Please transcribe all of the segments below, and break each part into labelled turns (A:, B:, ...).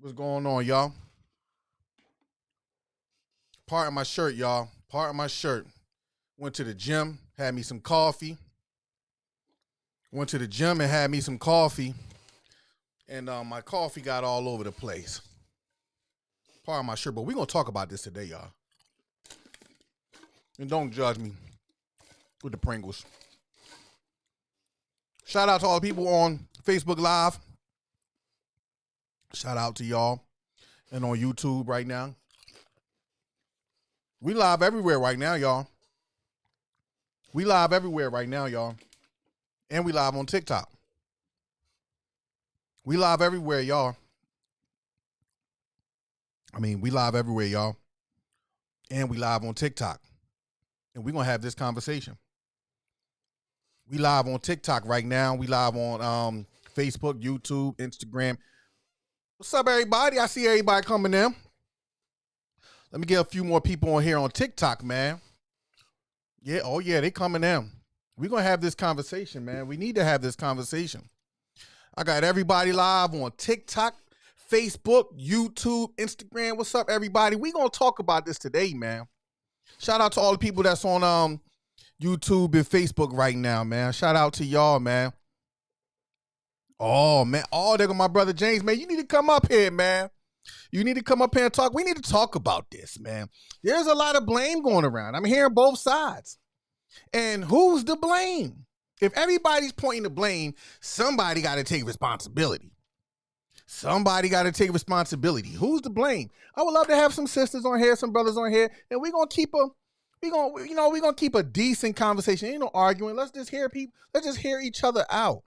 A: What's going on, y'all? Pardon my shirt, y'all. Pardon my shirt. Went to the gym, had me some coffee. Went to the gym and had me some coffee, and my coffee got all over the place. Pardon my shirt, but we're gonna talk about this today, y'all. And don't judge me with the Pringles. Shout out to all the people on Facebook Live. Shout out to y'all. And on YouTube right now. We live everywhere right now, y'all. We live everywhere right now, y'all. And we live on TikTok. We live everywhere, y'all. We live everywhere, y'all. And we live on TikTok. And we're going to have this conversation. We live on TikTok right now. We live on Facebook, YouTube, Instagram. What's up, everybody? I see everybody coming in. Let me get a few more people on here on TikTok, man. Yeah, oh yeah, they coming in. We're going to have this conversation, man. We need to have this conversation. I got everybody live on TikTok, Facebook, YouTube, Instagram. What's up, everybody? We're going to talk about this today, man. Shout out to all the people that's on YouTube and Facebook right now, man. Shout out to y'all, man. Oh, man. Oh, there go my brother James, man. You need to come up here, man. You need to come up here and talk. We need to talk about this, man. There's a lot of blame going around. I'm hearing both sides. And who's to blame? If everybody's pointing to blame, somebody got to take responsibility. Somebody got to take responsibility. Who's to blame? I would love to have some sisters on here, some brothers on here, and we're gonna keep a decent conversation. Ain't no arguing. Let's just hear people. Let's just hear each other out.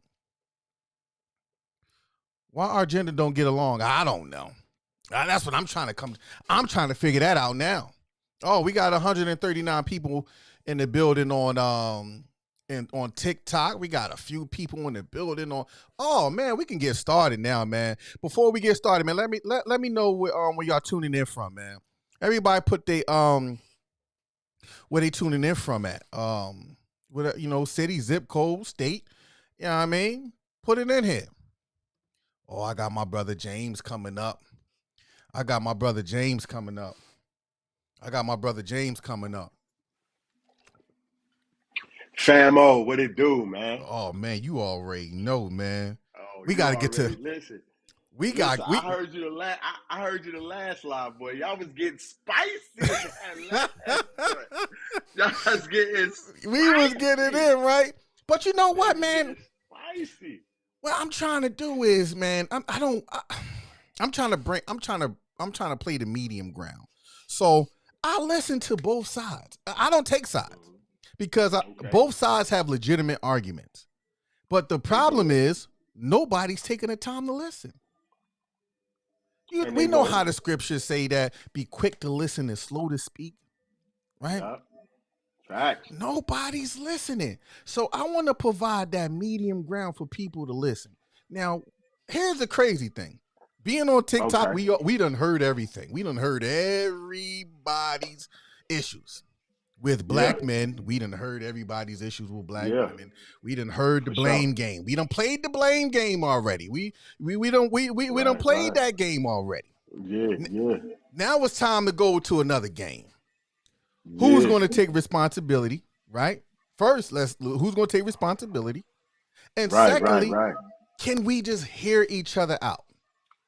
A: Why our gender don't get along? I don't know. That's what I'm trying to come. I'm trying to figure that out now. Oh, we got 139 people in the building on TikTok. We got a few people in the building on. Oh man, we can get started now, man. Before we get started, man, let me know where y'all tuning in from, man. Everybody put where they tuning in from at. City, zip code, state. You know what I mean? Put it in here. Oh, I got my brother James coming up. I got my brother James coming up.
B: Famo, what it do, man?
A: Oh man, you already know, man.
B: Oh,
A: We
B: you
A: gotta get to.
B: already listen.
A: We
B: Listen,
A: got we.
B: I heard you the last. I heard you the last live, boy. Y'all was getting spicy in that last joint. Y'all was getting
A: We was getting
B: spicy.
A: in right, but you know
B: They
A: what,
B: was
A: man?
B: getting spicy.
A: What I'm trying to do is, man, I'm trying to play the medium ground. So I listen to both sides. I don't take sides because
B: Okay,
A: both sides have legitimate arguments. But the
B: they
A: problem
B: do,
A: is nobody's taking the time to listen.
B: and
A: We
B: they
A: know
B: won't.
A: how the scriptures say that: be quick to listen and slow to speak. Right?
B: Yup, facts.
A: Nobody's listening. So I want to provide that medium ground for people to listen. Now, here's the crazy thing. Being on TikTok,
B: Okay,
A: we done heard everything. We done heard everybody's issues. With
B: yeah,
A: black men, we done heard everybody's issues with black
B: yeah,
A: women. We done heard the
B: for sure.
A: blame game. We done played the blame game already. We done
B: Right,
A: played
B: right.
A: that game already.
B: Yeah, yeah,
A: Now it's time to go to another game. Who's
B: yeah.
A: going to take responsibility, right? First, who's going to take responsibility? And
B: Right, right,
A: secondly,
B: right.
A: can we just hear each other out?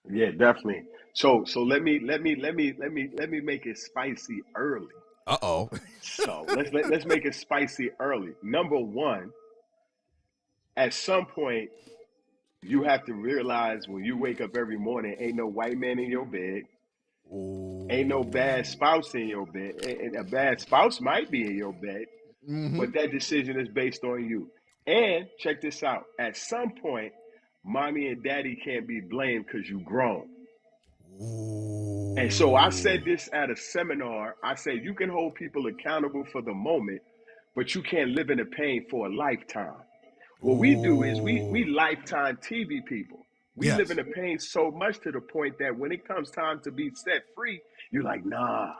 B: Yeah, definitely. So let me make it spicy early.
A: Uh-oh.
B: So let's make it spicy early. Number one, at some point, you have to realize when you wake up every morning, ain't no white man in your bed, ain't no bad
A: Oh.
B: spouse in your bed. And a bad spouse might be in your bed,
A: Mm-hmm.
B: but that decision is based on you. And check this out. At some point, mommy and daddy can't be blamed because you grown. And so I
A: Ooh.
B: said this at a seminar. I said you can hold people accountable for the moment, but you can't live in the pain for a lifetime. What we do is we
A: Ooh.
B: lifetime TV people. We live in
A: Yes.
B: the pain so much to the point that when it comes time to be set free, you're like, nah,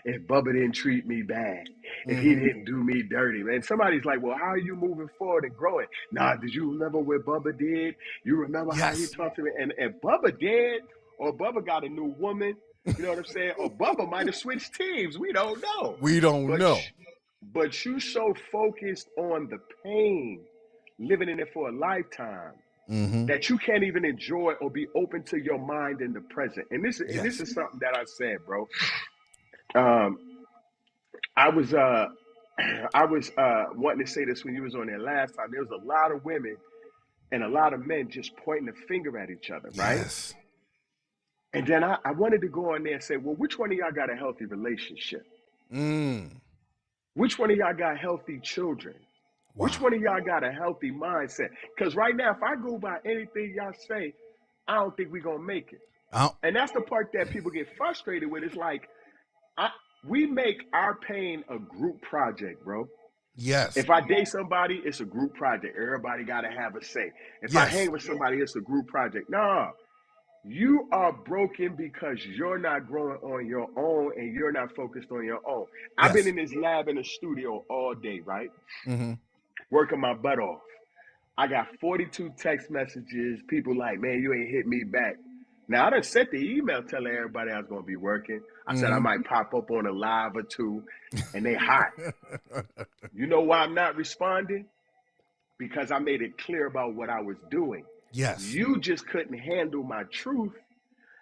B: if Bubba didn't treat me bad, if he
A: Mm-hmm.
B: didn't do me dirty, man. Somebody's like, well, how are you moving forward and growing? Nah, did you remember what Bubba did? You remember how he
A: Yes.
B: talked to me? And Bubba did. or Bubba got a new woman. You know what I'm saying? Or Bubba might have switched teams. We don't know.
A: We don't
B: But
A: know.
B: but you so focused on the pain, living in it for a lifetime,
A: Mm-hmm.
B: that you can't even enjoy or be open to your mind in the present. And this
A: Yes.
B: is something that I said, bro. Um, I was I was wanting to say this when you was on there last time. There was a lot of women and a lot of men just pointing the finger at each other, right?
A: Yes.
B: And then I wanted to go on there and say, well, which one of y'all got a healthy relationship?
A: Mm.
B: Which one of y'all got healthy children? Which
A: Wow.
B: one of y'all got a healthy mindset? Because right now, if I go by anything y'all say, I don't think we're going to make it.
A: Oh,
B: And that's the part that people get frustrated with. It's like, we make our pain a group project, bro.
A: yes.
B: If I date somebody, it's a group project. Everybody got to have a say. If I
A: Yes.
B: hang with somebody, it's a group project. Nah, you are broken because you're not growing on your own and you're not focused on your own. I've been
A: Yes.
B: in this lab in the studio all day, right?
A: Mm-hmm.
B: Working my butt off. I got 42 text messages. People like, man, you ain't hit me back. Now, I done sent the email telling everybody I was going to be working. I said I
A: Mm-hmm.
B: might pop up on a live or two, and they hot. You know why I'm not responding? Because I made it clear about what I was doing.
A: Yes.
B: You just couldn't handle my truth.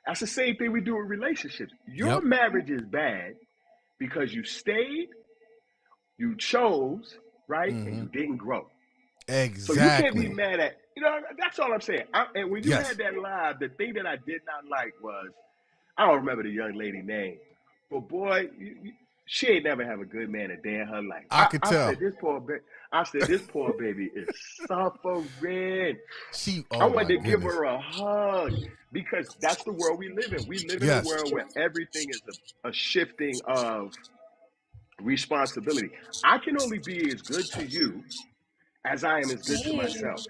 B: That's the same thing we do in relationships. Your
A: Yep.
B: marriage is bad because you stayed, you chose, right? And
A: Mm-hmm.
B: you didn't grow. So you can't be
A: Exactly.
B: mad at, that's all I'm saying. And when you
A: Yes.
B: had that live, the thing that I did not like was, I don't remember the young lady name, but boy, she ain't never have a good man a day in her life.
A: I could
B: I said
A: tell.
B: this poor baby is suffering. I
A: Oh
B: wanted
A: my
B: to give
A: goodness.
B: her a hug because that's the world we live in. We live in a
A: Yes.
B: world where everything is a shifting of responsibility. I can only be as good to you as I am as good to myself.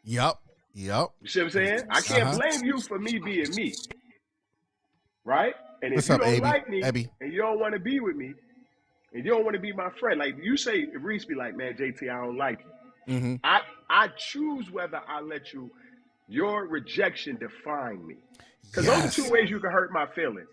A: Yep. Yep.
B: You see what I'm saying? I can't
A: Uh-huh.
B: blame you for me being me, right? And if
A: What's
B: you
A: up,
B: don't
A: Abby?
B: like me
A: Abby.
B: and you don't want to be with me and you don't want to be my friend, like you say, Reese be like, man, JT, I don't like you.
A: Mm-hmm.
B: I choose whether I let your rejection define me. Because only two
A: Yes.
B: ways you can hurt my feelings,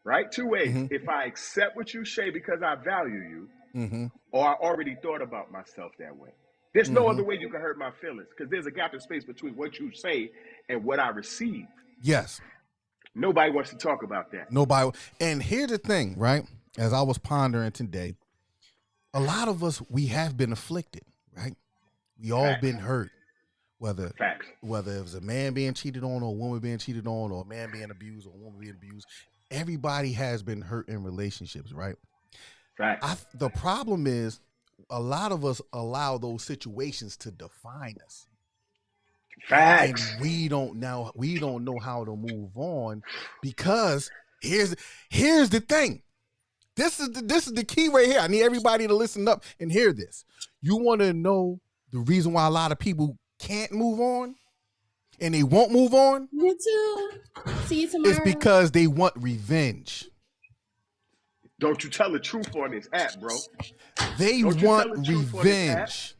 B: right? Two ways.
A: Mm-hmm.
B: If I accept what you say because I value you,
A: Mm-hmm.
B: or I already thought about myself that way. There's no
A: Mm-hmm.
B: other way you can hurt my feelings because there's a gap in space between what you say and what I receive.
A: Yes.
B: Nobody wants to talk about that.
A: Nobody. And here's the thing, right? As I was pondering today, a lot of us, we have been afflicted, right? We all
B: Facts.
A: been hurt, whether
B: Facts.
A: it was a man being cheated on or a woman being cheated on or a man being abused or a woman being abused. Everybody has been hurt in relationships, right?
B: Facts.
A: The problem is a lot of us allow those situations to define us.
B: Facts.
A: And we don't know how to move on because here's the thing. This is the key right here. I need everybody to listen up and hear this. You want to know the reason why a lot of people can't move on and they won't move on?
C: You too. See you tomorrow.
A: It's because they want revenge.
B: Don't you tell the truth on this app, bro.
A: They
B: Don't you
A: want
B: tell the truth on this app.
A: revenge.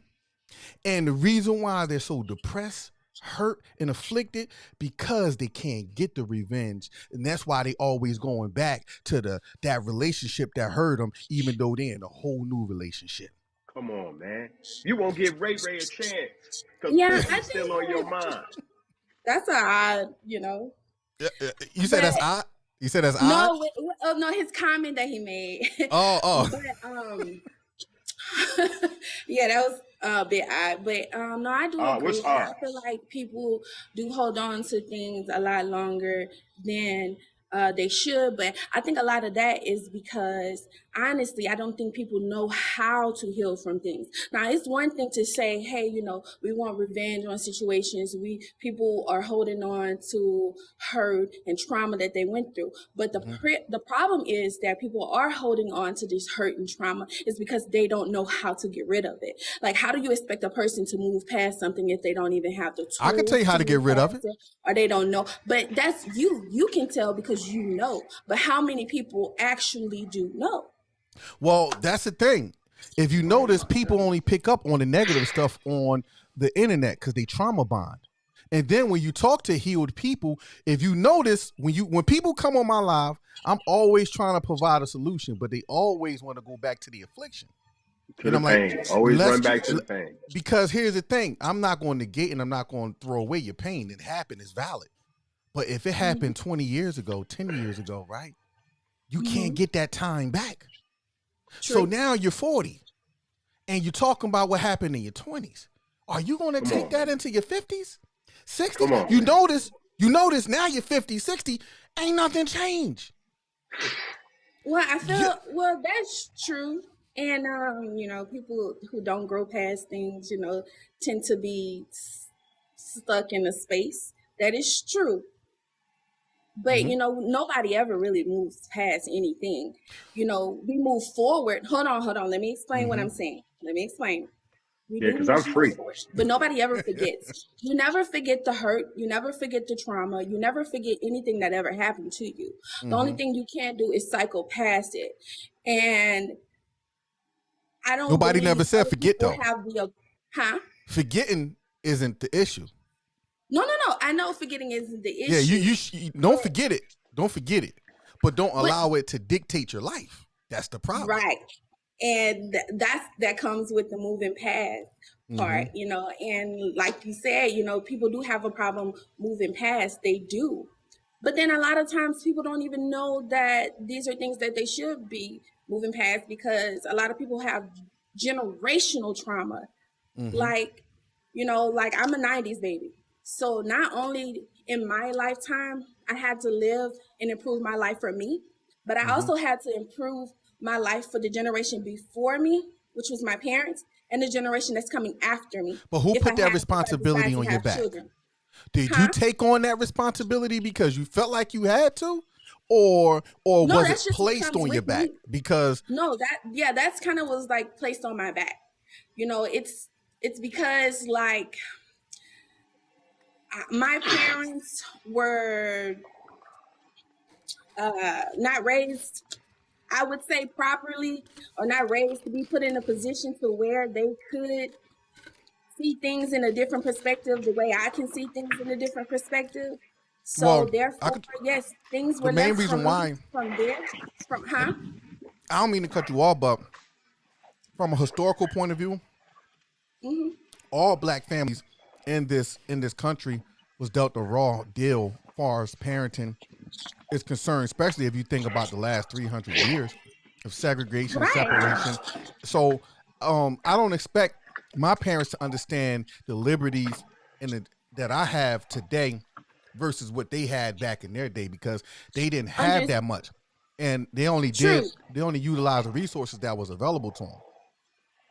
A: And the reason why they're so depressed, hurt, and afflicted, because they can't get the revenge. And that's why they always going back to that relationship that hurt them, even though they're in a whole new relationship.
B: Come on, man. You won't give Ray Ray a chance because
C: Yeah,
B: Pussy's still on your mind.
C: That's an odd,
A: You said that's
C: But-
A: odd? You said that's odd?
C: No, his comment that he made.
A: Oh.
C: But yeah, that was a bit odd. But no, I do agree.
B: What's odd?
C: I feel like people do hold on to things a lot longer than they should. But I think a lot of that is because honestly, I don't think people know how to heal from things. Now, it's one thing to say, hey, we want revenge on situations. People are holding on to hurt and trauma that they went through. But the problem is that people are holding on to this hurt and trauma is because they don't know how to get rid of it. Like, how do you expect a person to move past something if they don't even have the tools?
A: I can tell you how to get rid of it.
C: Or they don't know. But that's you. You can tell because you know. But how many people actually do know?
A: Well, that's the thing. If you notice, people only pick up on the negative stuff on the internet because they trauma bond. And then when you talk to healed people, if you notice when people come on my live, I'm always trying to provide a solution, but they always want to go back to the affliction.
B: To
A: And
B: the
A: I'm
B: pain.
A: like,
B: Always run back to the pain.
A: because here's the thing: I'm not going to negate and I'm not going to throw away your pain. It happened; it's valid. But if it happened 20 years ago, 10 years ago, right? You can't get that time back.
C: True.
A: So now you're 40, and you're talking about what happened in your 20s. Are you going to take that into your 50s, 60s?
B: Come on.
A: You notice now you're 50, 60, ain't nothing changed.
C: Well, I feel well that's true. And people who don't grow past things, tend to be stuck in a space. That is true. But nobody ever really moves past anything. We move forward. Hold on. Let me explain what I'm saying. Let me explain.
B: Yeah, because I'm free.
C: But nobody ever forgets. You never forget the hurt. You never forget the trauma. You never forget anything that ever happened to you. The only thing you can't do is cycle past it. And I don't.
A: Nobody never said forget though. Forgetting isn't the issue.
C: No. I know forgetting isn't the issue.
A: Yeah, you don't forget it. Don't forget it, but don't allow it to dictate your life. That's the problem.
C: Right. And that comes with the moving past part, and like you said, people do have a problem moving past. They do. But then a lot of times people don't even know that these are things that they should be moving past, because a lot of people have generational trauma. Like I'm a 90s baby. So not only in my lifetime, I had to live and improve my life for me, but I also had to improve my life for the generation before me, which was my parents, and the generation that's coming after me.
A: But who put that responsibility on your back? Did you take on that responsibility because you felt like you had to? Or was it placed on your back? Because that's kind of was like placed on my back. It's because like my parents were not raised, I would say, properly, or not raised to be put in a position to where they could see things in a different perspective, the way I can see things in a different perspective. So therefore, yes, things were the main reason why
C: from there. I
A: don't mean to cut you off, but from a historical point of view, all black families in this country was dealt a raw deal as far as parenting is concerned, especially if you think about the last 300 years of segregation and separation. So I don't expect my parents to understand the liberties that I have today versus what they had back in their day, because they didn't have that much, and they only utilized the resources that was available to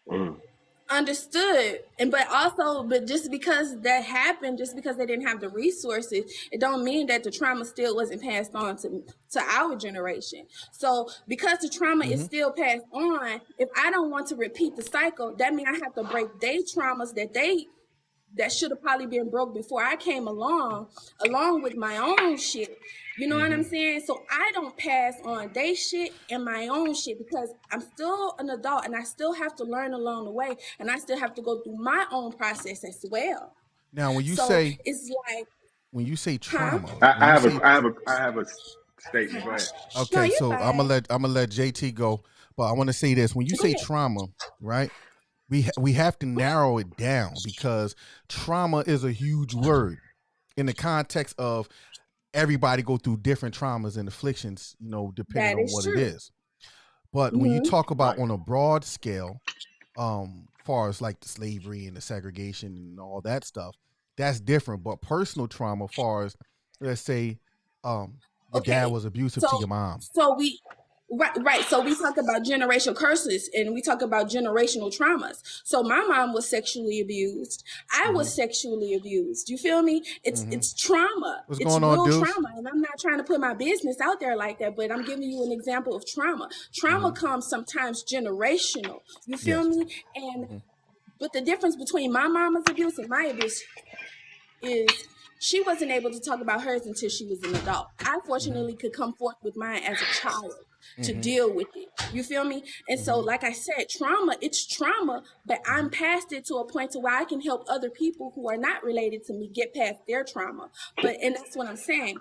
A: them.
C: Understood. But just because that happened, just because they didn't have the resources, it don't mean that the trauma still wasn't passed on to our generation. So because the trauma is still passed on, if I don't want to repeat the cycle, that means I have to break their traumas that should have probably been broke before I came along with my own shit. You know what I'm saying? So I don't pass on they shit and my own shit, because I'm still an adult and I still have to learn along the way, and I still have to go through my own process as well.
A: Now, when you say trauma,
B: I have a statement. Go ahead.
A: Okay, so I'm gonna let JT go, but I want to say this: when you say trauma, right? We have to narrow it down, because trauma is a huge word in the context of everybody go through different traumas and afflictions, depending on what it is. But when you talk about on a broad scale, far as like the slavery and the segregation and all that stuff, that's different. But personal trauma, far as let's say your dad was abusive to your mom.
C: Right. So we talk about generational curses and we talk about generational traumas. So my mom was sexually abused. I was sexually abused. You feel me? It's trauma.
A: What's
C: it's
A: going on,
C: real
A: dudes?
C: trauma. And I'm not trying to put my business out there like that, but I'm giving you an example of trauma. Trauma comes sometimes generational. You feel me? And but the difference between my mama's abuse and my abuse is she wasn't able to talk about hers until she was an adult. I fortunately could come forth with mine as a child. to deal with it. You feel me? And so, like I said, trauma, it's trauma, but I'm past it to a point to where I can help other people who are not related to me get past their trauma. And that's what I'm saying.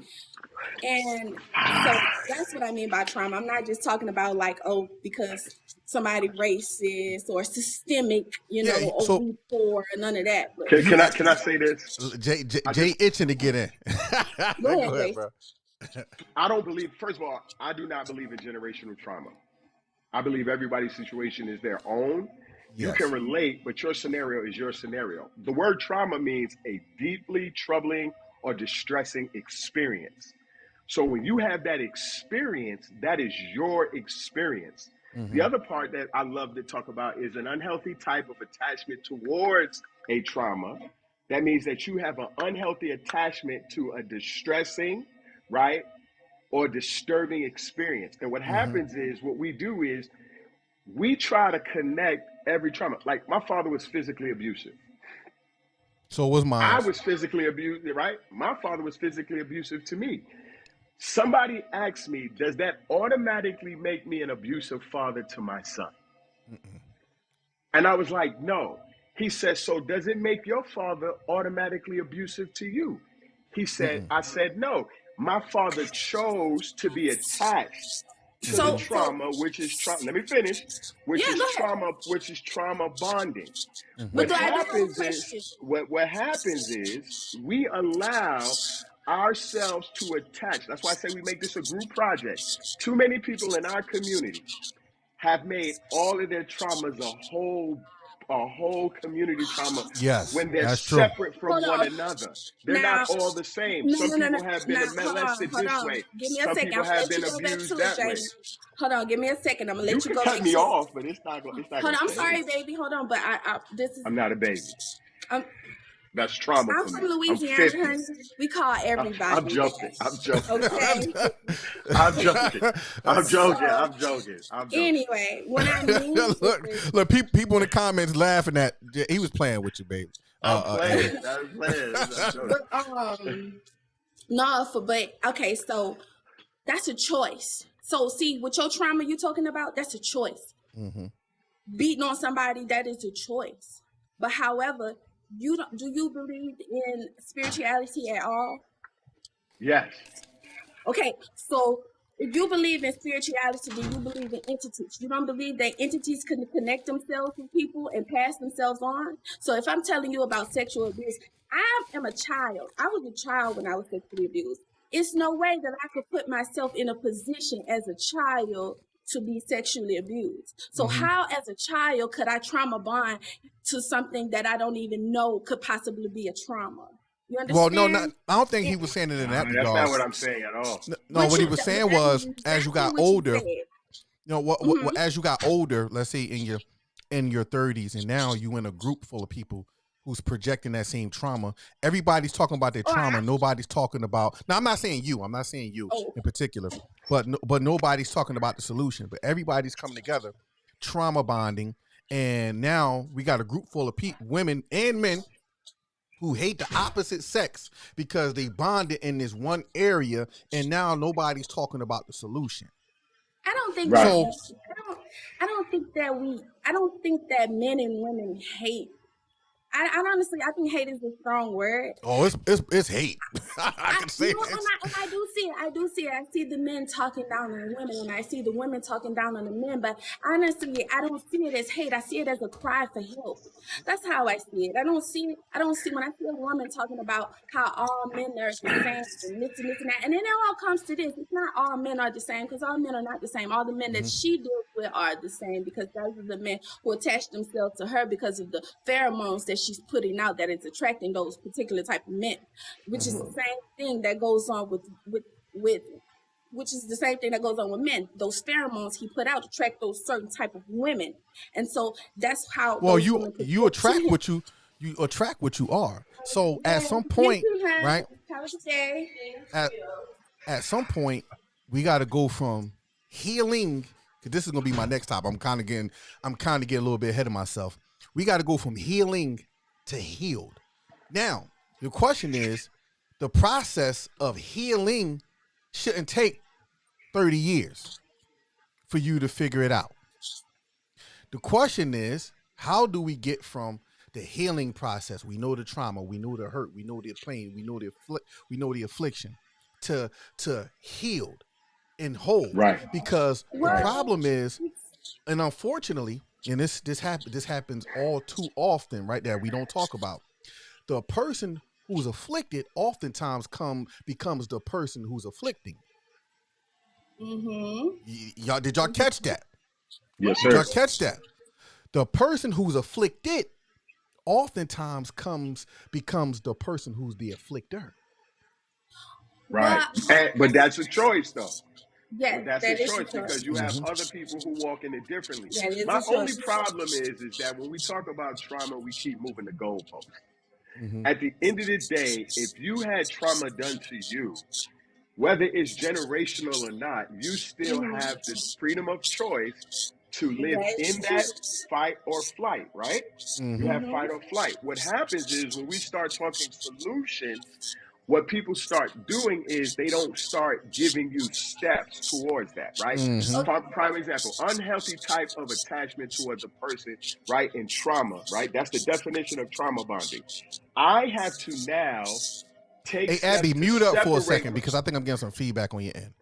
C: And so that's what I mean by trauma. I'm not just talking about like, oh, because somebody racist or systemic, or we poor, none of that. But
B: Can I say this?
A: Jay itching to get in.
C: Go ahead,
A: bro.
B: I don't believe. First of all, I do not believe in generational trauma. I believe everybody's situation is their own.
A: Yes.
B: You can relate, but your scenario is your scenario. The word trauma means a deeply troubling or distressing experience. So when you have that experience, that is your experience. The other part that I love to talk about is an unhealthy type of attachment towards a trauma. That means that you have an unhealthy attachment to a distressing, right, or disturbing experience. And what happens is, what we do is we try to connect every trauma. Like, my father was physically abusive.
A: So was mine.
B: I was physically abused, right? My father was physically abusive to me. Somebody asked me, does that automatically make me an abusive father to my son? And I was like, no. He said, so does it make your father automatically abusive to you? He said, I said, no. My father chose to be attached to the trauma, which is trauma. Let me finish. Which is trauma bonding. What happens is we allow ourselves to attach. That's why I say we make this a group project. Too many people in our community have made all of their traumas a whole community trauma.
A: Yes,
B: when they're separate from one another. They're not all the same. Some people have been molested this way.
C: Give me a
B: Some
C: second.
B: people have been abused that way.
C: Hold on, give me a second. I'm gonna let you go.
B: You can cut me off, but it's not. Hold
C: on, I'm sorry, baby. Hold on, but
B: I'm not a baby. That's trauma.
C: I'm from Louisiana, honey. We call everybody.
B: I'm joking.
C: Okay.
B: I'm joking.
C: Anyway, what I mean.
A: look, people in the comments laughing at. He was playing with you, baby.
B: I'm playing.
C: But okay, so that's a choice. So see, with your trauma you're talking about, that's a choice. Beating on somebody, that is a choice. But however, do you believe in spirituality at all?
B: Yes.
C: Okay, so if you believe in spirituality, do you believe in entities? You don't believe that entities can connect themselves with people and pass themselves on? So if I'm telling you about sexual abuse, I am a child. I was a child when I was sexually abused. It's no way that I could put myself in a position as a child to be sexually abused. So how, as a child, could I trauma bond to something that I don't even know could possibly be a trauma? You understand?
A: Well, no, I don't think he was saying it in that regard.
B: That's not what I'm saying at all.
A: No, what he was saying was, as you got older, as you got older, let's say in your 30s, and now you in a group full of people who's projecting that same trauma. Everybody's talking about their trauma. Nobody's talking about. Now, I'm not saying you. I'm not saying you in particular, but nobody's talking about the solution. But everybody's coming together, trauma bonding, and now we got a group full of women and men who hate the opposite sex because they bonded in this one area, and now nobody's talking about the solution.
C: I don't think I don't think that men and women hate. I honestly, I think hate is a strong word.
A: Oh, it's hate. I can say that.
C: And I do see it. I see the men talking down on the women, and I see the women talking down on the men. But honestly, I don't see it as hate. I see it as a cry for help. That's how I see it. I don't see when I see a woman talking about how all men are the same and this and that. And then it all comes to this. It's not all men are the same, because all men are not the same. All the men that she deals with are the same, because those are the men who attach themselves to her because of the pheromones that she's putting out that is attracting those particular type of men, which is the same thing that goes on with which is the same thing that goes on with men. Those pheromones he put out attract those certain type of women, and so that's how.
A: Well, you attract what you attract what you are. So at some point, right? At some point, we got to go from healing. Because this is gonna be my next topic. I'm kind of getting a little bit ahead of myself. We got to go from healing to healed. Now, the question is, the process of healing shouldn't take 30 years. for you to figure it out. The question is, how do we get from the healing process? We know the trauma, we know the hurt, we know the pain, we know the affliction, to healed and whole.
B: Right.
A: Because the
C: Well,
A: problem is, and unfortunately, and this happens all too often, right? There we don't talk about. The person who's afflicted oftentimes becomes the person who's afflicting. Y'all, did y'all catch that?
B: Yes,
A: Did
B: sir.
A: y'all catch that? The person who's afflicted oftentimes becomes the person who's the afflictor.
B: Right. But that's a choice, though.
C: Yes,
B: That's
C: that
B: a
C: is
B: choice
C: a choice.
B: because you have other people who walk in it differently.
C: That is
B: My
C: a
B: only
C: choice.
B: problem is that when we talk about trauma, we keep moving the goalposts. At the end of the day, if you had trauma done to you, whether it's generational or not, you still have the freedom of choice to live in that fight or flight, right? You have fight or flight. What happens is when we start talking solutions, what people start doing is they don't start giving you steps towards that, right? Prime example, unhealthy type of attachment towards a person, right? In trauma, right? That's the definition of trauma bonding. I have to now take
A: Hey,
B: steps
A: Abby,
B: to
A: mute up for a
B: separate
A: second because I think I'm getting some feedback on your end.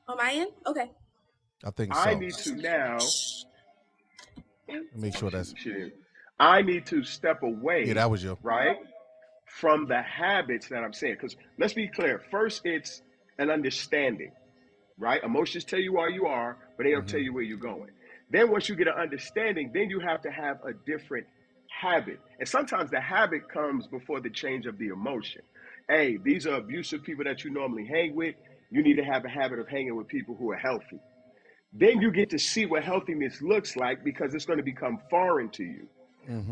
C: On my end? Okay.
A: I think so.
B: I need to now
A: make sure that's.
B: I need to step away.
A: Yeah, that was you.
B: Right? From the habits that I'm saying. Because let's be clear. First, it's an understanding, right? Emotions tell you where you are, but they don't tell you where you're going. Then once you get an understanding, then you have to have a different habit. And sometimes the habit comes before the change of the emotion. Hey, these are abusive people that you normally hang with. You need to have a habit of hanging with people who are healthy. Then you get to see what healthiness looks like because it's going to become foreign to you.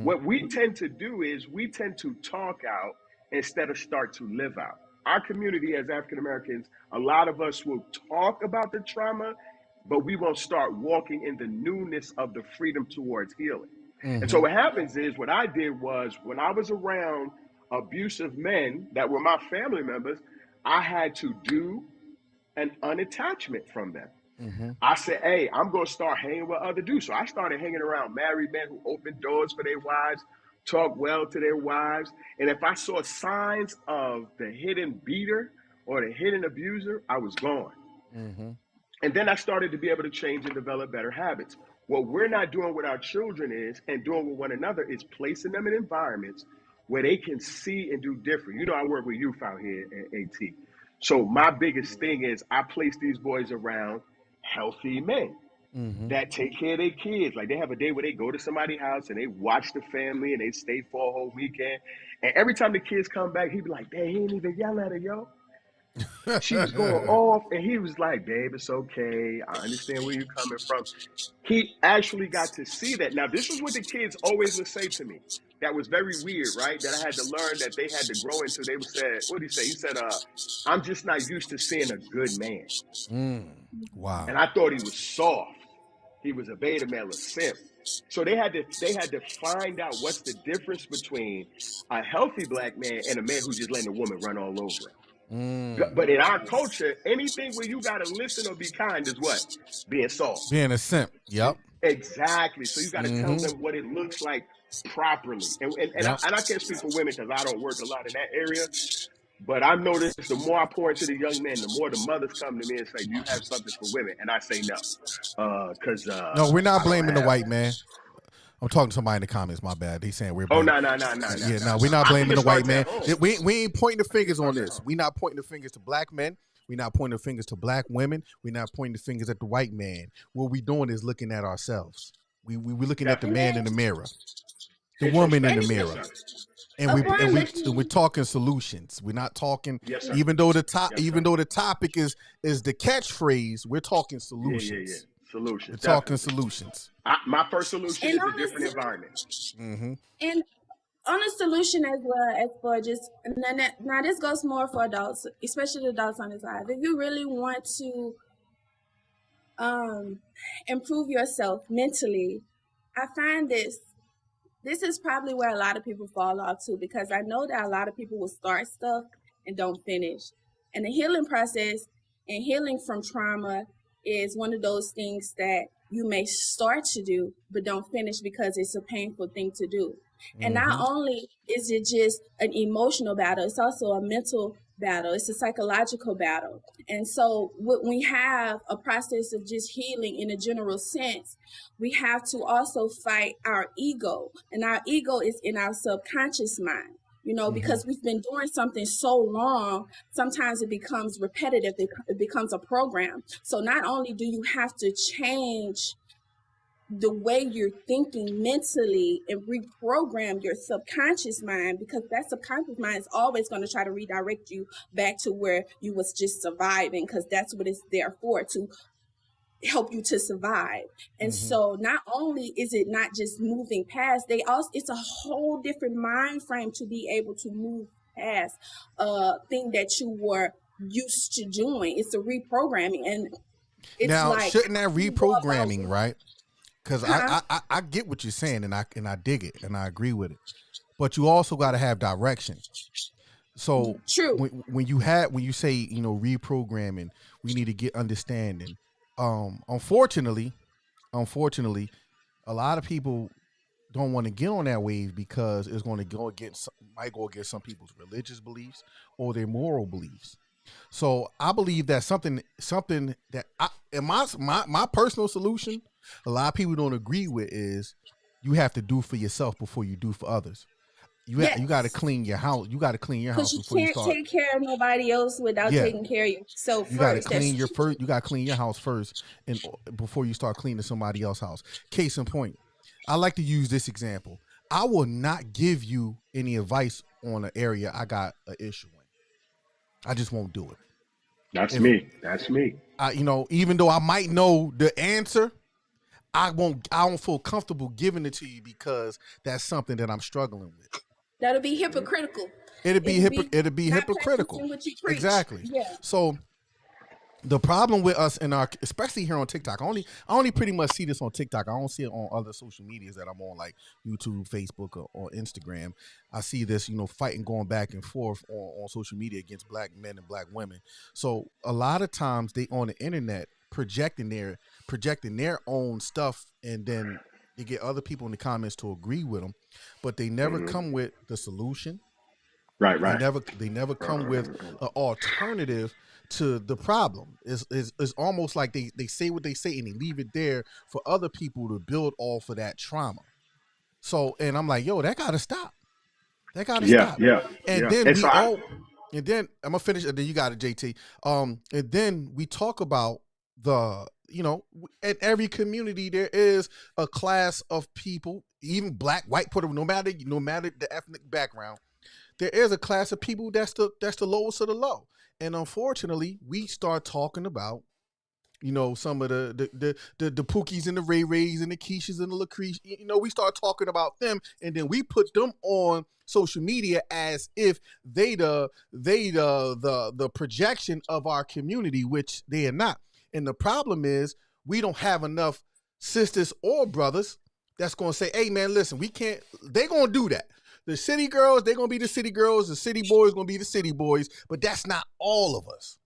B: What we tend to do is we tend to talk out instead of start to live out. Our community as African Americans, a lot of us will talk about the trauma, but we won't start walking in the newness of the freedom towards healing. And so what happens is what I did was when I was around abusive men that were my family members, I had to do an unattachment from them. I said, hey, I'm going to start hanging with other dudes. So I started hanging around married men who opened doors for their wives, talk well to their wives. And if I saw signs of the hidden beater or the hidden abuser, I was gone. And then I started to be able to change and develop better habits. What we're not doing with our children is, and doing with one another, is placing them in environments where they can see and do different. You know, I work with youth out here at AT. So my biggest thing is I place these boys around healthy men that take care of their kids. Like they have a day where they go to somebody's house and they watch the family and they stay for a whole weekend. And every time the kids come back, he'd be like, "Dad, he ain't even yell at her, yo." She was going off, and he was like, "Babe, it's okay. I understand where you're coming from." He actually got to see that. Now, this is what the kids always would say to me. That was very weird, right? That I had to learn that they had to grow into. They would say, what did he say? He said, I'm just not used to seeing a good man.
A: Wow.
B: And I thought he was soft. He was a beta male, a simp. So they had to find out what's the difference between a healthy black man and a man who's just letting a woman run all over him. But in our culture, anything where you got to listen or be kind is what? Being soft.
A: Being a simp. Yep.
B: Exactly. So you got to tell them what it looks like properly. And I can't speak for women because I don't work a lot in that area. But I've noticed the more I pour into the young men, the more the mothers come to me and say, "Do you have something for women?" And I say no. Because
A: no, we're not blaming the white man. I'm talking to somebody in the comments. My bad. He's saying we're blaming.
B: No.
A: Yeah, no, we're not blaming the white man. We ain't pointing the fingers on this. We're not pointing the fingers to black men. We're not pointing the fingers to black women. We're not pointing the fingers at the white man. What we're doing is looking at ourselves. We're looking at the man in the mirror, the woman in the mirror. And we're talking solutions. We're not talking, even though the topic is the catchphrase, we're talking solutions.
B: Yeah. Solutions.
A: We're talking solutions.
B: My first solution is a different environment.
C: And on a solution as well as for just now this goes more for adults, especially the adults on this side. If you really want to improve yourself mentally, I find this is probably where a lot of people fall off too, because I know that a lot of people will start stuff and don't finish. And the healing process and healing from trauma is one of those things that you may start to do, but don't finish because it's a painful thing to do. And not
A: Mm-hmm.
C: only is it just an emotional battle, it's also a mental battle, it's a psychological battle. And so when we have a process of just healing in a general sense, we have to also fight our ego. And our ego is in our subconscious mind.
A: Mm-hmm.
C: Because we've been doing something so long, sometimes it becomes repetitive, it becomes a program. So not only do you have to change the way you're thinking mentally and reprogram your subconscious mind, because that subconscious mind is always going to try to redirect you back to where you was just surviving, because that's what it's there for, to help you to survive. And
A: Mm-hmm.
C: so not only is it not just moving past, it's a whole different mind frame to be able to move past a thing that you were used to doing. It's a reprogramming. And it's
A: Now,
C: like,
A: shouldn't that reprogramming,
C: huh?
A: right? Because I get what you're saying, and I dig it, and I agree with it. But you also got to have direction. So
C: True.
A: when you say reprogramming, we need to get understanding. Unfortunately, a lot of people don't want to get on that wave because it's going to might go against some people's religious beliefs or their moral beliefs. So I believe that something that in my personal solution, a lot of people don't agree with, is you have to do for yourself before you do for others. You got to clean your house. You got to clean your house before you start.
C: Because you can't take care of nobody else without taking care of yourself first.
A: You got to clean You got to clean your house first, and before you start cleaning somebody else's house. Case in point, I like to use this example. I will not give you any advice on an area I got an issue in. I just won't do it.
B: That's me.
A: Even though I might know the answer, I don't feel comfortable giving it to you because that's something that I'm struggling with.
C: That'll be hypocritical.
A: It'd be hypocritical. Exactly.
C: Yeah.
A: So the problem with us especially here on TikTok, I only pretty much see this on TikTok. I don't see it on other social medias that I'm on, like YouTube, Facebook, or Instagram. I see this, fighting going back and forth on social media against black men and black women. So a lot of times they on the internet projecting their own stuff, and then they get other people in the comments to agree with them, but they never come with the solution.
B: Right.
A: They never come with an alternative to the problem. It's almost like they say what they say and they leave it there for other people to build off of that trauma. So, and I'm like, yo, that gotta stop. That gotta stop.
B: Yeah.
A: And then and then I'm gonna finish, and then you got it, JT. And then we talk about in every community there is a class of people, even black, white, Puerto Rican, no matter the ethnic background, there is a class of people that's the lowest of the low. And unfortunately, we start talking about, some of the Pookies and the Ray Rays and the Keishas and the Lucretia. We start talking about them, and then we put them on social media as if they the projection of our community, which they are not. And the problem is we don't have enough sisters or brothers that's going to say, hey, man, listen, we can't. They're going to do that. The city girls, they're going to be the city girls. The city boys going to be the city boys. But that's not all of us.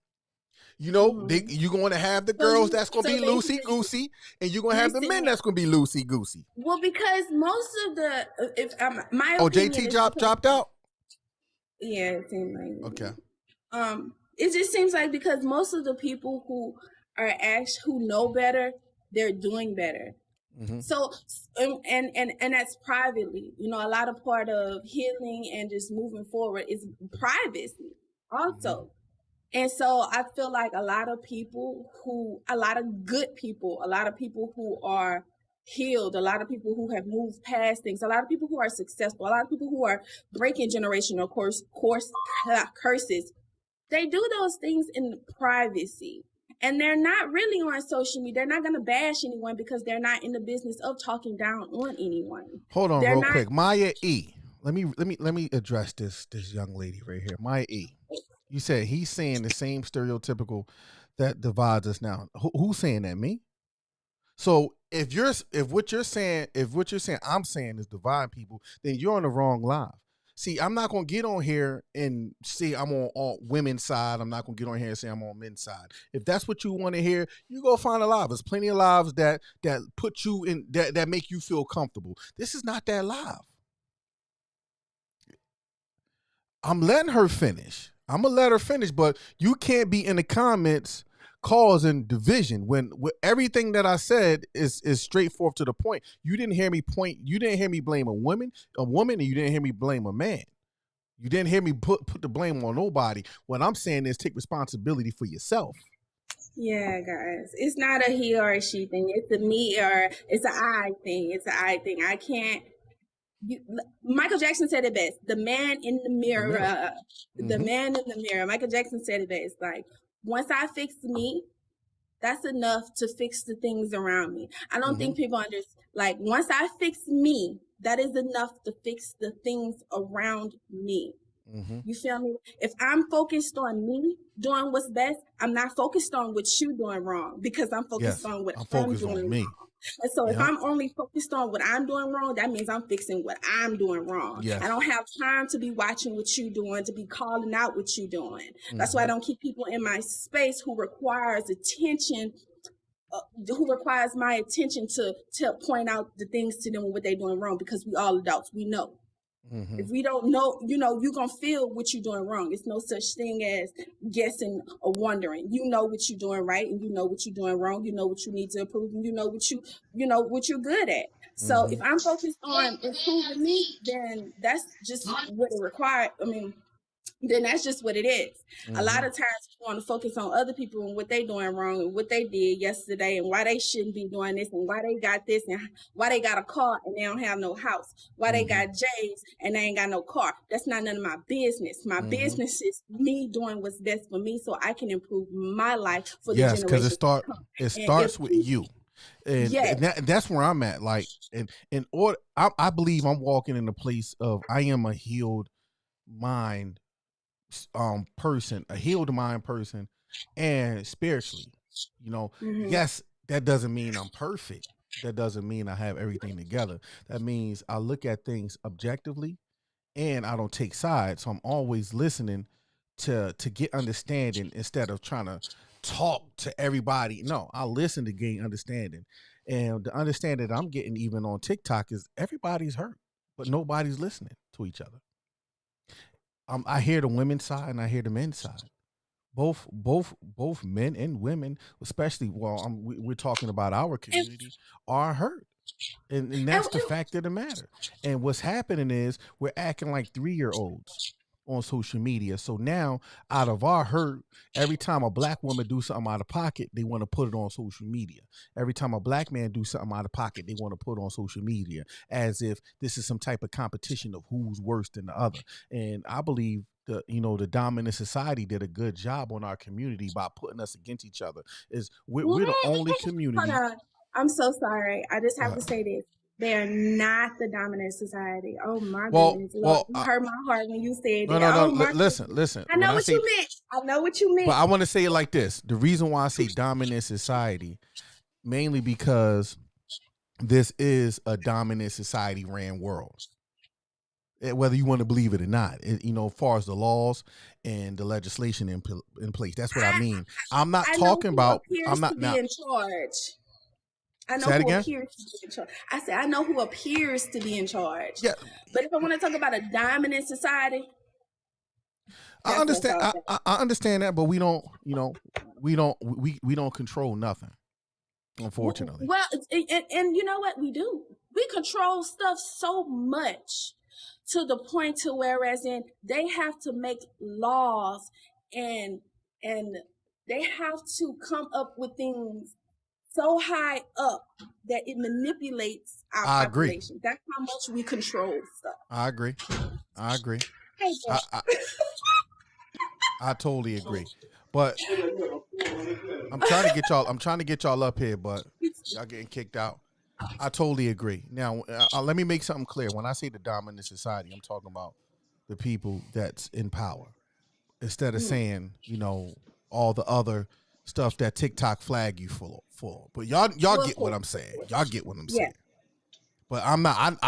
A: You're going to have the girls that's going to be loosey-goosey, and you're going to have the men that's going to be loosey-goosey.
C: Well, because most of the, my
A: opinion, JT dropped out?
C: Yeah, it seemed like.
A: Okay.
C: It just seems like because most of the people who know better, they're doing better. Mm-hmm. So, and that's privately, a lot of part of healing and just moving forward is privacy also. Mm-hmm. And so I feel like a lot of good people, a lot of people who are healed, a lot of people who have moved past things, a lot of people who are successful, a lot of people who are breaking generational curses, they do those things in privacy. And they're not really on social media. They're not going to bash anyone because they're not in the business of talking down on anyone.
A: Hold on, real quick, Maya E. Let me address this young lady right here, Maya E. You said he's saying the same stereotypical that divides us now. Who's saying that? Me? So if what you're saying I'm saying is divide people, then you're on the wrong live. See, I'm not gonna get on here and say I'm on all women's side. I'm not gonna get on here and say I'm on men's side. If that's what you want to hear, you go find a live. There's plenty of lives that put you in that make you feel comfortable. This is not that live. I'm letting her finish. I'm gonna let her finish, but you can't be in the comments causing division when everything that I said is straightforward to the point. You didn't hear me point. You didn't hear me blame a woman, and you didn't hear me blame a man. You didn't hear me put the blame on nobody. What I'm saying is take responsibility for yourself.
C: Yeah, guys, it's not a he or a she thing. It's a me or it's an I thing. It's an I thing. I can't. Michael Jackson said it best. The man in the mirror. The man in the mirror. Michael Jackson said it best. Like, once I fix me, that's enough to fix the things around me. I don't think people understand. Like, once I fix me, that is enough to fix the things around me. You feel me? If I'm focused on me doing what's best, I'm not focused on what you're doing wrong because I'm focused on what I'm doing wrong. And so if I'm only focused on what I'm doing wrong, that means I'm fixing what I'm doing wrong. I don't have time to be watching what you're doing, to be calling out what you're doing. That's why I don't keep people in my space who requires attention, who requires my attention to point out the things to them and what they're doing wrong, because we all adults, we know. If we don't know, you're going to feel what you're doing wrong. It's no such thing as guessing or wondering. You know what you're doing right, and you know what you're doing wrong. You know what you need to improve, and you know what you're good at. So if I'm focused on improving me, then that's just what it requires. I mean, then that's just what it is. A lot of times we want to focus on other people and what they doing wrong and what they did yesterday and why they shouldn't be doing this and why they got this and why they got a car and they don't have no house, why they got J's and they ain't got no car. That's not none of my business. My business is me doing what's best for me so I can improve my life for the generation.
A: Yes, because it starts with you. And, and that's where I'm at. Like, in order, I believe I'm walking in the place of I am a healed mind person, a healed mind person, and spiritually, yes, that doesn't mean I'm perfect. That doesn't mean I have everything together. That means I look at things objectively and I don't take sides. So I'm always listening to get understanding instead of trying to talk to everybody. No, I listen to gain understanding. And the understanding that I'm getting even on TikTok is everybody's hurt, but nobody's listening to each other. I hear the women's side and I hear the men's side. Both men and women, especially, we're talking about our community, are hurt. And that's the fact of the matter. And what's happening is we're acting like 3-year-olds on social media. So now, out of our hurt, every time a black woman do something out of pocket, they want to put it on social media. Every time a black man do something out of pocket, they want to put it on social media, as if this is some type of competition of who's worse than the other. And I believe the dominant society did a good job on our community by putting us against each other. We're the only community.
C: Hold on. I'm so sorry. I just have to say this. They are not the dominant society. Oh my goodness! You hurt my heart when you said that.
A: No. Listen.
C: I know what you meant.
A: But I want to say it like this: the reason why I say dominant society, mainly because this is a dominant society ran world. Whether you want to believe it or not, as far as the laws and the legislation in place, that's what I mean. I'm not talking about. I'm not now
C: in charge. I know who appears to be in charge. I said, I know who appears to be in charge. Yeah. But if I want to talk about a dominant society,
A: I understand. I understand that, but we don't control nothing, unfortunately.
C: Well, and you know what we do? We control stuff so much to the point to whereas they have to make laws and they have to come up with things so high up that it manipulates our population. That's how much we control stuff.
A: I agree. Hey, I totally agree. But I'm trying to get y'all up here, but y'all getting kicked out. I totally agree. Now, let me make something clear. When I say the dominant society, I'm talking about the people that's in power. Instead of saying, all the other stuff that TikTok flag you for. But y'all get what I'm saying. Y'all get what I'm saying. But I'm not.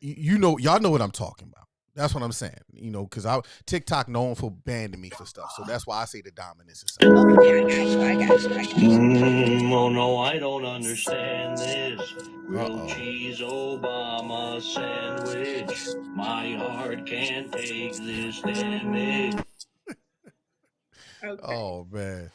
A: y'all know what I'm talking about. That's what I'm saying. Because TikTok known for banning me for stuff, so that's why I say the dominant society.
C: Okay, I got you.
D: Oh no, I don't understand this. Grilled cheese Obama sandwich. My heart can't take this damage.
C: Okay.
A: Oh man,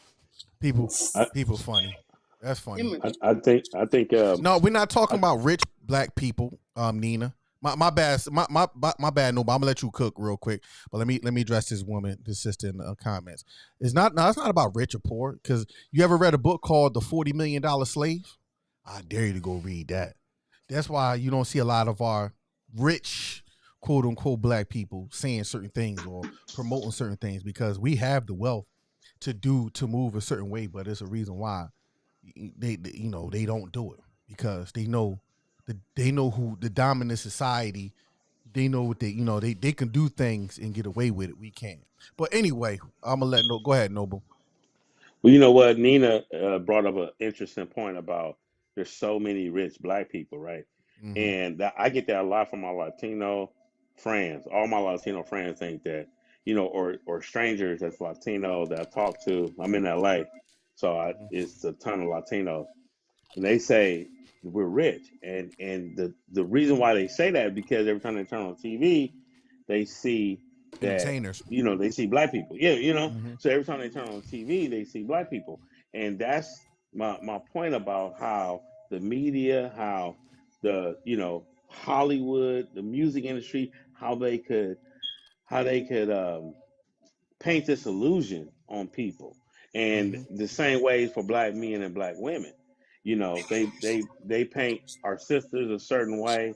A: people funny. That's funny.
E: I think.
A: No, we're not talking about rich black people, Nina. My bad. My bad. No, but I'm gonna let you cook real quick. But let me address this woman, this sister in the comments. It's not about rich or poor. Because you ever read a book called The $40 Million Slave? I dare you to go read that. That's why you don't see a lot of our rich, quote unquote, black people saying certain things or promoting certain things, because we have the wealth to move a certain way. But there's a reason why they don't do it, because they know who the dominant society. They know what they can do things and get away with it. We can't. But anyway, I'm gonna go ahead, Noble.
E: Well, you know what? Nina brought up an interesting point about there's so many rich black people, right?
A: Mm-hmm.
E: And I get that a lot from my Latino friends. All my Latino friends think that, or strangers that's Latino that I talk to. I'm in LA, so it's a ton of Latinos, and they say we're rich, and the reason why they say that is because every time they turn on TV, they see that
A: entertainers.
E: They see black people. Yeah,
A: Mm-hmm.
E: So every time they turn on TV, they see black people, and that's my point about how the media, how the Hollywood, the music industry, how they could paint this illusion on people, and the same ways for black men and black women. They paint our sisters a certain way,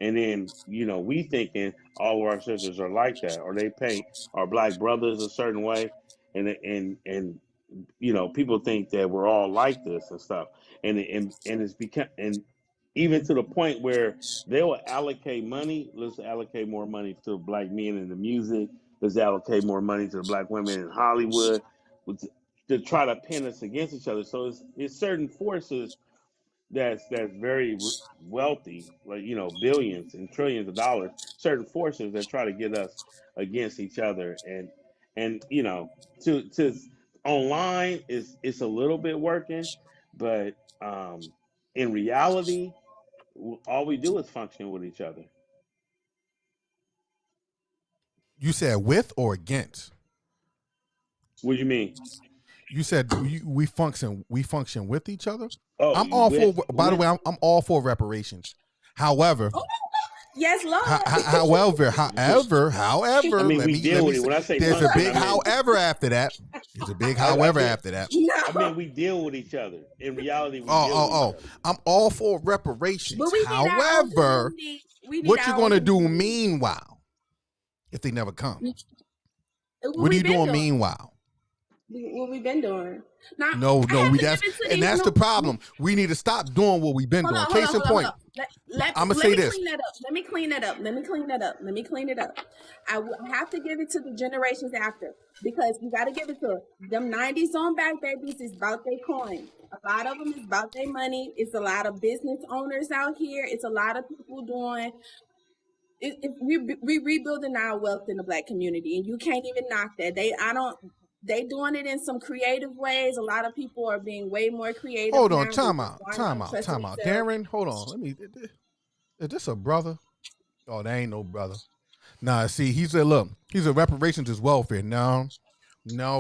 E: and then we thinking all of our sisters are like that, or they paint our black brothers a certain way, and people think that we're all like this and stuff, and it's become, and even to the point where they will allocate money. Let's allocate more money to black men in the music. Let's allocate more money to the black women in Hollywood, to try to pin us against each other. So it's certain forces that's very wealthy, like billions and trillions of dollars. Certain forces that try to get us against each other, and to online it's a little bit working, but in reality, all we do is function with each other.
A: You said with or against?
E: What do you mean?
A: You said we function with each other?
E: Oh,
A: I'm all for. By the way, I'm all for reparations. However,
C: yes, Lord.
A: However,
E: I mean, we deal with it. When I say
A: there's a big however after that. There's a big however after that.
C: No.
E: I mean, we deal with each other. In reality, we deal with each other.
A: I'm all for reparations.
C: But
A: However, what you gonna do meanwhile if they never come? What are you doing meanwhile?
C: What we've been doing?
A: No, that's the problem. We need to stop doing what we've been doing. Case in point, I'm gonna say this.
C: Let me clean that up. I have to give it to the generations after, because you got to give it to them. 90s on back babies is about their coin. A lot of them is about their money. It's a lot of business owners out here. It's a lot of people doing. We rebuilding our wealth in the black community, and you can't even knock that. They doing it in some creative ways. A lot of people are being way more creative.
A: Hold on, time out. Darren, hold on. Is this a brother? Oh, that ain't no brother. Nah, see, he said, look, reparations is welfare. No,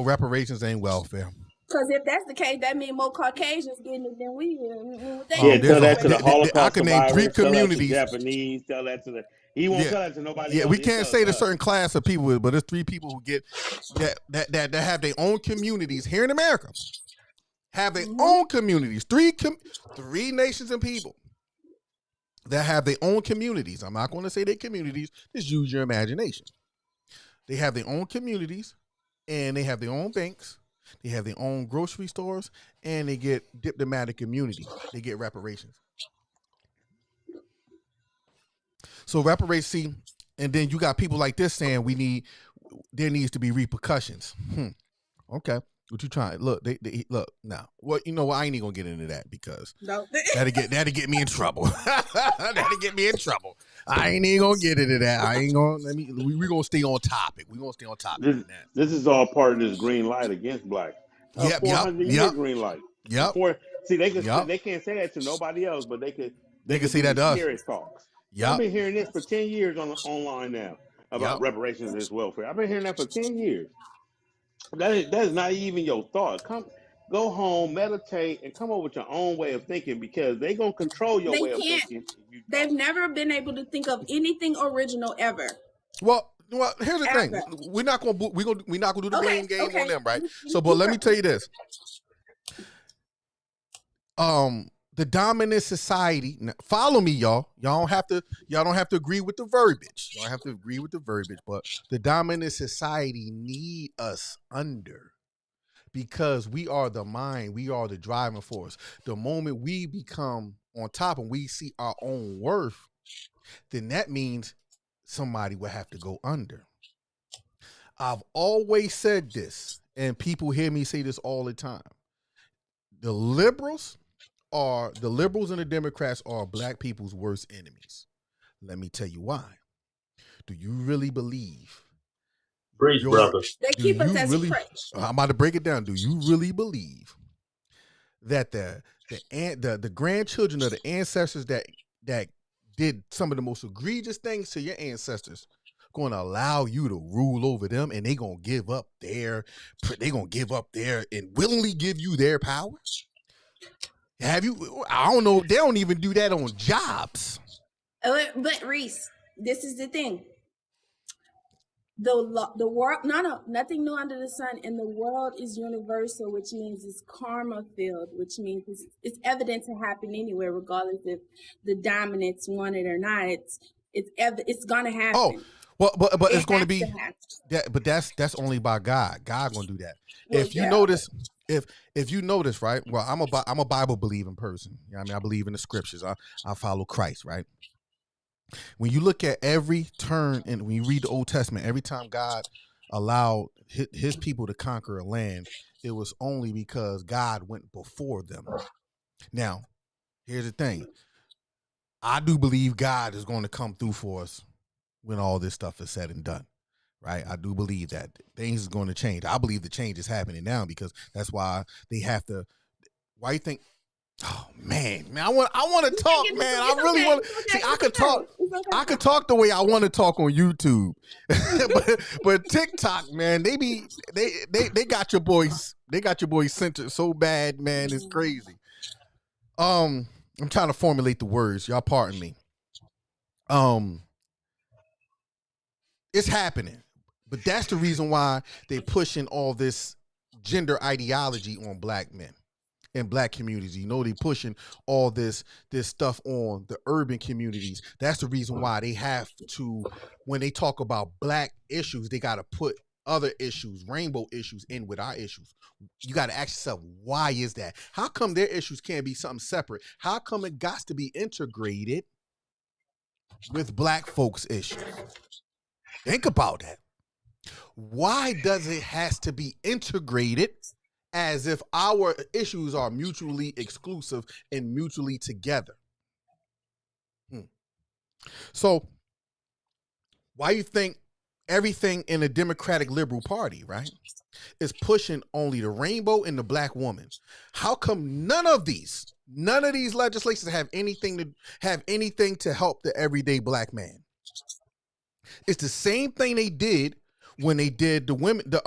A: reparations ain't welfare.
C: Because if that's the case, that means more Caucasians getting it than we.
E: Tell that to the Holocaust
A: I can name 3 communities.
E: Tell that to Japanese. Tell that to the. He won't tell that to nobody.
A: Yeah,
E: else.
A: we can't say to a certain class of people, but there's 3 people who get that have their own communities here in America. Have their own communities. 3 nations and people that have their own communities. I'm not going to say their communities. Just use your imagination. They have their own communities, and they have their own banks. They have their own grocery stores, and they get diplomatic immunity. They get reparations. So reparations, and then you got people like this saying there needs to be repercussions. Okay. What you trying? Look, they look now. Well, you know what? I ain't even gonna get into that because that'll get me in trouble. That'll get me in trouble. I ain't even gonna get into that. I ain't gonna. We gonna stay on topic. We gonna stay on topic
E: This
A: on that.
E: this is all part of this green light against blacks. A
A: Yep. Yep.
E: 400-year
A: Yep.
E: green light.
A: Yep.
E: They can't say that to nobody else, but they
A: They can
E: could
A: say
E: do
A: that
E: the
A: to us.
E: scary talks. I've
A: Yep.
E: been hearing this for 10 years online now about
A: Yep.
E: reparations as welfare. I've been hearing that for 10 years. That is not even your thought. Go home, meditate, and come up with your own way of thinking, because they're gonna control your
C: They
E: way of
C: can't.
E: thinking if you
C: They've
E: don't.
C: never been able to think of anything original ever.
A: Well, here's the thing.
C: Ever.
A: We're not gonna do the
C: Okay,
A: blame game
C: okay.
A: on them, right? So, but let me tell you this. The dominant society. Now, follow me, y'all. Y'all don't have to agree with the verbiage. Y'all don't have to agree with the verbiage, but the dominant society need us under, because we are the mind, we are the driving force. The moment we become on top and we see our own worth, then that means somebody will have to go under. I've always said this, and people hear me say this all the time. The liberals and the Democrats are black people's worst enemies. Let me tell you why. Do you really believe?
F: Preach, brother.
C: They keep us as
A: really,
C: crutch.
A: I'm about to break it down. Do you really believe that the grandchildren of the ancestors that did some of the most egregious things to your ancestors going to allow you to rule over them, and they going to give up their and willingly give you their power? Have you? I don't know. They don't even do that on jobs.
C: But Reese, this is the thing. The world, nothing new under the sun, and the world is universal, which means it's karma filled, which means it's evident to happen anywhere, regardless if the dominants want it or not. It's gonna happen.
A: Oh, well, but it's going to be
C: happen.
A: that. But that's only by God. God gonna do that.
C: Well,
A: If you
C: yeah.
A: notice, if you notice, right? Well, I'm a Bible believing person. You know what I mean, I believe in the scriptures. I follow Christ, right? When you look at every turn, and when you read the Old Testament, every time God allowed his people to conquer a land, it was only because God went before them. Now, here's the thing. I do believe God is going to come through for us when all this stuff is said and done, right? I do believe that things is going to change. I believe the change is happening now, because that's why they have to. Why you think? Oh man, I want to talk, man. I really want to see. I could talk. I could talk the way I want to talk on YouTube, but TikTok, man, they got your boys. They got your boys centered so bad, man. It's crazy. I'm trying to formulate the words. Y'all pardon me. It's happening, but that's the reason why they pushing all this gender ideology on black men in black communities. You know, they pushing all this stuff on the urban communities. That's the reason why they have to, when they talk about black issues, they got to put other issues, rainbow issues, in with our issues. You got to ask yourself, why is that? How come their issues can't be something separate? How come it got to be integrated with black folks' issues? Think about that. Why does it has to be integrated as if our issues are mutually exclusive and mutually together? So why you think everything in the Democratic Liberal Party, right, is pushing only the rainbow and the black woman? How come none of these legislations have anything to help the everyday black man? It's the same thing they did when they did the women, the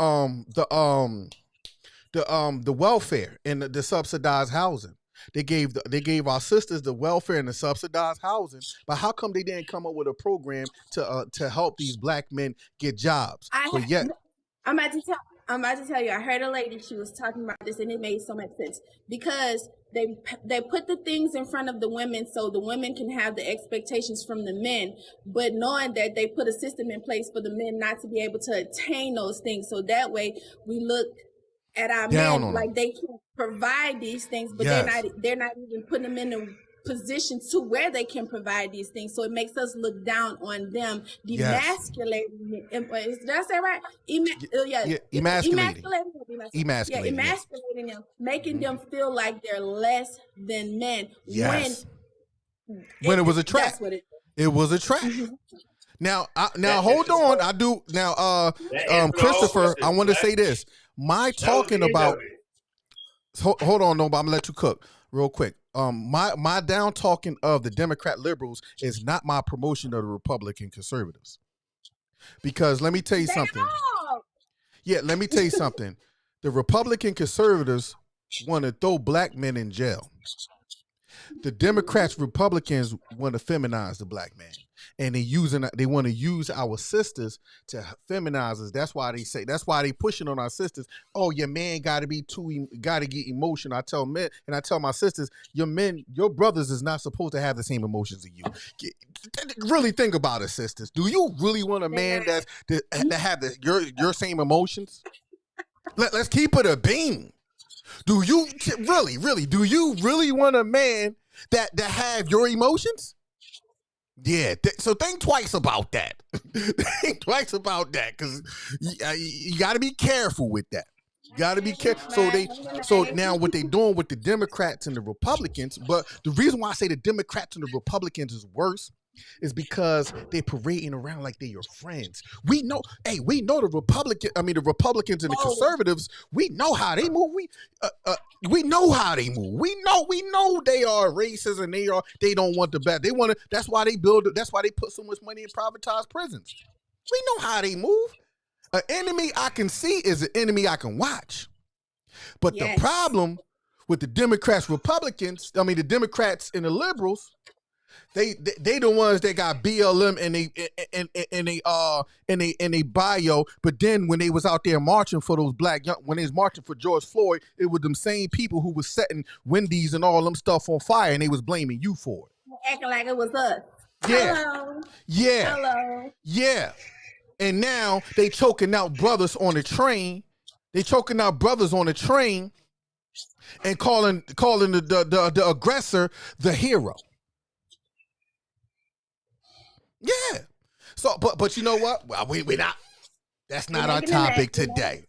A: welfare and the subsidized housing. They gave our sisters the welfare and the subsidized housing, but how come they didn't come up with a program to help these black men get jobs? I'm
C: about to tell you. I heard a lady. She was talking about this, and it made so much sense, because they put the things in front of the women so the women can have the expectations from the men, but knowing that they put a system in place for the men not to be able to attain those things. So that way we look at our men like they can provide these things, but they're not even putting them in a position to where they can provide these things. So it makes us look down on them, demasculating. Did I say right? Emasculating them, making them feel like they're less than men.
A: Yes. When it was a trap.
C: That's what it is.
A: It was a trap.
C: Mhm.
A: Now,
F: That
A: hold
F: is
A: on.
F: what
A: I do now.
F: that answer to all
A: Christopher, I
F: questions,
A: want to
F: Black.
A: say this. My
F: That was
A: talking
F: the end
A: about.
F: of it.
A: Hold on, no, but I'm gonna let you cook real quick. My down talking of the Democrat liberals is not my promotion of the Republican conservatives. Because let me tell you
C: They
A: something.
C: all.
A: Yeah, let me tell you something. The Republican conservatives want to throw black men in jail. The Democrats, Republicans want to feminize the black man, and they want to use our sisters to feminize us. That's why they pushing on our sisters. Oh, your man got to get emotional. I tell men and I tell my sisters, your brothers is not supposed to have the same emotions as you. Really think about it, sisters. Do you really want a man that have your same emotions? Let's keep it a beam. Do you really? Do you really want a man that have your emotions? Yeah. So think twice about that. Think twice about that, because you got to be careful with that. You got to be careful. So now what they doing with the Democrats and the Republicans? But the reason why I say the Democrats and the Republicans is worse is because they parading around like they're your friends. We know the Republicans and the conservatives. We know how they move. We know how they move. We know they are racist and they don't want the best. They want to. That's why they put so much money in privatized prisons. We know how they move. An enemy I can see is an enemy I can watch. But the problem with the Democrats, the Democrats and the liberals, they the ones that got BLM in they bio, but then when they was out there marching for those when they was marching for George Floyd, it was them same people who was setting Wendy's and all them stuff on fire, and they was blaming you for it.
C: Acting like it was us.
A: Yeah.
C: Hello.
A: Yeah.
C: Hello.
A: Yeah. And now they choking out brothers on the train. They choking out brothers on the train and calling the aggressor the hero. Yeah. So, but you know what? Well, we not. That's not our topic today.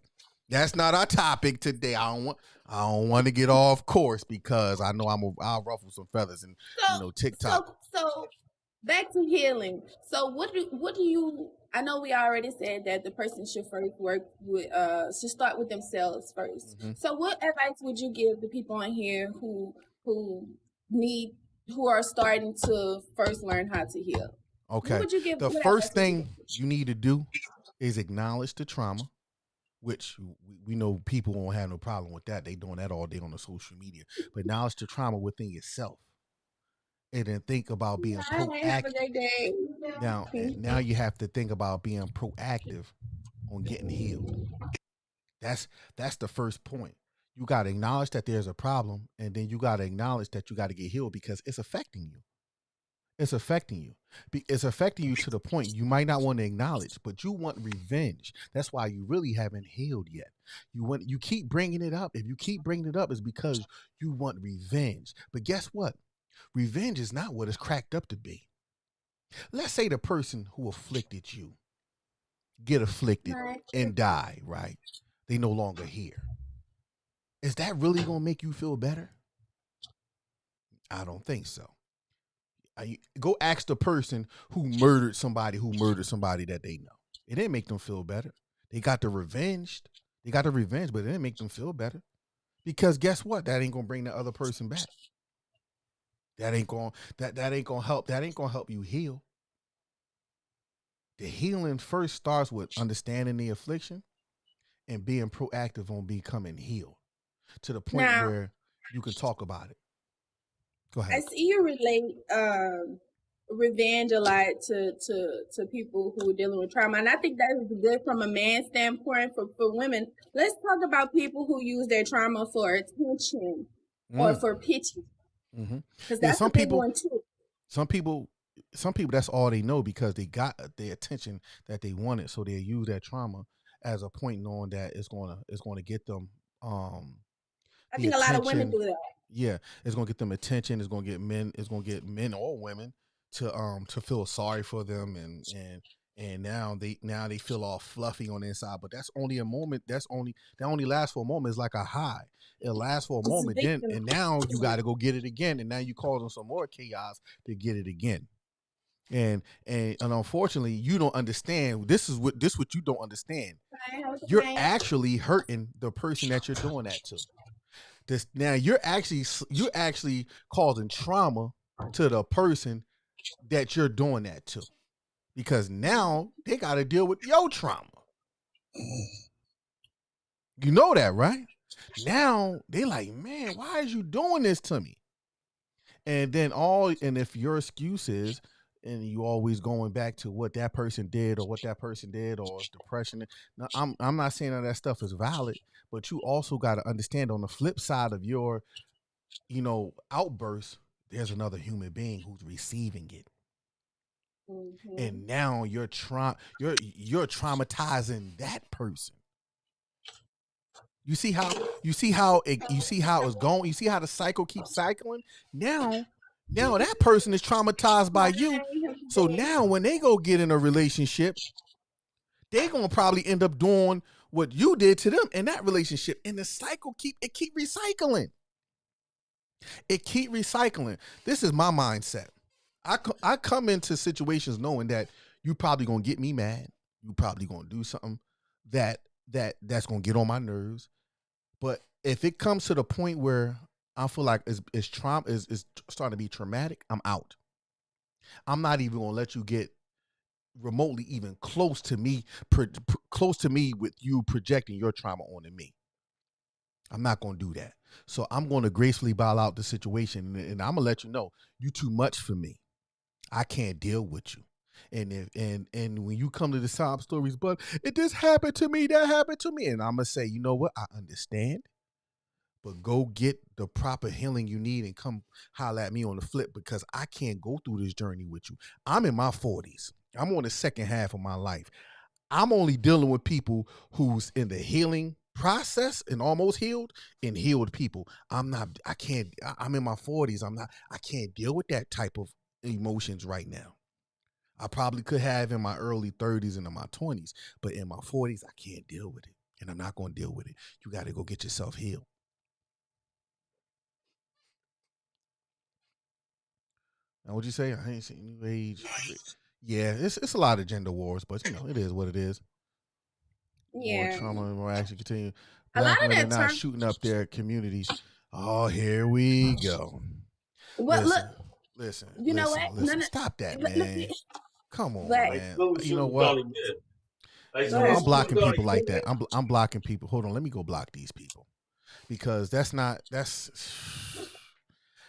A: That's not our topic today. I don't want to get off course because I know I'll ruffle some feathers and TikTok.
C: So back to healing. So what do you? I know we already said that the person should first should start with themselves first. Mm-hmm. So what advice would you give the people on here who are starting to first learn how to heal?
A: Okay.
C: What would you give?
A: The first thing you need to do is acknowledge the trauma, which we know people won't have no problem with that. They doing that all day on the social media. But acknowledge the trauma within yourself. And then think about being proactive. Now you have to think about being proactive on getting healed. That's the first point. You got to acknowledge that there's a problem, and then you got to acknowledge that you got to get healed because it's affecting you. It's affecting you. It's affecting you to the point you might not want to acknowledge, but you want revenge. That's why you really haven't healed yet. You keep bringing it up. If you keep bringing it up, it's because you want revenge. But guess what? Revenge is not what it's cracked up to be. Let's say the person who afflicted you get afflicted and die, right? They no longer here. Is that really going to make you feel better? I don't think so. Go ask the person who murdered somebody that they know. It didn't make them feel better. They got the revenge, but it didn't make them feel better. Because guess what? That ain't going to bring the other person back. That ain't gonna help. That ain't gonna help you heal. The healing first starts with understanding the affliction and being proactive on becoming healed to the point where you can talk about it. Go ahead.
C: I see you relate revenge a lot to people who are dealing with trauma, and I think that is good from a man's standpoint. For women, let's talk about people who use their trauma for attention or for pity. Because that's some people want too.
A: Some people, that's all they know because they got the attention that they wanted, so they use that trauma as a point, knowing that it's going to get them.
C: I think a lot of women do that.
A: Yeah, it's going to get them attention. It's going to get men. It's going to get men or women to feel sorry for them, and now they feel all fluffy on the inside. But that's only a moment. That only lasts for a moment. It's like a high. It lasts for a moment, and now you got to go get it again, and now you causing some more chaos to get it again. And unfortunately, you don't understand. This what you don't understand.
C: Right,
A: You're
C: okay.
A: actually hurting the person that you're doing that to. This now you're actually causing trauma to the person that you're doing that to, because now they got to deal with your trauma. You know that, right? Now they like, man, why is you doing this to me? And if your excuse is, and you always going back to what that person did or depression. Now, I'm not saying that stuff is valid, but you also got to understand on the flip side of your, outburst, there's another human being who's receiving it.
C: Mm-hmm.
A: And now you're traumatizing that person. You see how it's going. You see how the cycle keeps cycling. Now that person is traumatized by you. So now when they go get in a relationship, they're gonna probably end up doing what you did to them in that relationship. And the cycle keep recycling. It keep recycling. This is my mindset. I come into situations knowing that you probably gonna get me mad. You probably gonna do something that's gonna get on my nerves. But if it comes to the point where I feel like it's starting to be traumatic, I'm out. I'm not even gonna let you get remotely even close to me with you projecting your trauma onto me. I'm not gonna do that. So I'm gonna gracefully bow out the situation, and I'm gonna let you know you too much for me. I can't deal with you. And when you come to the sob stories, but it just happened to me, that happened to me, and I'm gonna say, you know what? I understand, but go get the proper healing you need and come holler at me on the flip, because I can't go through this journey with you. I'm in my 40s. I'm on the second half of my life. I'm only dealing with people who's in the healing process and almost healed and healed people. I'm in my 40s. I can't deal with that type of emotions right now. I probably could have in my early 30s and in my 20s, but in my 40s, I can't deal with it, and I'm not going to deal with it. You got to go get yourself healed. Now, what'd you say? I ain't seen new age. Yeah, it's a lot of gender wars, but it is what it is.
C: Yeah.
A: More trauma and more action continue.
C: A lot
A: Black
C: of
A: women
C: that
A: not shooting up their communities. Oh, here we go.
C: Well,
A: listen.
C: know what?
A: Listen. Stop that, man. Come on,
C: But,
A: man.
F: School
A: You know
F: shootings
A: what?
F: only good. Like
A: No,
F: school
A: I'm
F: shootings
A: blocking
F: only
A: people like
F: good.
A: that. I'm blocking people. Hold on, let me go block these people, because that's.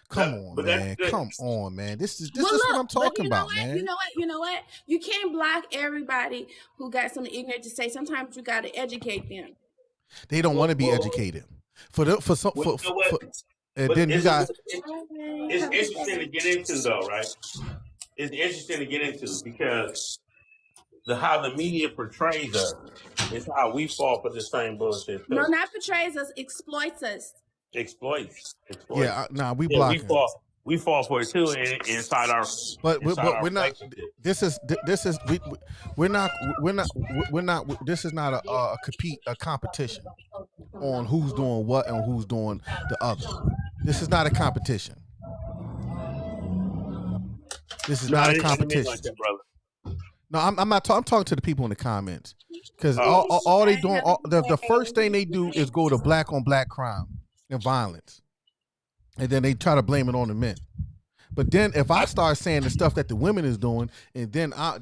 A: Come on,
F: But that's
A: man.
F: good.
A: Come on, man. This is
C: well,
A: what
C: look,
A: I'm talking about,
C: what?
A: man.
C: You know what? You can't block everybody who got something ignorant to say. Sometimes you got to educate them.
A: They don't want to be educated. And then you got.
F: It's interesting to get into, though, right? It's interesting to get into, because how the media portrays us is how we fall for the same bullshit too.
C: No, not portrays us, exploits us.
F: Exploits.
A: Yeah, we
F: yeah,
A: blocking.
F: We fall for it too inside our.
A: But
F: our
A: we're not. This is we're not. This is not a competition on who's doing what and who's doing the other. This is not a competition. This is not a competition.
F: Like that, brother.
A: No, I'm not. I'm talking to the people in the comments, because all they doing, the first thing they do is go to black on black crime and violence, and then they try to blame it on the men. But then if I start saying the stuff that the women is doing, and then I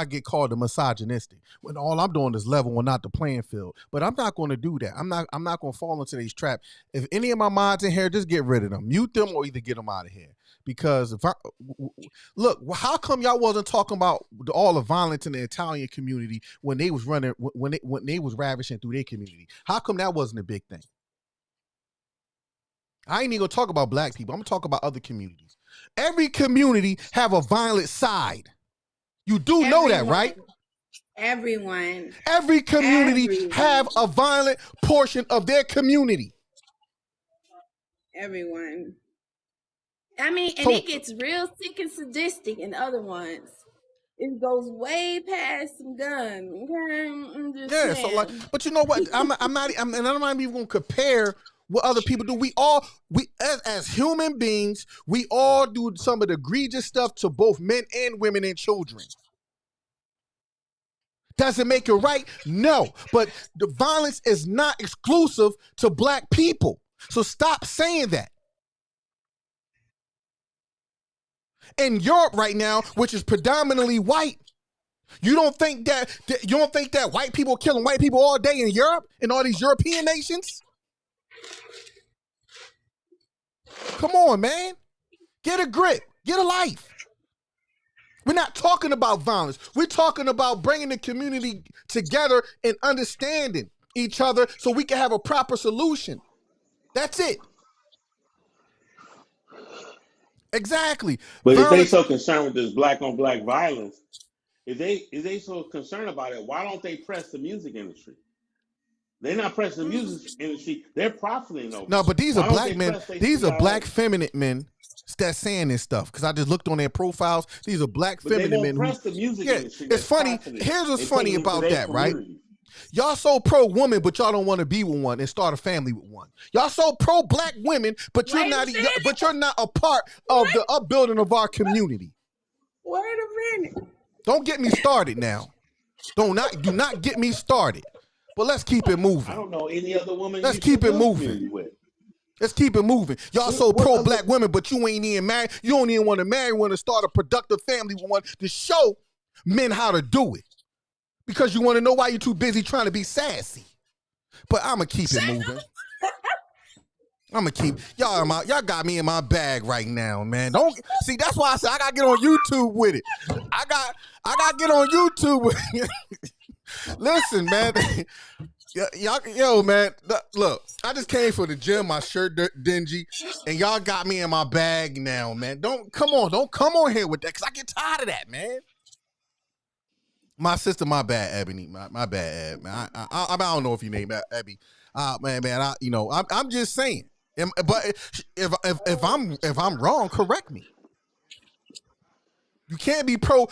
A: get called a misogynistic, when all I'm doing is leveling out the playing field. But I'm not going to do that. I'm not going to fall into these traps. If any of my mods in here, just get rid of them, mute them, or either get them out of here. Because look, how come y'all wasn't talking about all the violence in the Italian community when they was running, when they was ravishing through their community? How come that wasn't a big thing? I ain't even gonna talk about black people. I'm gonna talk about other communities. Every community have a violent side. You do know that, right?
C: Everyone.
A: Every community have a violent portion of their community.
C: Everyone. I mean, and it gets real sick and sadistic in other ones. It goes way past some guns. Okay,
A: yeah. So but you know what? I'm not even gonna compare what other people do. We as human beings, we all do some of the egregious stuff to both men and women and children. Does it make it right? No. But the violence is not exclusive to black people. So stop saying that. In Europe right now, which is predominantly white, you don't think that white people are killing white people all day in Europe, in all these European nations? Come on, man. Get a grip. Get a life. We're not talking about violence. We're talking about bringing the community together and understanding each other so we can have a proper solution. That's it. Exactly.
E: But
A: violence,
E: if they so concerned with this black on black violence, if they so concerned about it, why don't they press the music industry? They're not pressing the music industry. They're profiting over.
A: No, but these are black men. These are
E: CIA?
A: black feminine men that's saying this stuff. Because I just looked on their profiles. These are black
E: But they
A: feminine
E: won't
A: men.
E: press the music industry.
A: It's funny.
E: Profiting.
A: Here's what's
E: They
A: funny
E: take it
A: about
E: to their
A: that, right?
E: community.
A: Y'all so pro woman, but y'all don't want to be with one and start a family with one. Y'all so pro black women, but you're not a part of the upbuilding of our community.
C: Wait a minute.
A: Don't get me started now. Do not get me started. But let's keep it moving.
E: I don't know any other woman.
A: Let's
E: you
A: keep
E: should
A: it
E: build
A: moving.
E: community with.
A: Let's keep it moving. Y'all so
E: What
A: pro
E: other-
A: black women, but you ain't even married. You don't even want to marry one to start a productive family with one to show men how to do it. Because you want to know why you're too busy trying to be sassy. But I'm going to keep it moving. I'm going to keep, y'all got me in my bag right now, man. Don't, see, that's why I said I got to get on YouTube with it. I got to get on YouTube with it. Listen, man. Yo, man, look, I just came from the gym, my shirt dingy, and y'all got me in my bag now, man. Don't come on here with that, because I get tired of that, man. My sister, my bad, Ebony, my bad, Eb, man. I don't know if you name Ebby, man. I'm just saying. But if I'm wrong, correct me. You can't be pro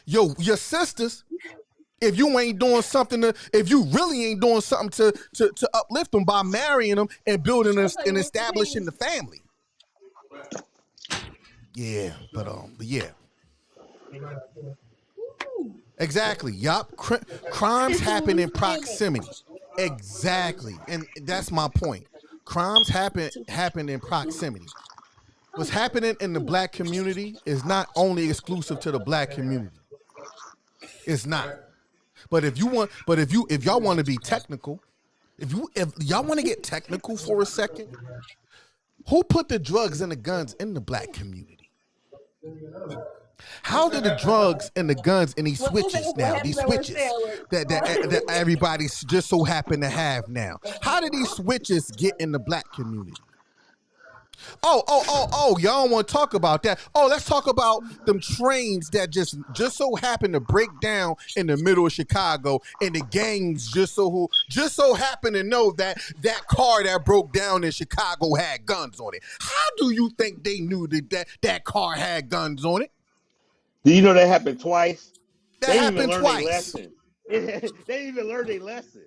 A: your sisters if you ain't doing something if you really ain't doing something to uplift them by marrying them and building and establishing the family. Yeah, but yeah. Exactly. Yup. Crimes happen in proximity. Exactly. And that's my point. Crimes happen in proximity. What's happening in the black community is not only exclusive to the black community. It's not. But if y'all want to be technical, if y'all want to get technical for a second, who put the drugs and the guns in the black community? How did the drugs and the guns and these switches that everybody's just so happen to have now? How did these switches get in the black community? Oh, y'all don't want to talk about that. Oh, let's talk about them trains that just so happen to break down in the middle of Chicago, and the gangs just so happen to know that car that broke down in Chicago had guns on it. How do you think they knew that car had guns on it?
E: Do you know that happened twice?
A: That happened twice.
E: They didn't even learn their lesson.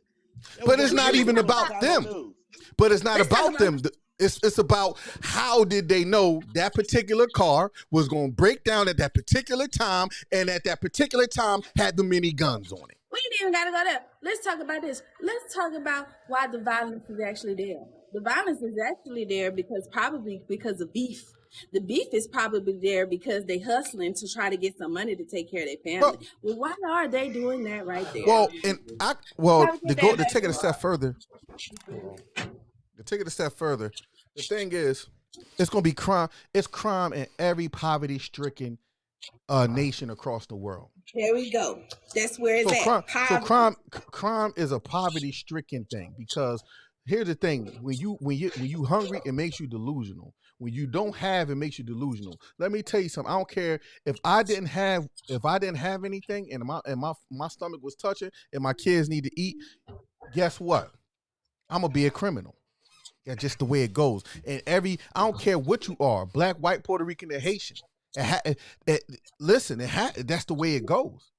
A: But it's not even about them. But it's not about them. It's about how did they know that particular car was going to break down at that particular time, and at that particular time had the many guns on it.
C: We ain't even got to go there. Let's talk about this. Let's talk about why the violence is actually there. The violence is actually there probably because of beef. The beef is probably there because they hustling to try to get some money to take care of their family. Well, why are they doing that right there?
A: To take it a step further. The thing is, it's gonna be crime. It's crime in every poverty-stricken nation across the world.
C: There we go. That's where it's at.
A: Crime is a poverty-stricken thing, because here's the thing: when you hungry, it makes you delusional. When you don't have, it makes you delusional. Let me tell you something. I don't care if I didn't have anything, and my stomach was touching, and my kids need to eat. Guess what? I'm gonna be a criminal. That's just the way it goes. And I don't care what you are, black, white, Puerto Rican, or Haitian. That's the way it goes.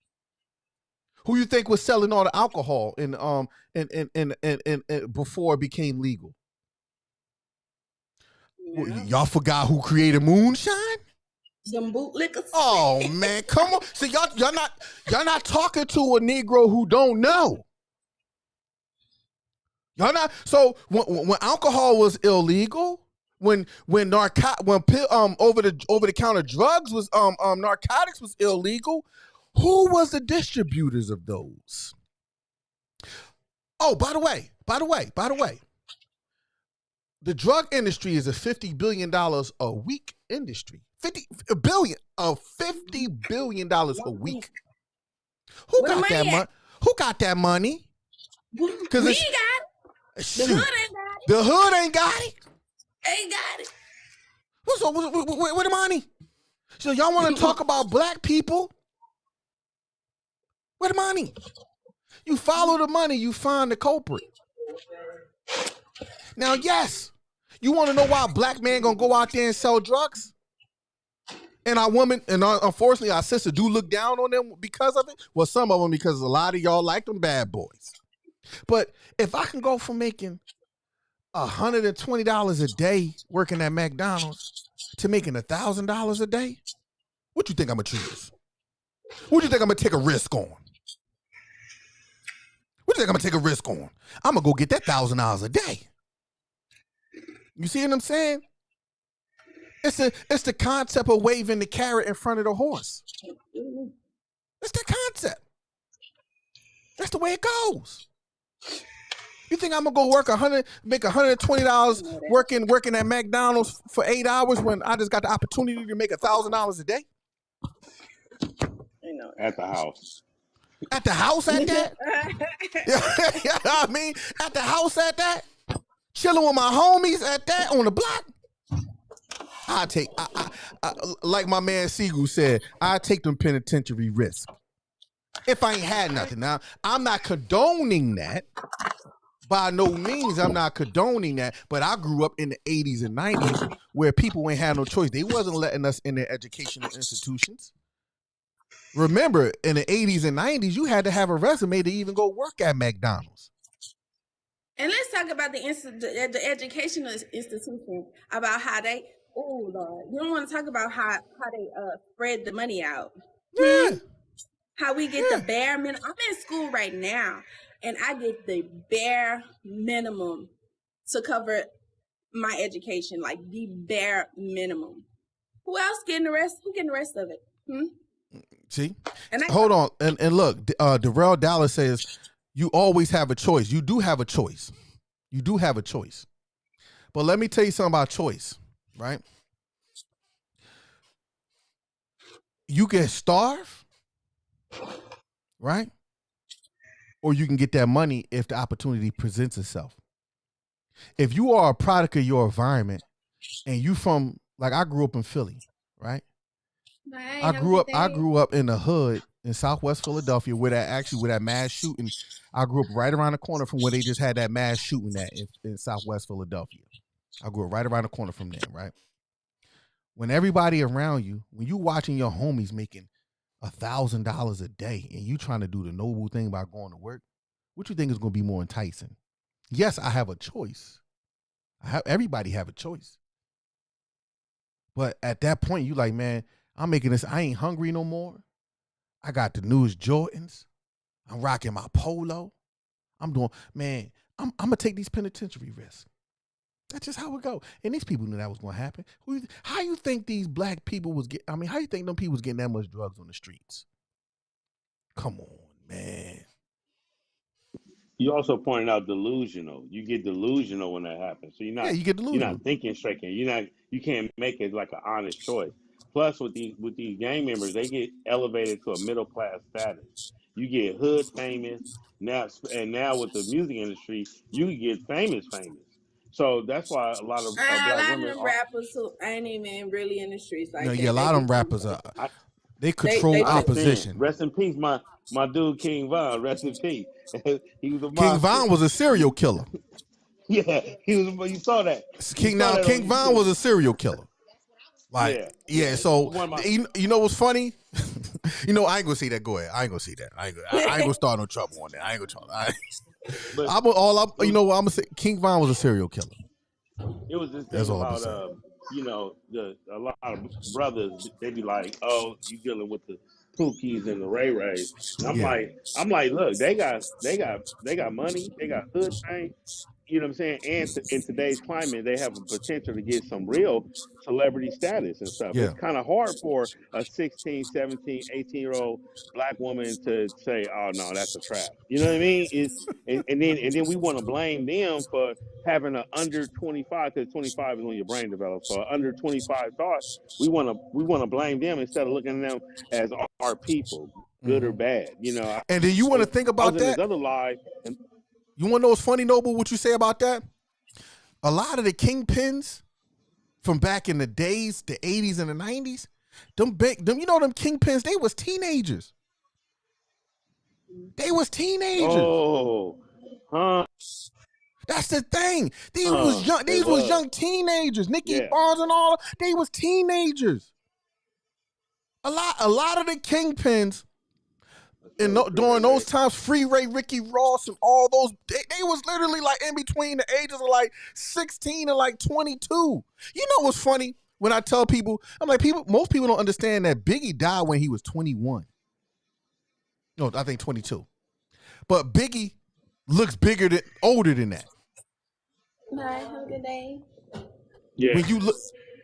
A: Who you think was selling all the alcohol in before it became legal?
C: Yeah.
A: Y'all forgot who created moonshine?
C: Them bootlickers.
A: Oh man, come on. See, y'all not talking to a Negro who don't know. Y'all not. So when alcohol was illegal, when over the counter drugs was narcotics was illegal, who was the distributors of those? Oh, by the way, the drug industry is a $50 billion a week industry. $50 billion a week. Who
C: Where the
A: got that
C: money
A: money?
C: at?
A: Who got that money?
C: We ain't got it. The
A: Shoot,
C: hood ain't got it.
A: the hood ain't got it.
C: Ain't got it.
A: Where the money? So y'all want to talk about black people? Where the money? You follow the money, you find the culprit. Now, yes, you want to know why a black man gonna go out there and sell drugs? And our women, and unfortunately our sisters do look down on them because of it. Well, some of them because a lot of y'all like them bad boys. But if I can go from making $120 a day working at McDonald's to making $1,000 a day, what you think I'm gonna choose? What do you think I'm gonna take a risk on? What do you think I'm gonna take a risk on? I'm gonna go get that $1,000 a day. You see what I'm saying? It's the concept of waving the carrot in front of the horse. It's the concept. That's the way it goes. You think I'm gonna go make $120 working at McDonald's for 8 hours when I just got the opportunity to make $1,000 a day?
E: At the house.
A: At the house at that? Yeah, I mean, at the house at that? Chilling with my homies at that on the block? I like my man Siegel said, I take them penitentiary risks. If I ain't had nothing. Now, I'm not condoning that. By no means, I'm not condoning that. But I grew up in the 80s and 90s where people ain't had no choice. They wasn't letting us in their educational institutions. Remember, in the 80s and 90s, you had to have a resume to even go work at McDonald's.
C: And let's talk about the educational institution, about how they, oh Lord, you don't want to talk about how they spread the money out.
A: Yeah.
C: How we get the bare minimum. I'm in school right now, and I get the bare minimum to cover my education, like the bare minimum. Who else getting the rest? Who getting the rest of it?
A: See?
C: And
A: hold on. And look, Darrell Dallas says, you always have a choice. You do have a choice. You do have a choice. But let me tell you something about choice, right? You can starve, right? Or you can get that money if the opportunity presents itself. If you are a product of your environment and you from, like I grew up in Philly, right? I grew up in the hood in Southwest Philadelphia where that mass shooting. I grew up right around the corner from where they just had that mass shooting at in Southwest Philadelphia. I grew up right around the corner from there, right? When everybody around you, when you watching your homies making $1,000 a day and you trying to do the noble thing by going to work, what you think is going to be more enticing? Yes, I have a choice. Everybody have a choice. But at that point, you like, man, I'm making this. I ain't hungry no more. I got the newest Jordans. I'm rocking my polo. I'm going to take these penitentiary risks. That's just how it go. And these people knew that was going to happen. How you think these black people how you think them people was getting that much drugs on the streets? Come on, man.
E: You also pointed out delusional. You get delusional when that happens. So
A: you get delusional.
E: You're not thinking straight. You can't make it like an honest choice. Plus, with these gang members, they get elevated to a middle class status. You get hood famous now, and now with the music industry, you get famous. So that's why a lot of black women
C: them rappers who ain't even really in the streets like that.
A: Yeah, a lot of them rappers they control opposition.
E: Rest in peace, my dude King Von. Rest in peace. He was a monster.
A: King Von was a serial killer.
E: Yeah, he was. You saw that.
A: King Von was a serial killer. Like, yeah. So you know what's funny? You know, I ain't gonna say that. Go ahead. I ain't gonna say that. I ain't gonna start no trouble on that. I ain't gonna try.
E: But
A: You know what I'm gonna say? King Von was a serial killer.
E: it was this
A: That's
E: thing
A: all I'm
E: about
A: saying.
E: you know, a lot of brothers, they be like, oh, you dealing with the Pookies and the Ray Rays. And
A: Yeah.
E: I'm like, look, they got money, they got hood fame. You know what I'm saying? And in today's climate, they have a potential to get some real celebrity status and stuff.
A: Yeah.
E: It's kind of hard for a 16, 17, 18-year-old black woman to say, oh, no, that's a trap. You know what I mean? And then we want to blame them for having an under 25, because 25 is when your brain develops. So under 25 thought, we want to blame them instead of looking at them as our people, good or bad. You know,
A: And then you want to think
E: I was
A: about
E: in this
A: that?
E: other live, and
A: You want to know what's funny, Noble? What you say about that? A lot of the kingpins from back in the days, the 80s and the 90s, them kingpins, they was teenagers. They was teenagers.
E: oh, huh?
A: That's the thing. These was young teenagers. Nicky Barnes and all, they was teenagers. A lot of the kingpins during those times, Free Ray, Ricky Ross, and all those, they was literally like in between the ages of like 16 and like 22. You know what's funny? When I tell people, I'm like, most people don't understand that Biggie died when he was 21. No, I think 22. But Biggie looks older than that.
C: Bye. Have a good day.
E: Yeah.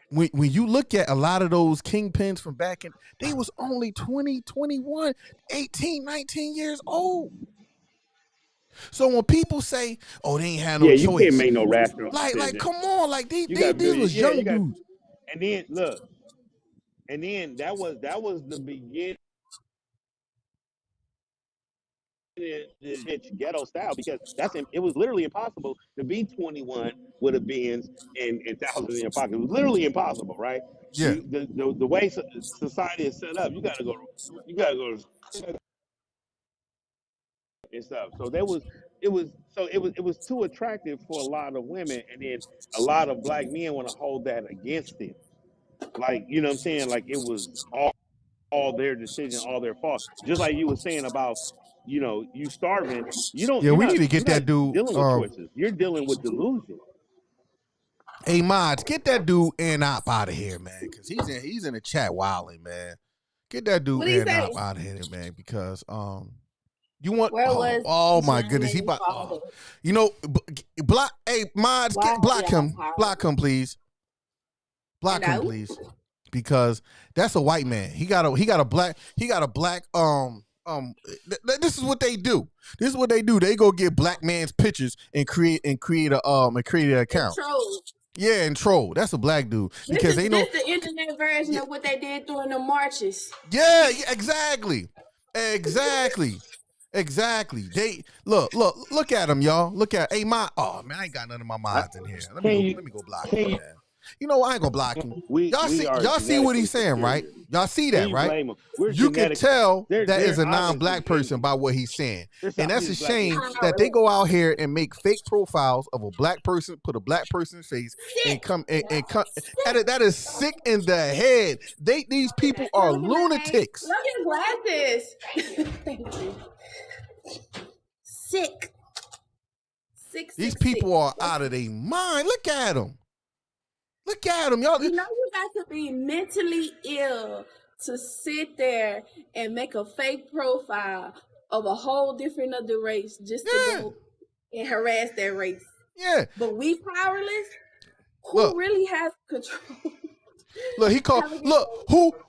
A: When you look at a lot of those kingpins from back in, they was only 20, 21, 18, 19 years old. So when people say, "Oh, they ain't had no choice,"
E: you can't make no rational
A: decision. Like, come on, like these
E: billions.
A: was young dudes.
E: And then look, that was the beginning. It's ghetto style, because it was literally impossible to be 21 with a Benz and thousands in your pocket. It was literally impossible, right?
A: Yeah.
E: The way society is set up, you gotta go and stuff. So it was too attractive for a lot of women, and then a lot of black men want to hold that against it. Like, you know what I'm saying? Like it was all their decision, all their fault. Just like you were saying about, you know, you starving. You don't.
A: Yeah, we need to get that dude
E: dealing with choices. You're dealing with delusion.
A: Hey, Mods, get that dude Anop out of here, man, because he's in the chat wilding, man. Get that dude Anop out of here, man, because you want? Oh my goodness, he about. You know, block. Hey, Mods, block him, please. Block him, please, because that's a white man. He got a black. This is what they do. They go get black man's pictures and create an account. Yeah, and troll. That's a black dude, because they know
C: the internet version of what they did during the marches.
A: Yeah, exactly. They look at him, y'all. Look at oh man, I ain't got none of my mods in here. Let me go block him, man. You know, I ain't gonna block him. Y'all see what he's saying, right? Y'all see that, right? You can tell that is a non-black person by what he's saying. And that's a shame that they go out here and make fake profiles of a black person, put a black person's face, and come. That is sick in the head. These people are lunatics.
C: Look at glasses. Thank you. Sick.
A: These people are out of their mind. Look at them. Y'all.
C: You know, you got to be mentally ill to sit there and make a fake profile of a whole different other race just to go and harass that race.
A: Yeah.
C: But we powerless? Who really has control?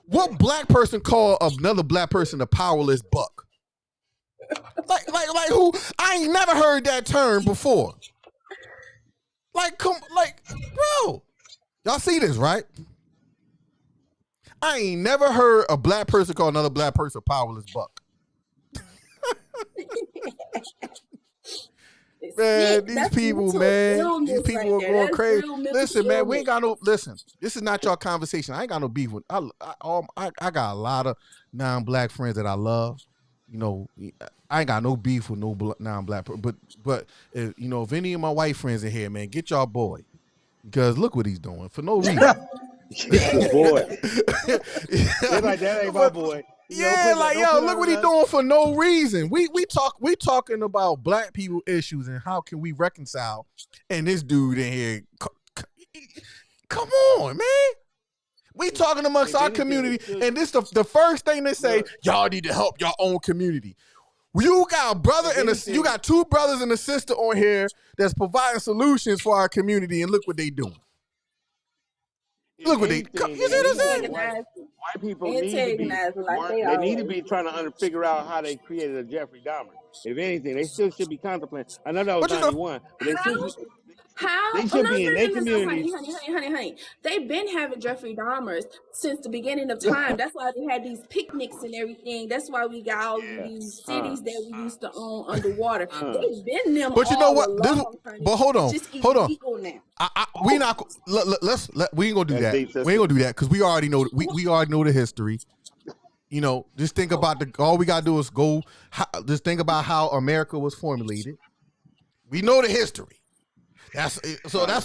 A: What black person call another black person a powerless buck? like who? I ain't never heard that term before. Bro. Y'all see this, right? I ain't never heard a black person call another black person a powerless buck. Man, these people are going crazy. Listen, man, we ain't got no. Listen, this is not your conversation. I ain't got no beef with. I got a lot of non-black friends that I love. You know, I ain't got no beef with no non-black. But you know, if any of my white friends in here, man, get y'all boy. Because look what he's doing for no reason.
E: Boy. They're like, that ain't my boy.
A: Yeah, like
E: don't
A: yo,
E: put
A: look what
E: on
A: he
E: us.
A: doing for no reason. We talking about black people issues and how can we reconcile? And this dude in here, come on, man. We talking amongst
E: If
A: our
E: anything,
A: community,
E: it's still,
A: and this the first thing they say,
E: look,
A: y'all need to help your own community. You got a brother
E: if
A: and
E: anything,
A: you got two brothers and a sister on here that's providing solutions for our community, and look what they doing.
E: if
A: Look what
E: anything,
A: you see what I'm saying?
E: white people need to be
C: Antagonizing like they
E: they need to
C: always
E: be
C: do.
E: trying to figure out how they created a Jeffrey Dahmer. If anything, they still should be contemplating. I know that was
A: But you know,
E: 91, but they
C: How?
E: should
C: How?
E: they
C: Oh,
E: should
C: no,
E: be in their
C: no, no, no, no,
E: communities.
C: honey. They've been having Jeffrey Dahmers since the beginning of time. That's why they had these picnics and everything. That's why we got all
E: Yeah.
C: these cities that we used to own underwater. They've been them
A: but you know
C: all
A: what?
C: along, honey.
A: But hold on,
C: It's just
A: hold on.
C: illegal now.
A: We not we ain't gonna do
E: That's
A: that.
E: deep,
A: We ain't gonna do that because we already know we already know the history. You know, just think about all we gotta do is just think about how America was formulated. We know the history. That's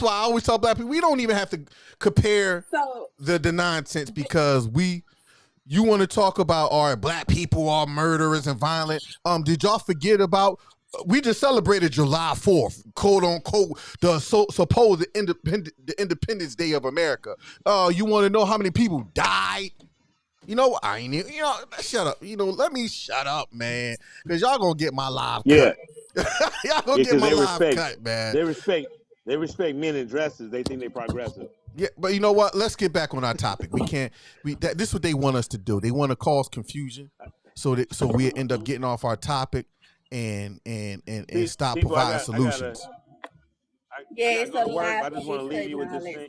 A: why I always tell black people we don't even have to compare the nonsense because you want to talk about black people are murderers and violent. Did y'all forget about we just celebrated July 4th, quote unquote, the supposed Independence Day of America. You want to know how many people died? You know, I ain't even, shut up. Let me shut up, man. Because y'all gonna get my live cut. Y'all gonna get my live cut, man.
E: They respect men in dresses. They think they progressive.
A: Yeah, but you know what? Let's get back on our topic. This is what they want us to do. They want to cause confusion so we end up getting off our topic and stop providing solutions.
C: It's a lie.
E: I just want to leave you with this thing.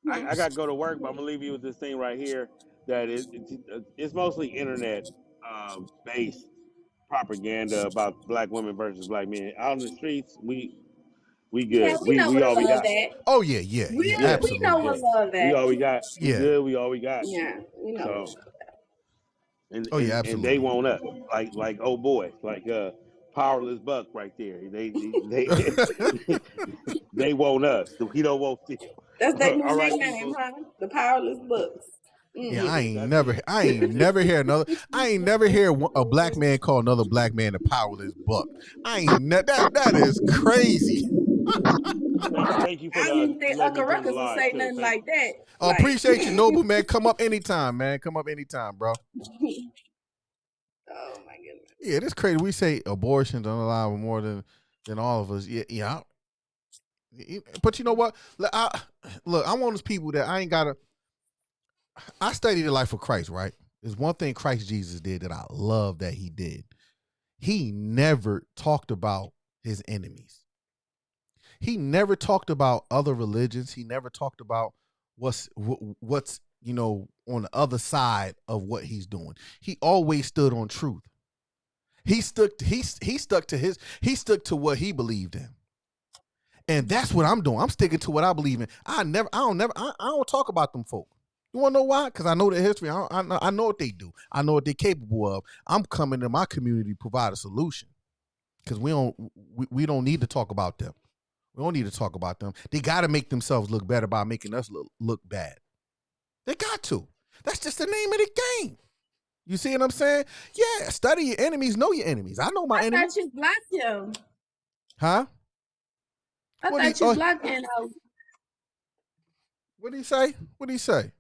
E: I got to go to work, but I'm going to leave you with this thing right here that it's mostly internet based propaganda about black women versus black men. Out in the streets, we good.
C: Yeah, we know
E: we all we got.
C: That.
A: Oh yeah, absolutely.
C: We know what love that.
E: We all we got. We good. We all we got.
C: Yeah, we know.
E: So, and
A: absolutely.
E: And they want us like oh boy, like powerless buck right there. They they want us. We don't want them.
C: That's their new nickname, huh? The powerless bucks.
A: Yeah, I ain't never hear a black man call another black man a powerless buck. That is crazy.
E: Thank you for
C: I didn't think Uncle Ruckus would say nothing like that.
A: Appreciate you, Noble, man. Come up anytime, man. Come up anytime, bro.
C: Oh my goodness.
A: Yeah, that's crazy. We say abortions don't allow more than all of us. Yeah. But you know what? Look, I'm one of those people that I studied the life of Christ, right? There's one thing Christ Jesus did that I love that he did. He never talked about his enemies. He never talked about other religions. He never talked about what's on the other side of what he's doing. He always stood on truth. He stuck to what he believed in. And that's what I'm doing. I'm sticking to what I believe in. I don't talk about them folk. You want to know why? Because I know their history. I know what they do. I know what they're capable of. I'm coming to my community to provide a solution. Because we don't need to talk about them. We don't need to talk about them. They got to make themselves look better by making us look bad. They got to. That's just the name of the game. You see what I'm saying? Yeah, study your enemies, know your enemies. I know my enemies.
C: I thought you blocked him.
A: Huh?
C: I thought you blocked him.
A: What did he say? What did he say?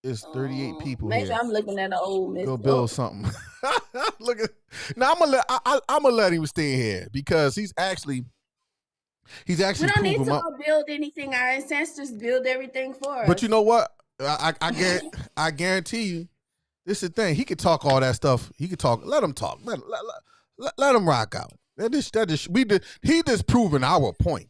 A: It's 38 people
C: maybe
A: here.
C: I'm looking at an old Miss.
A: Go build something. Look at now. I'm gonna let him stay here because he's actually. We don't
C: need to go build anything. Our ancestors build everything for us.
A: But you know what? I guarantee you, this is the thing. He could talk all that stuff. He could talk. Let him talk. Let him rock out. He just proving our point.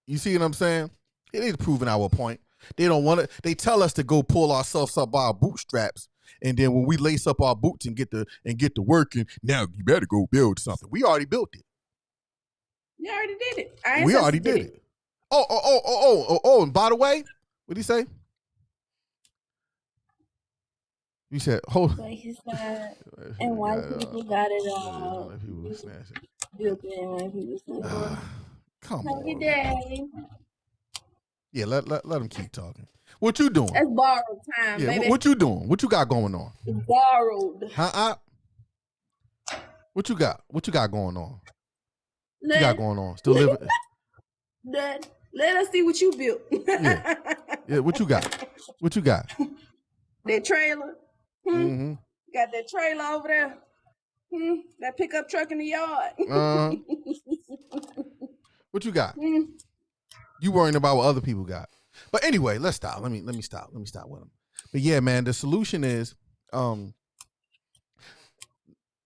A: You see what I'm saying? It is proving our point. They don't want it. They tell us to go pull ourselves up by our bootstraps, and then when we lace up our boots and get to working, now you better go build something. We already built it.
C: You already did it.
A: We already did it. Oh! And by the way, what did he say? He said, "Hold."
C: He said, and white people got it all.
A: White people snatch it.
C: Built in white people snatch it.
A: Come
C: Happy
A: on.
C: day.
A: Yeah, let him keep talking. What you doing?
C: That's borrowed time,
A: Yeah,
C: baby.
A: what you doing? What you got going on?
C: It's borrowed.
A: Huh? What you got? What you got going on? What you got going on? Still living?
C: Let us see what you built.
A: Yeah. What you got? What you got?
C: That trailer.
A: Mm-hmm.
C: Got that trailer over there. That pickup truck in the yard.
A: What you got? You worrying about what other people got? But anyway, let's stop. Let me stop. Let me stop with them. But yeah, man, the solution is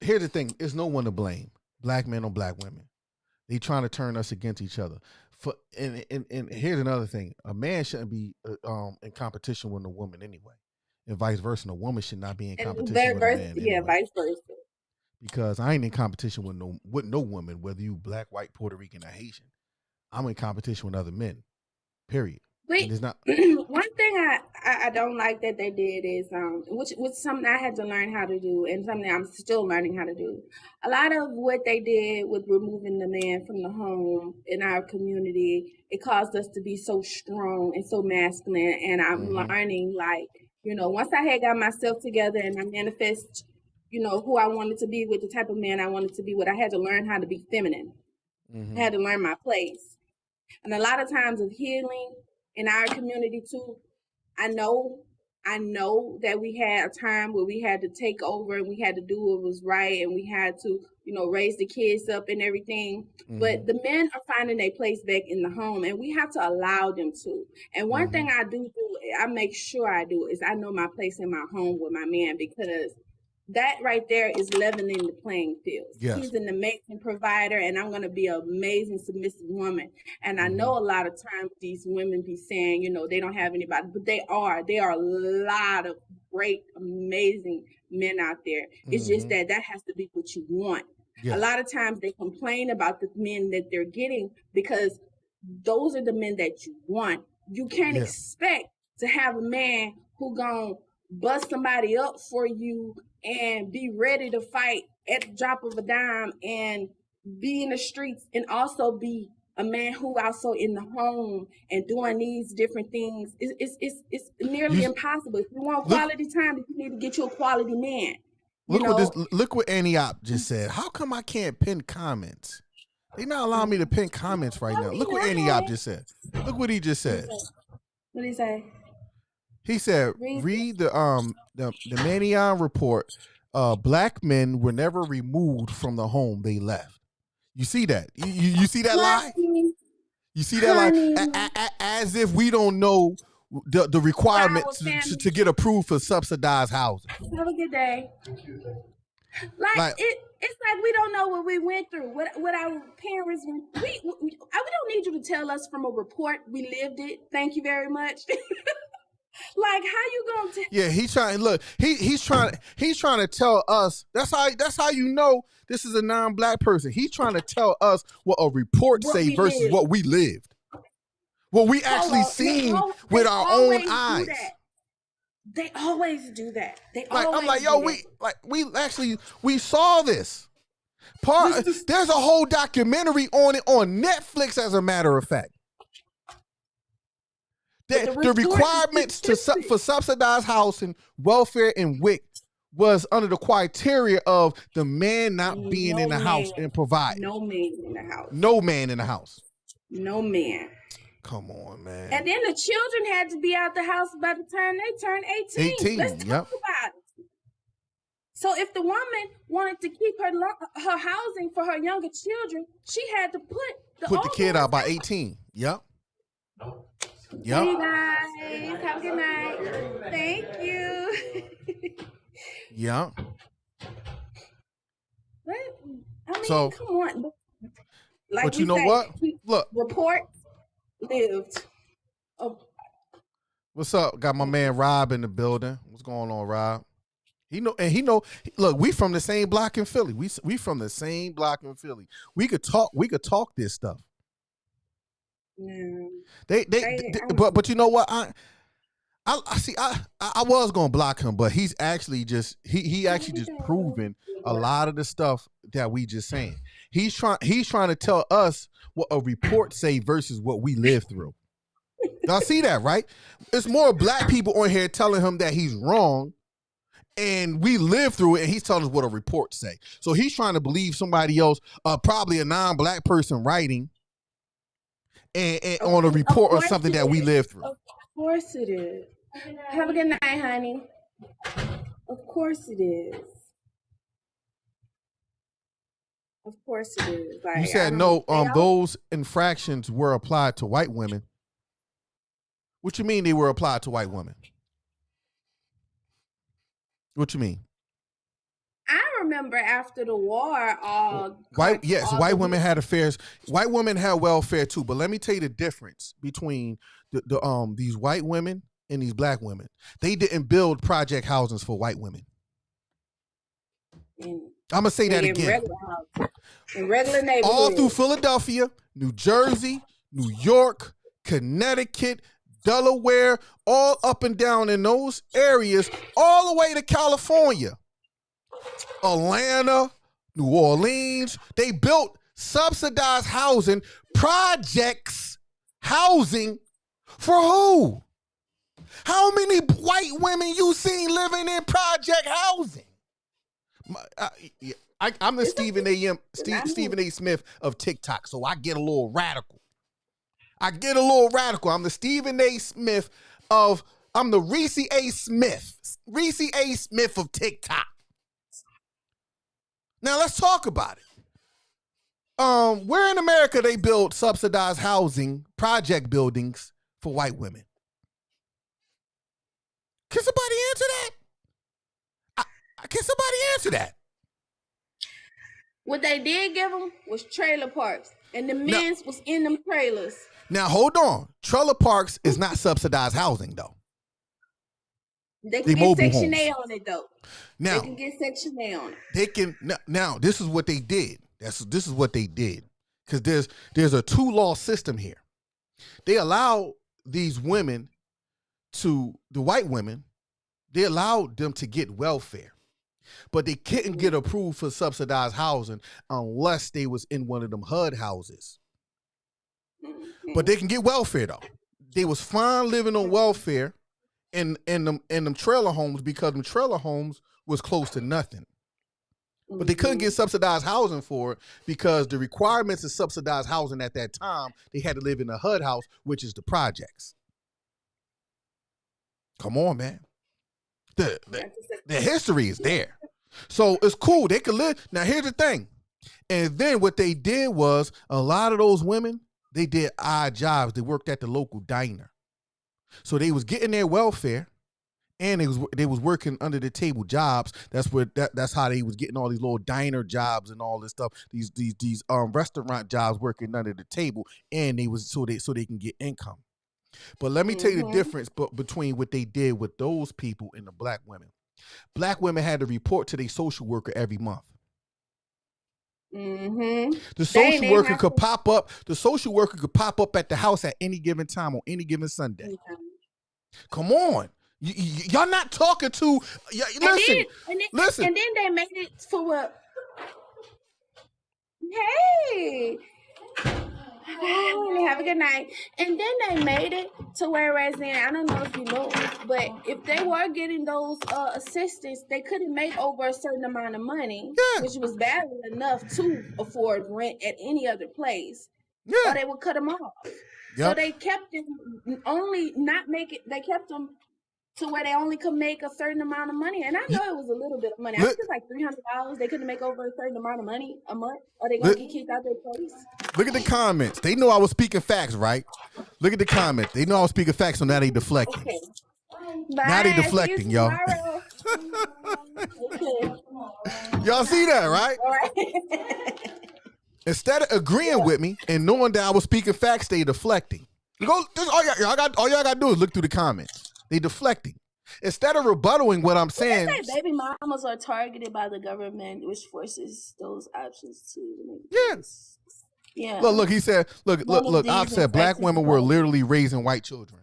A: here's the thing: there's no one to blame. Black men or black women. They trying to turn us against each other. And here's another thing: a man shouldn't be in competition with a woman anyway, and vice versa. And a woman should not be in competition with a man anyway.
C: Yeah, vice versa.
A: Because I ain't in competition with no woman, whether you black, white, Puerto Rican, or Haitian. I'm in competition with other men. Period.
C: Wait,
A: it's not.
C: One thing I don't like that they did is which something I had to learn how to do, and something I'm still learning how to do. A lot of what they did with removing the man from the home in our community, it caused us to be so strong and so masculine. And I'm learning, like, once I had got myself together and I manifest, who I wanted to be with, the type of man I wanted to be with, I had to learn how to be feminine. I had to learn my place. And a lot of times of healing in our community too, I know that we had a time where we had to take over and we had to do what was right and we had to, raise the kids up and everything. But the men are finding their place back in the home and we have to allow them to. And one thing I do, I make sure I do, is I know my place in my home with my man, because that right there is leveling the playing field.
A: Yes.
C: He's an amazing provider, and I'm going to be an amazing submissive woman. And I know a lot of times these women be saying, they don't have anybody, but they are. There are a lot of great, amazing men out there. It's just that has to be what you want. Yes. A lot of times they complain about the men that they're getting because those are the men that you want. You can't expect to have a man who gonna bust somebody up for you and be ready to fight at the drop of a dime and be in the streets and also be a man who also in the home and doing these different things. It's nearly impossible. If you want quality time, you need to get you a quality man.
A: Look what Annie Op just said. How come I can't pin comments? They not allowing me to pin comments right now. Look what Annie Op just said. Look what he just said.
C: What did he say?
A: He said, read the Manion report. Black men were never removed from the home they left. You see that? You see that lie? You see that lie? As if we don't know the requirements to get approved for subsidized housing.
C: Have a good day. It's like we don't know what we went through. What our parents went. We don't need you to tell us from a report. We lived it. Thank you very much. Like, how you gonna tell?
A: Yeah, he's trying. Look, he's trying to tell us. That's how you know this is a non-black person. He's trying to tell us what a report say versus what we lived, what we actually seen with our own eyes.
C: They always do that.
A: I'm like, yo, we saw this. There's a whole documentary on it on Netflix, as a matter of fact. The requirements for subsidized housing, welfare, and WIC was under the criteria of the man not being in the house and providing.
C: No man in the house.
A: No man in the house.
C: No man.
A: Come on, man.
C: And then the children had to be out the house by the time they turned 18. Let's talk about it. So if the woman wanted to keep her housing for her younger children, she had to put the
A: kid out by 18. Yep. Yep.
C: Hey guys, have a good night. Thank you.
A: Yeah.
C: Come on.
A: But you know what? Look.
C: Report lived. Oh.
A: What's up? Got my man Rob in the building. What's going on, Rob? He know. Look, we from the same block in Philly. We from the same block in Philly. We could talk this stuff.
C: Yeah.
A: But you know what? I see. I was gonna block him, but he's actually just he actually just proven a lot of the stuff that we just saying. He's trying to tell us what a report say versus what we live through. Y'all see that, right? It's more black people on here telling him that he's wrong, and we live through it, and he's telling us what a report say. So he's trying to believe somebody else, probably a non-black person writing, and on a report or something that we live through.
C: Of course it is. Have a good night, honey. Of course it is. Of course it is. Like,
A: You said no. Those infractions were applied to white women. What you mean they were applied to white women? What you mean?
C: I remember after the war,
A: white women had affairs. White women had welfare too. But let me tell you the difference between these white women and these black women. They didn't build project housings for white women. I'm gonna say that again.
C: In regular neighborhoods,
A: all through Philadelphia, New Jersey, New York, Connecticut, Delaware, all up and down in those areas, all the way to California, Atlanta, New Orleans. They built subsidized housing, projects housing for who? How many white women you seen living in project housing? I'm the Stephen A. Smith of TikTok, so I get a little radical. I'm the Stephen A. Smith I'm the Reese A. Smith of TikTok. Now let's talk about it. Where in America they build subsidized housing, project buildings for white women? Can somebody answer that? Can somebody answer that?
C: What they did give them was trailer parks, and the men's was in them trailers.
A: Now, hold on. Trailer parks is not subsidized housing, though.
C: They can get Section A on it, though. Now, they can get Section A on it.
A: They can. Now, this is what they did. This is what they did. Because there's a two-law system here. They allow these women the white women, they allowed them to get welfare. But they couldn't get approved for subsidized housing unless they was in one of them HUD houses. But they can get welfare though. They was fine living on welfare in them trailer homes because them trailer homes was close to nothing. But they couldn't get subsidized housing for it because the requirements of subsidized housing at that time, they had to live in a HUD house, which is the projects. Come on, man. The history is there. So it's cool. They could live. Now, here's the thing. And then what they did was a lot of those women, they did odd jobs. They worked at the local diner. So they was getting their welfare and they was working under the table jobs. That's how they was getting all these little diner jobs and all this stuff. These restaurant jobs working under the table, and they was so they can get income. But let me tell you the difference between what they did with those people and the black women. Black women had to report to their social worker every month. The social worker could pop up. The social worker could pop up at the house at any given time on any given Sunday. Come on, y'all not talking to. Listen.
C: And then they made it for what? Hey. Have a good night. And then they made it to whereas then, I don't know if you know, but if they were getting those assistance, they couldn't make over a certain amount of money, which was barely enough to afford rent at any other place. Or they would cut them off. So they kept them they kept them to where they only could make a certain amount of money. And I know it was a little bit of money. I think it's like $300. They couldn't make over a certain amount of money a month, or they gonna get kicked out their place.
A: Look at the comments. They know I was speaking facts, right? Look at the comments. They know I was speaking facts, so now they deflecting. Okay. Now they deflecting, y'all. Y'all see that, right? All right. Instead of agreeing with me and knowing that I was speaking facts, they deflecting. All y'all got to do is look through the comments. They deflecting. Instead of rebuttaling what I'm saying.
C: Baby mamas are targeted by the government, which forces those options to. Yeah.
A: Look. He said. Look. I've said black women were literally raising white children.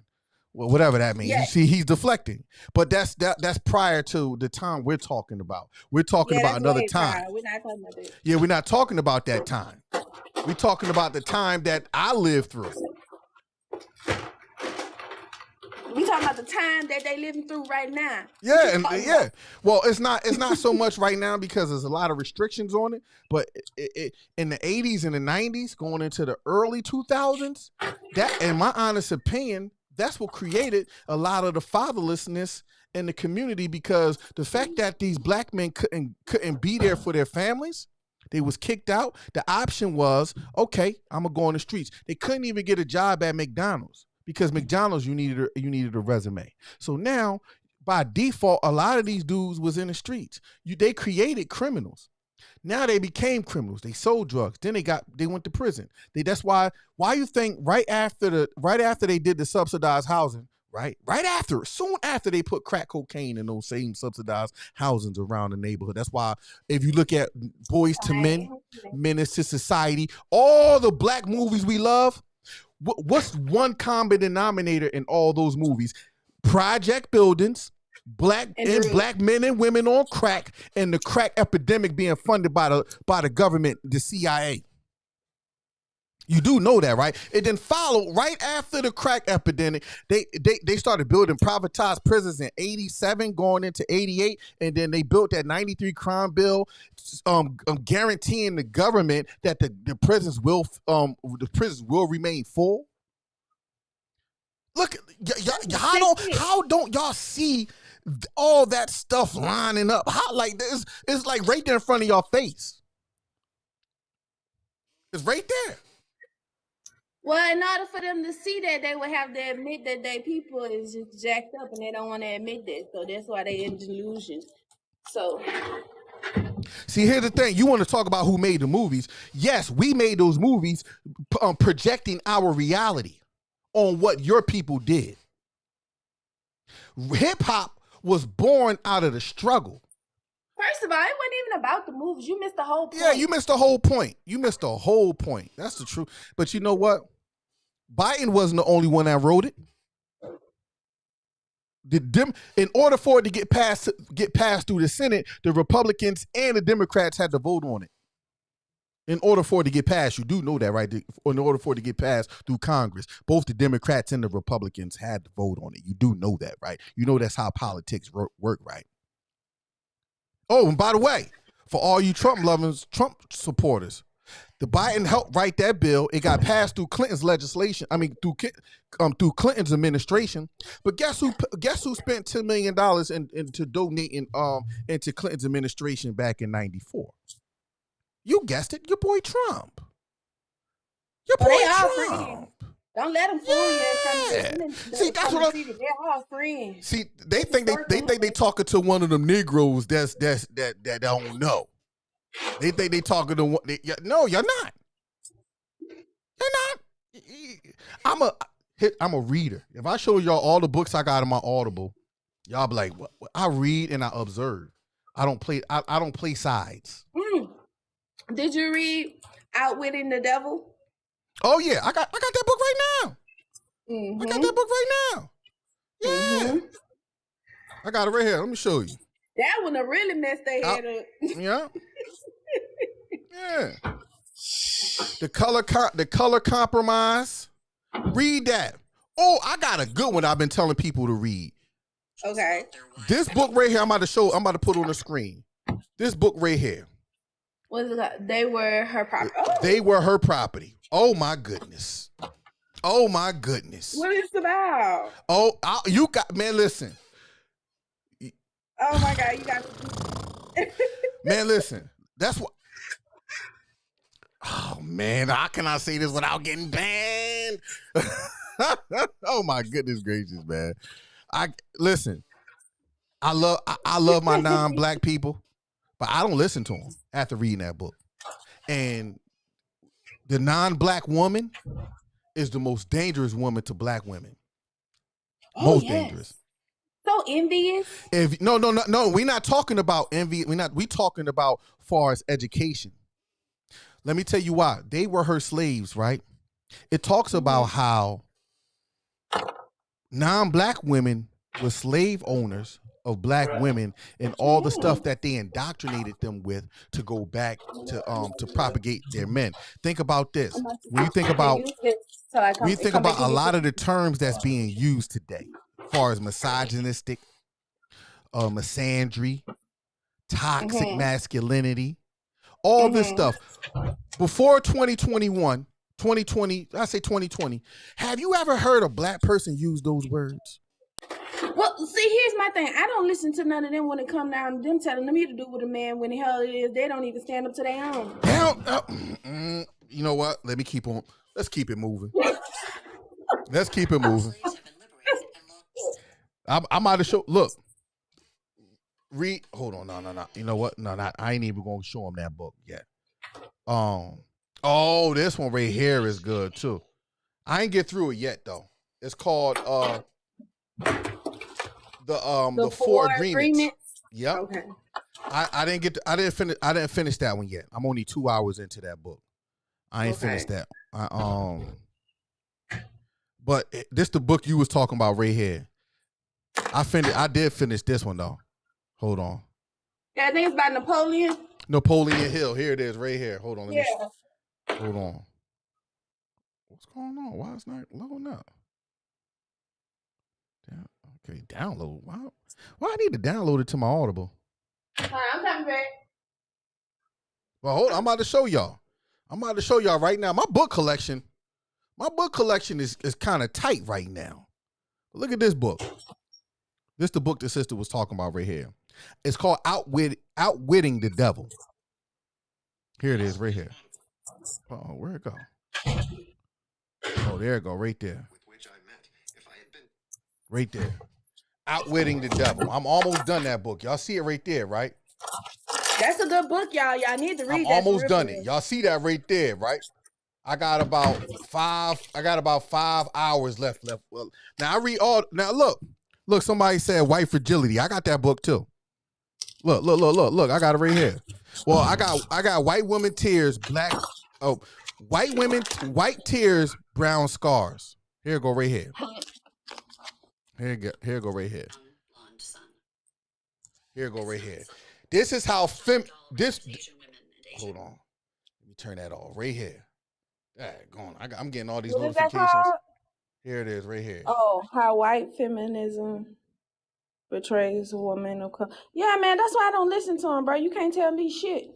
A: Well, whatever that means. You see, he's deflecting. But that's prior to the time we're talking about. We're talking about another time.
C: We're not talking about that.
A: Yeah, we're not talking about that time. We're talking about the time that I lived through.
C: We talking about the time that they living through right now.
A: Yeah, and yeah. Well, it's not so much right now because there's a lot of restrictions on it. But in the 80s and the 90s, going into the early 2000s, that, in my honest opinion, that's what created a lot of the fatherlessness in the community, because the fact that these black men couldn't be there for their families, they was kicked out. The option was, okay, I'm gonna go on the streets. They couldn't even get a job at McDonald's, because McDonald's you needed a resume. So now, by default, a lot of these dudes was in the streets. They created criminals. Now they became criminals. They sold drugs. Then they went to prison. That's why you think right after they did the subsidized housing, soon after they put crack cocaine in those same subsidized housings around the neighborhood. That's why if you look at Boys to Men, Menace to Society, all the black movies we love, what's one common denominator in all those movies? Project buildings, black men and women on crack, and the crack epidemic being funded by the government, the CIA. You do know that, right? It then followed right after the crack epidemic. They started building privatized prisons in 87, going into 88, and then they built that 93 crime bill, guaranteeing the government that the prisons will remain full. Look, how don't y'all see all that stuff lining up? How, like, this? It's like right there in front of y'all face. It's right there.
C: Well, in order for them to see that, they would have to admit that their people is just jacked up, and they don't want to admit that. So that's why they in delusion. So,
A: see, here's the thing. You want to talk about who made the movies. Yes, we made those movies projecting our reality on what your people did. Hip-hop was born out of the struggle.
C: First of all, it wasn't even about the movies. You missed the whole point.
A: Yeah, you missed the whole point. That's the truth. But you know what? Biden wasn't the only one that wrote it. In order for it to get passed through the Senate, the Republicans and the Democrats had to vote on it. In order for it to get passed, you do know that, right? In order for it to get passed through Congress, both the Democrats and the Republicans had to vote on it. You do know that, right? You know that's how politics work, right? Oh, and by the way, for all you Trump lovers, Trump supporters, the Biden helped write that bill. It got passed through Clinton's legislation. I mean, through Clinton's administration. But guess who spent $10 million into donating into Clinton's administration back in '94? You guessed it, your boy Trump. Your boy Trump.
C: Don't let them fool you.
A: See, that's what
C: they're all friends.
A: See, they think they talking to one of them Negroes that don't know. They think they talking to one. No, you're not. You're not. I'm a reader. If I show y'all all the books I got in my Audible, y'all be like, what? I read and I observe. I don't play. I don't play sides.
C: Did you read Outwitting the Devil?
A: Oh yeah, I got that book right now.
C: Mm-hmm.
A: I got that book right now. Yeah, mm-hmm. I got it right here. Let me show you.
C: That one really messed their head up.
A: Yeah. Yeah. The color compromise. Read that. Oh, I got a good one I've been telling people to read.
C: Okay.
A: This book right here, I'm about to put on the screen. This book right here.
C: What is it? They Were Her Property. Oh.
A: They Were Her Property. Oh my goodness. Oh my goodness.
C: What is it about?
A: Oh, you got, man, listen.
C: Oh my God, you got
A: man, listen. That's what. Oh man, how can I say this without getting banned? Oh my goodness gracious, man. Listen. I love my non-black people, but I don't listen to them after reading that book. And the non-black woman is the most dangerous woman to black women. Most dangerous.
C: So envious.
A: No. We're not talking about envy. We talking about far as education. Let me tell you why. They were her slaves, right? It talks about how non-black women were slave owners of black women and all the stuff that they indoctrinated them with to go back to propagate their men. Think about this. When you think about a lot of the terms that's being used today, far as misogynistic, misandry, toxic masculinity, all this stuff. Before 2021, 2020, I say 2020, have you ever heard a black person use those words?
C: Well, see, here's my thing. I don't listen to none of them when it come down to them telling them to do with a man when the hell it is. They don't even stand up to their own.
A: You know what? Let's keep it moving. Let's keep it moving. I'm out of show. Look. Hold on. No. You know what? No, I ain't even going to show him that book yet. Oh, this one right here is good too. I ain't get through it yet though. It's called the Four Agreements. Yep. Okay. I didn't finish that one yet. I'm only 2 hours into that book. I ain't finished that. But this the book you was talking about right here. I did finish this one though. Hold on.
C: Yeah, I think it's about Napoleon.
A: Napoleon Hill. Here it is, right here. Hold on. Hold on. What's going on? Why it's not loading up? Okay, download. Why I need to download it to my Audible?
C: All right, I'm coming back.
A: Well, hold on. I'm about to show y'all right now. My book collection is kind of tight right now. Look at this book. This is the book the sister was talking about right here. It's called Outwitting the Devil. Here it is, right here. Oh, where'd it go? Oh, there it go, right there. Right there. Outwitting the Devil. I'm almost done that book. Y'all see it right there, right?
C: That's a good book, y'all. Y'all need to read that.
A: I'm almost done it. Y'all see that right there, right? I got about 5 hours left. Well, now I read all. Now look. Somebody said White Fragility. I got that book too. Look. I got it right here. Well, I got White Women Tears, White Tears, Brown Scars. Here it go right here. Here it go right here. Here it go right here. This is how hold on. Let me turn that off right here. I'm getting all these notifications. Here it is, right here.
C: Oh, how white feminism betrays a woman of color. Yeah, man, that's why I don't listen to them, bro. You can't tell me shit.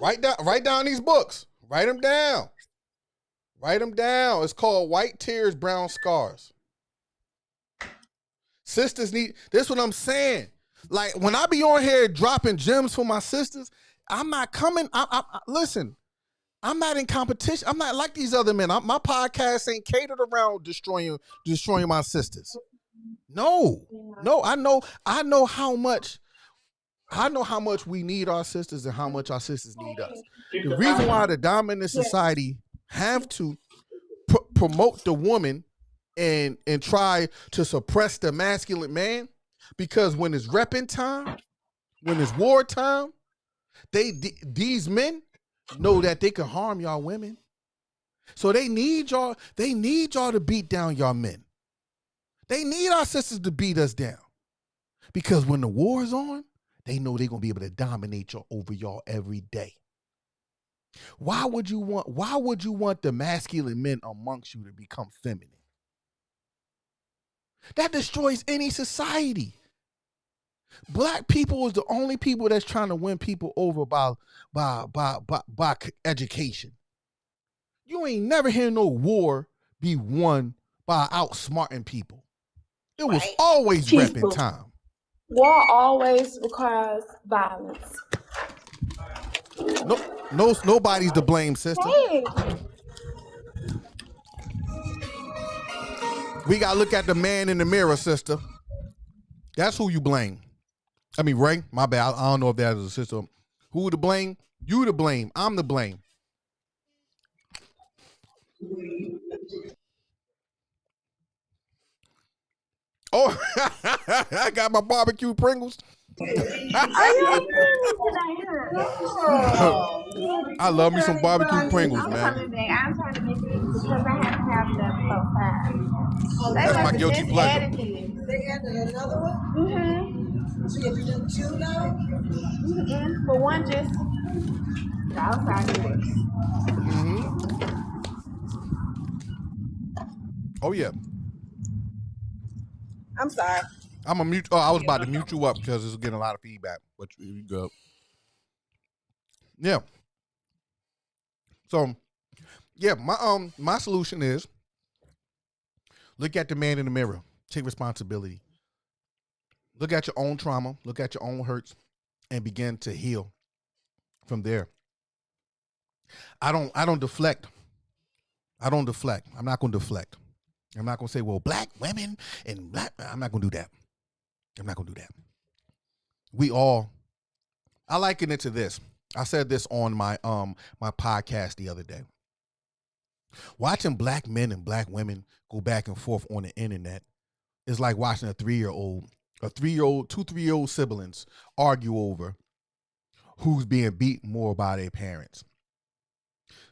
A: Write down these books. Write them down. It's called White Tears, Brown Scars. Sisters need. This is what I'm saying. Like when I be on here dropping gems for my sisters, I'm not coming. Listen. I'm not in competition. I'm not like these other men. My podcast ain't catered around destroying my sisters. No. I know how much we need our sisters and how much our sisters need us. The reason why the dominant society have to promote the woman and try to suppress the masculine man, because when it's repping time, when it's war time, these men know that they can harm y'all women. So they need y'all to beat down y'all men. They need our sisters to beat us down. Because when the war is on, they know they're gonna be able to dominate over y'all every day. Why would you want the masculine men amongst you to become feminine? That destroys any society. Black people is the only people that's trying to win people over by education. You ain't never hear no war be won by outsmarting people. It was always repping time.
C: War always requires violence.
A: Nobody's to blame, sister.
C: Hey.
A: We gotta look at the man in the mirror, sister. That's who you blame. I mean, Ray, my bad. I don't know if that is a sister. Who to blame? You to blame. I'm to blame. Oh, I got my barbecue Pringles. I love me some barbecue Pringles, man.
C: I'm trying to make it because I have to have that so fast.
A: That's my guilty pleasure.
G: They added another one?
C: Mm-hmm.
G: So you have to do two now?
C: Mm-hmm. But one just the outside mix.
A: Mm-hmm. Oh, yeah.
C: I'm sorry.
A: I'm a mute. Oh, I was about to mute you up because it's getting a lot of feedback. But you go. Yeah. So, yeah, my solution is look at the man in the mirror. Take responsibility. Look at your own trauma. Look at your own hurts, and begin to heal from there. I don't deflect. I don't deflect. I'm not going to deflect. I'm not going to say, well, black women and black. I'm not going to do that. I'm not going to do that. We all. I liken it to this. I said this on my my podcast the other day. Watching black men and black women go back and forth on the internet is like watching a 3-year-old, two 3-year-old siblings argue over who's being beat more by their parents.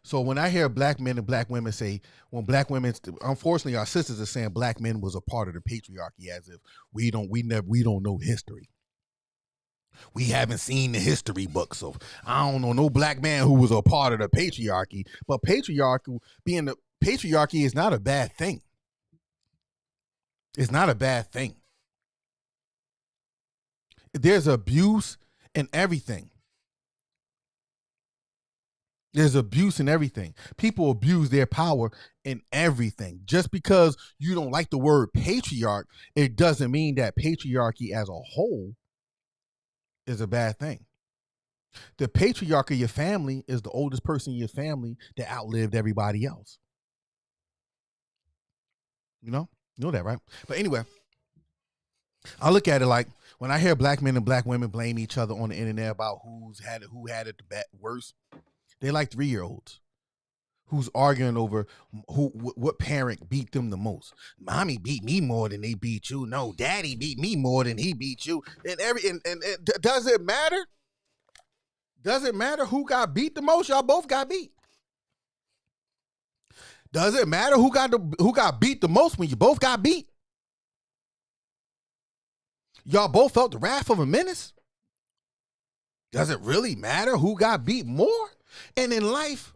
A: So when I hear black men and black women say, when black women, unfortunately, our sisters are saying black men was a part of the patriarchy, as if we don't know history. We haven't seen the history books of, I don't know, no black man who was a part of the patriarchy. But patriarchy is not a bad thing. It's not a bad thing. There's abuse in everything. There's abuse in everything. People abuse their power in everything. Just because you don't like the word patriarch, it doesn't mean that patriarchy as a whole is a bad thing. The patriarch of your family is the oldest person in your family that outlived everybody else. You know that, right? But anyway, I look at it like when I hear black men and black women blame each other on the internet about who had it the worst. They're like 3-year-olds who's arguing over what parent beat them the most. Mommy beat me more than they beat you. No, daddy beat me more than he beat you. And does it matter? Does it matter who got beat the most? Y'all both got beat. Does it matter who got beat the most when you both got beat? Y'all both felt the wrath of a menace? Does it really matter who got beat more? And in life,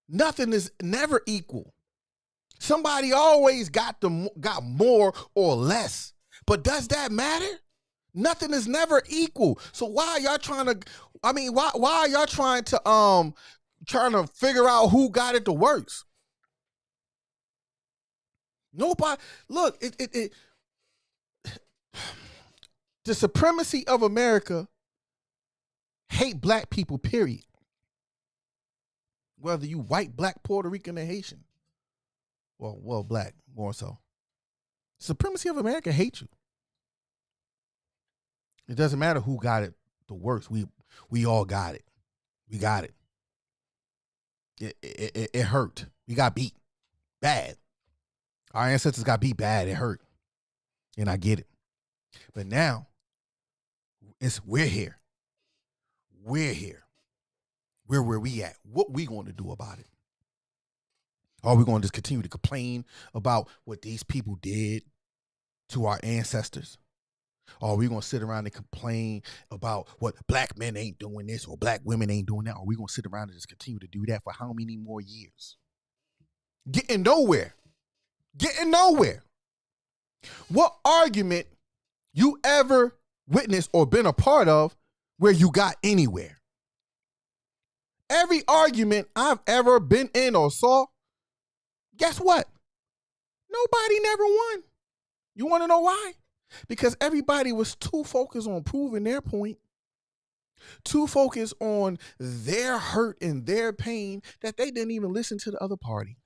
A: nothing is never equal. Somebody always got more or less. But does that matter? Nothing is never equal. So why are y'all trying to? I mean, why are y'all trying to figure out who got it the worst? Nobody. Look, the supremacy of America hate black people. Period. Whether you white, black, Puerto Rican, or Haitian. Well, black, more so. Supremacy of America hates you. It doesn't matter who got it the worst. We all got it. We got it. It hurt. We got beat bad. Our ancestors got beat bad. It hurt. And I get it. But now, we're here. We're here. Where we at? What we going to do about it? Are we going to just continue to complain about what these people did to our ancestors? Or are we going to sit around and complain about what black men ain't doing this or black women ain't doing that? Or are we going to sit around and just continue to do that for how many more years? Getting nowhere. Getting nowhere. What argument you ever witnessed or been a part of where you got anywhere? Every argument I've ever been in or saw, guess what? Nobody never won. You want to know why? Because everybody was too focused on proving their point, too focused on their hurt and their pain that they didn't even listen to the other party.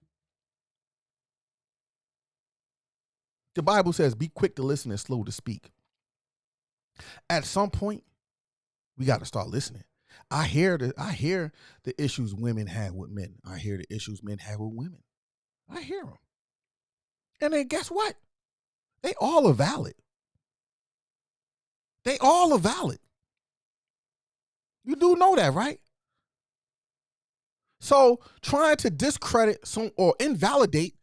A: The Bible says, be quick to listen and slow to speak. At some point, we got to start listening. I hear the issues women have with men. I hear the issues men have with women. I hear them. And then guess what? They all are valid. They all are valid. You do know that, right? So trying to discredit or invalidate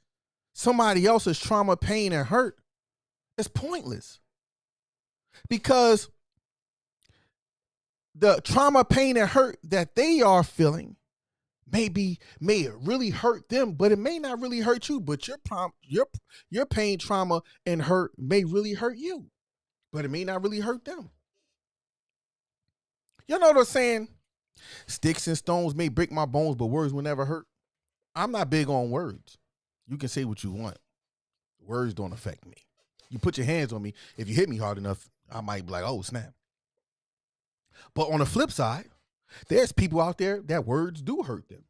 A: somebody else's trauma, pain, and hurt is pointless. Because the trauma, pain, and hurt that they are feeling may it really hurt them, but it may not really hurt you. But your pain, trauma, and hurt may really hurt you, but it may not really hurt them. You know what I'm saying? Sticks and stones may break my bones, but words will never hurt. I'm not big on words. You can say what you want. Words don't affect me. You put your hands on me. If you hit me hard enough, I might be like, oh, snap. But on the flip side, there's people out there that words do hurt them.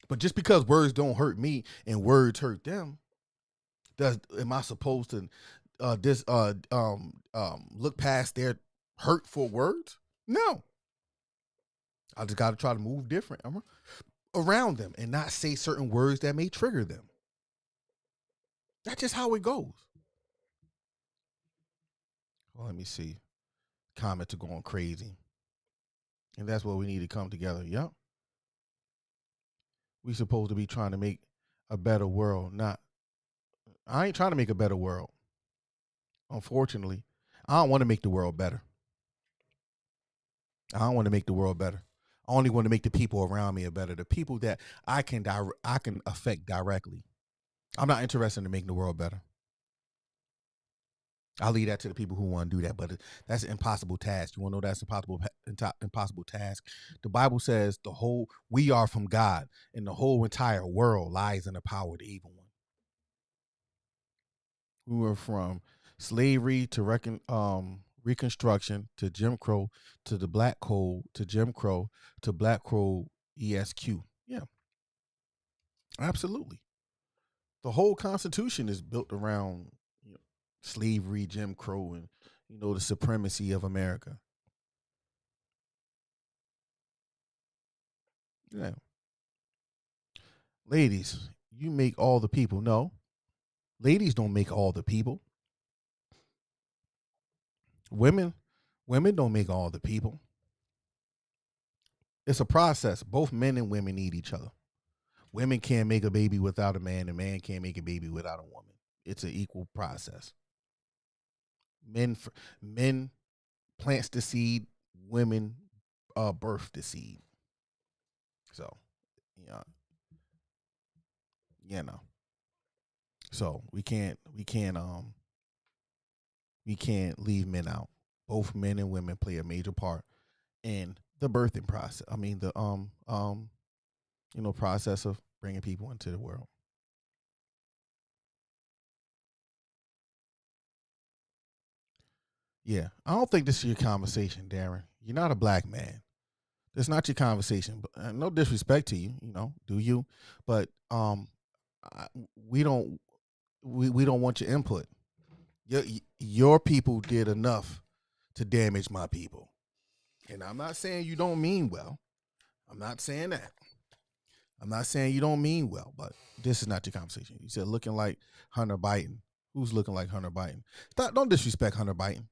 A: But just because words don't hurt me and words hurt them, am I supposed to look past their hurtful words? No. I just got to try to move different around them and not say certain words that may trigger them. That's just how it goes. Well, let me see. Comments are going crazy. And that's what we need to come together. Yep. We supposed to be trying to make a better world. I ain't trying to make a better world. Unfortunately, I don't want to make the world better. I don't want to make the world better. I only want to make the people around me better. The people that I can affect directly. I'm not interested in making the world better. I'll leave that to the people who want to do that, but that's an impossible task. You want to know that's impossible task? The Bible says we are from God, and the whole entire world lies in the power of the evil one. We were from slavery to Reconstruction to Jim Crow to the Black Code to Jim Crow to Black Crow ESQ. Yeah, absolutely. The whole Constitution is built around slavery, Jim Crow, and the supremacy of America. Yeah. Ladies, you make all the people. No. Ladies don't make all the people. Women don't make all the people. It's a process. Both men and women need each other. Women can't make a baby without a man, and man can't make a baby without a woman. It's an equal process. Men plants the seed, women birth the seed. So, So we can't leave men out. Both men and women play a major part in the birthing process. I mean the process of bringing people into the world. Yeah, I don't think this is your conversation, Darren. You're not a black man. It's not your conversation. But no disrespect to you, do you? But we don't want your input. Your people did enough to damage my people, and I'm not saying you don't mean well. I'm not saying that. I'm not saying you don't mean well, but this is not your conversation. You said looking like Hunter Biden. Who's looking like Hunter Biden? Don't disrespect Hunter Biden.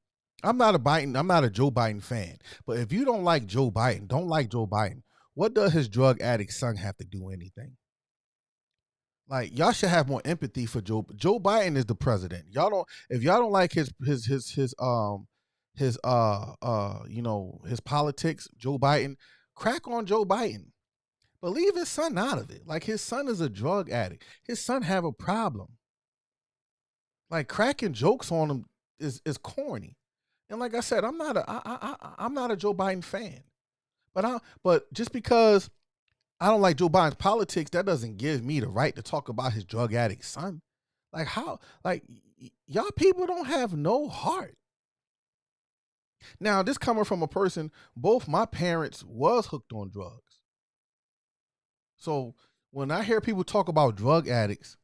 A: I'm not a Joe Biden fan. But if you don't like Joe Biden, what does his drug addict son have to do anything? Like, y'all should have more empathy for Joe. Joe Biden is the president. If y'all don't like his politics, Joe Biden, crack on Joe Biden. But leave his son out of it. Like, his son is a drug addict. His son have a problem. Like, cracking jokes on him is corny. And like I said, I'm not a Joe Biden fan. But just because I don't like Joe Biden's politics, that doesn't give me the right to talk about his drug addict son. Like, how? Like, y'all people don't have no heart. Now, this coming from a person, both my parents was hooked on drugs. So when I hear people talk about drug addicts,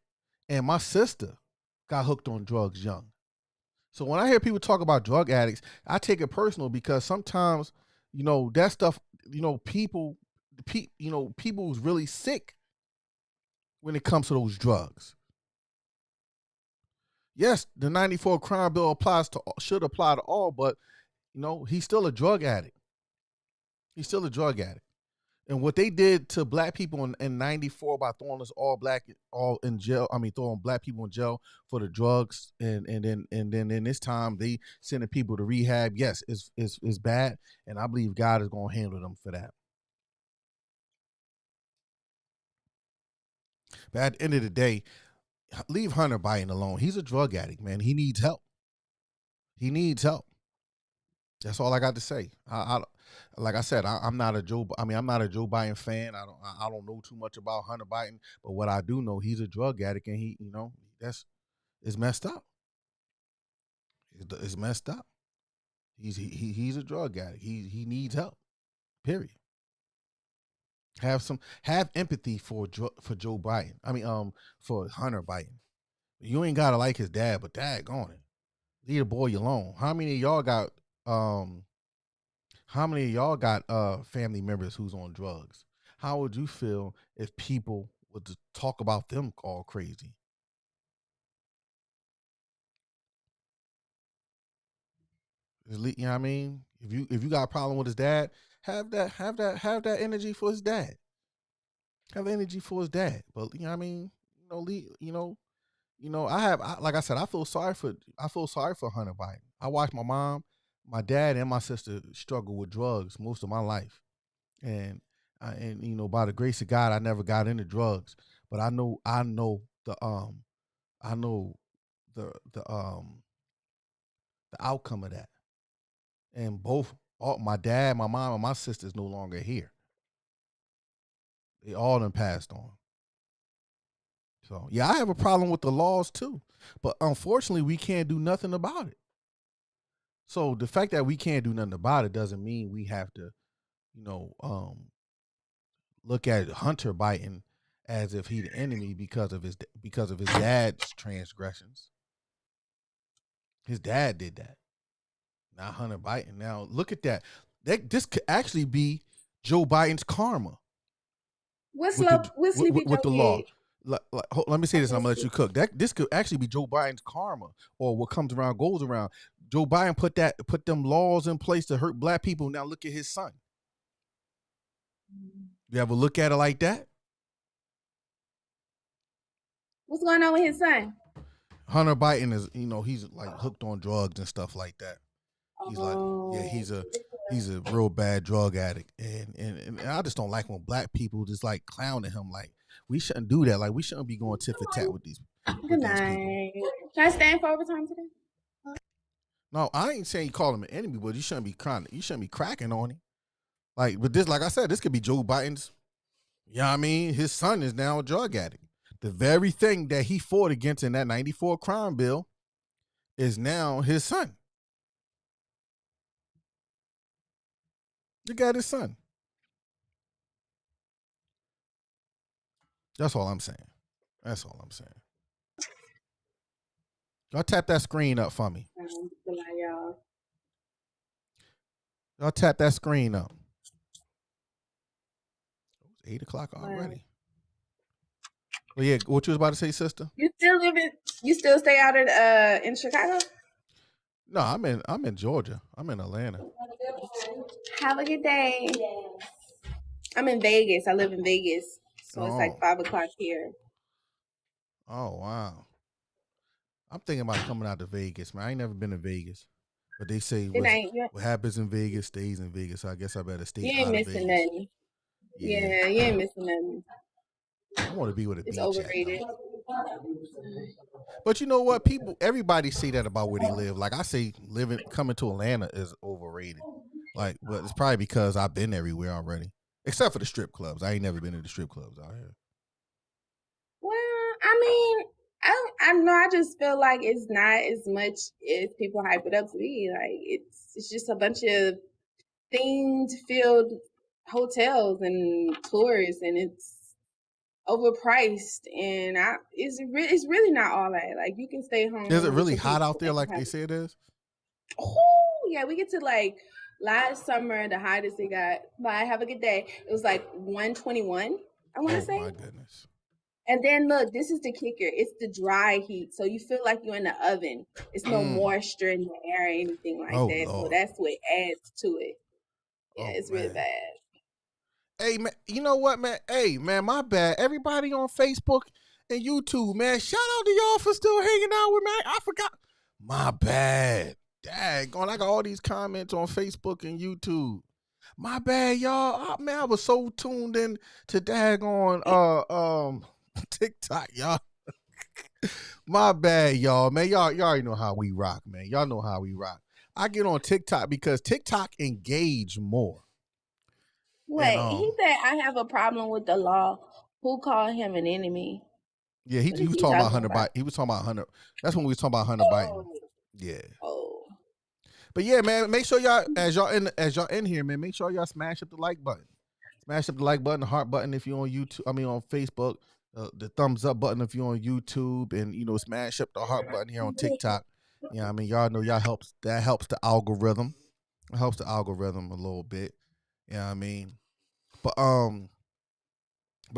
A: and my sister got hooked on drugs young. So when I hear people talk about drug addicts, I take it personal because sometimes, that stuff, people who's really sick when it comes to those drugs. Yes, the 94 crime bill should apply to all, but he's still a drug addict. He's still a drug addict. And what they did to black people in 94 by throwing us all in jail, throwing black people in jail for the drugs, and then in this time they sending people to rehab, yes, is bad, and I believe God is going to handle them for that. But at the end of the day, leave Hunter Biden alone. He's a drug addict, man. He needs help. He needs help. That's all I got to say. Like I said, I'm not a Joe. I mean, I'm not a Joe Biden fan. I don't know too much about Hunter Biden, but what I do know, he's a drug addict, and it's messed up. It's messed up. He's a drug addict. He needs help. Period. Have empathy for Joe Biden. I mean, for Hunter Biden. You ain't gotta like his dad, but daggone it, leave the boy alone. How many of y'all got family members who's on drugs? How would you feel if people would talk about them all crazy? You know what I mean? If you got a problem with his dad, have that energy for his dad. Have energy for his dad. But you know what I mean? Like I said, I feel sorry for Hunter Biden. I watched my mom, my dad, and my sister struggle with drugs most of my life, and by the grace of God, I never got into drugs. But I know the outcome of that, and my dad, my mom, and my sister is no longer here. They all done passed on. So yeah, I have a problem with the laws too, but unfortunately, we can't do nothing about it. So the fact that we can't do nothing about it doesn't mean we have to, look at Hunter Biden as if he's the enemy because of his dad's transgressions. His dad did that, not Hunter Biden. Now look at that. This could actually be Joe Biden's karma.
C: What's Sleepy
A: with the
C: Joe
A: law?
C: did?
A: Let me say this, and I'm gonna let you cook. This could actually be Joe Biden's karma, or what comes around goes around. Joe Biden put them laws in place to hurt black people. Now look at his son. You ever look at it like that?
C: What's going on with his son?
A: Hunter Biden is, he's like hooked on drugs and stuff like that. He's he's a real bad drug addict, and I just don't like when black people just like clowning him. Like, we shouldn't do that. Like, we shouldn't be going tit for tat with these.
C: Good night. Can I stand for overtime today?
A: No, I ain't saying you call him an enemy, but you shouldn't be crying. You shouldn't be cracking on him. Like, but this, like I said, this could be Joe Biden's. You know what I mean? His son is now a drug addict. The very thing that he fought against in that 94 crime bill is now his son. Look at his son. That's all I'm saying. That's all I'm saying. Y'all tap that screen up for me. Y'all tap that screen up. It's 8:00 already. Well, yeah, what you was about to say, sister?
C: You still stay out in Chicago?
A: No, I'm in Georgia. I'm in Atlanta.
C: Have a good day. I'm in Vegas. I live in Vegas. So it's like 5:00 here.
A: Oh, wow. I'm thinking about coming out to Vegas, man. I ain't never been to Vegas. But they say what happens in Vegas stays in Vegas. So I guess I better stay out of Vegas. You ain't missing nothing.
C: Yeah, you ain't missing nothing.
A: I want to be with a beach.
C: It's overrated.
A: But you know what? Everybody say that about where they live. Like, I say coming to Atlanta is overrated. Like, but it's probably because I've been everywhere already. Except for the strip clubs. I ain't never been to the strip clubs out here.
C: Well, I mean, I know. I just feel like it's not as much as people hype it up to be. Like, it's just a bunch of themed filled hotels and tours, and it's overpriced, and it's really not all that. Like, you can stay home.
A: Is it really hot out there like they say it is?
C: Oh yeah, we get to like last summer the hottest it got. Bye, have a good day. It was like 121. I want to say.
A: Oh my goodness.
C: And then look, this is the kicker. It's the dry heat, so you feel like you're in the oven. It's no moisture in the air or anything like that. Lord. So that's what adds to it. Yeah, it's really bad.
A: Hey, man, you know what, man? Hey, man, my bad. Everybody on Facebook and YouTube, man, shout out to y'all for still hanging out with me. I forgot. My bad. Daggone, I got all these comments on Facebook and YouTube. My bad, y'all. Man, I was so tuned in to daggone TikTok, y'all. My bad, y'all. Man, y'all already know how we rock, man. Y'all know how we rock. I get on TikTok because TikTok engage more. And
C: Wait, he said I have a problem with the law. Who called him an enemy?
A: yeah,
C: What
A: he
C: is
A: was
C: he
A: talking about
C: talking
A: Hunter Biden.
C: about?
A: He was talking about Hunter. That's when we was talking about Hunter Biden.
C: Oh,
A: Yeah.
C: oh.
A: But yeah, man, make sure y'all as y'all in here, man, make sure y'all smash up the like button. Smash up the like button, the heart button if you're on YouTube. I mean on Facebook. The thumbs up button if you're on YouTube, and smash up the heart button here on TikTok. Yeah, I mean y'all know that helps the algorithm. It helps the algorithm a little bit. Yeah, I mean, but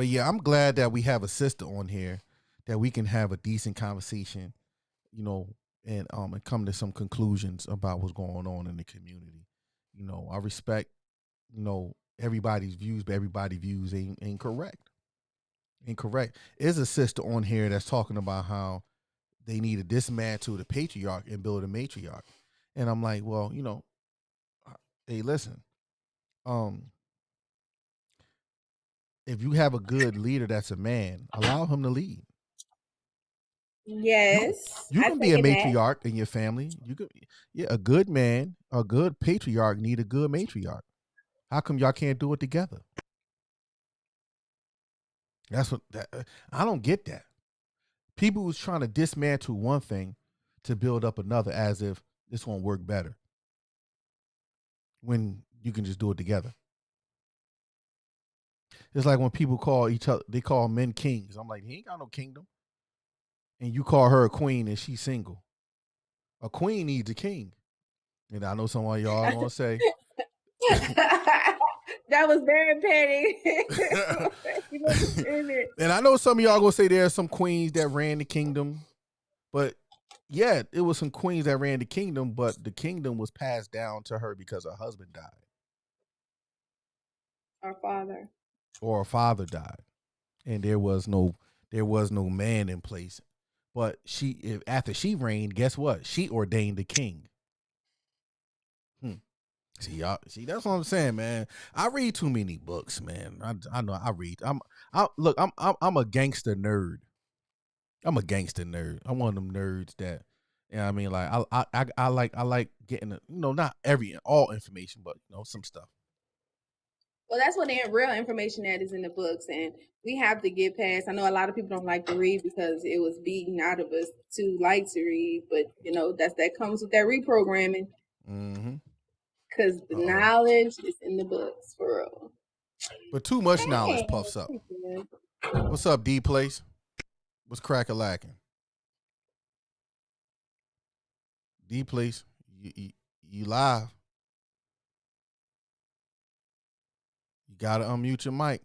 A: yeah, I'm glad that we have a sister on here that we can have a decent conversation, and come to some conclusions about what's going on in the community. I respect, everybody's views, but everybody's views ain't correct. Incorrect. There's a sister on here that's talking about how they need to dismantle the patriarch and build a matriarch. And I'm like, well, hey, listen, if you have a good leader that's a man, allow him to lead.
C: Yes,
A: You
C: I
A: can be a
C: second that.
A: matriarch in your family. You could, yeah, a good man, a good patriarch need a good matriarch. How come y'all can't do it together? That's what I don't get that. People who's trying to dismantle one thing to build up another as if this won't work better when you can just do it together. It's like when people call each other, they call men kings. I'm like, he ain't got no kingdom. And you call her a queen and she's single. A queen needs a king. And I know some of y'all gonna say.
C: That was very petty.
A: And I know some of y'all gonna say there are some queens that ran the kingdom, but yeah, it was some queens that ran the kingdom, but the kingdom was passed down to her because her husband died.
C: Our father.
A: Or her father died. And there was no man in place. But after she reigned, guess what? She ordained the king. See, y'all. See, that's what I'm saying, man. I read too many books, man. I know I read. I'm a gangster nerd. I'm a gangster nerd. I'm one of them nerds that, I mean, like I like getting not all information, but some stuff.
C: Well, that's what the real information that is in the books, and we have to get past. I know a lot of people don't like to read because it was beaten out of us to like to read, but that comes with that reprogramming.
A: Mm-hmm.
C: Because the knowledge is in the books, for real.
A: But too much knowledge puffs up. What's up, D Place? What's crack-a-lacking? D Place, you live. You gotta unmute your mic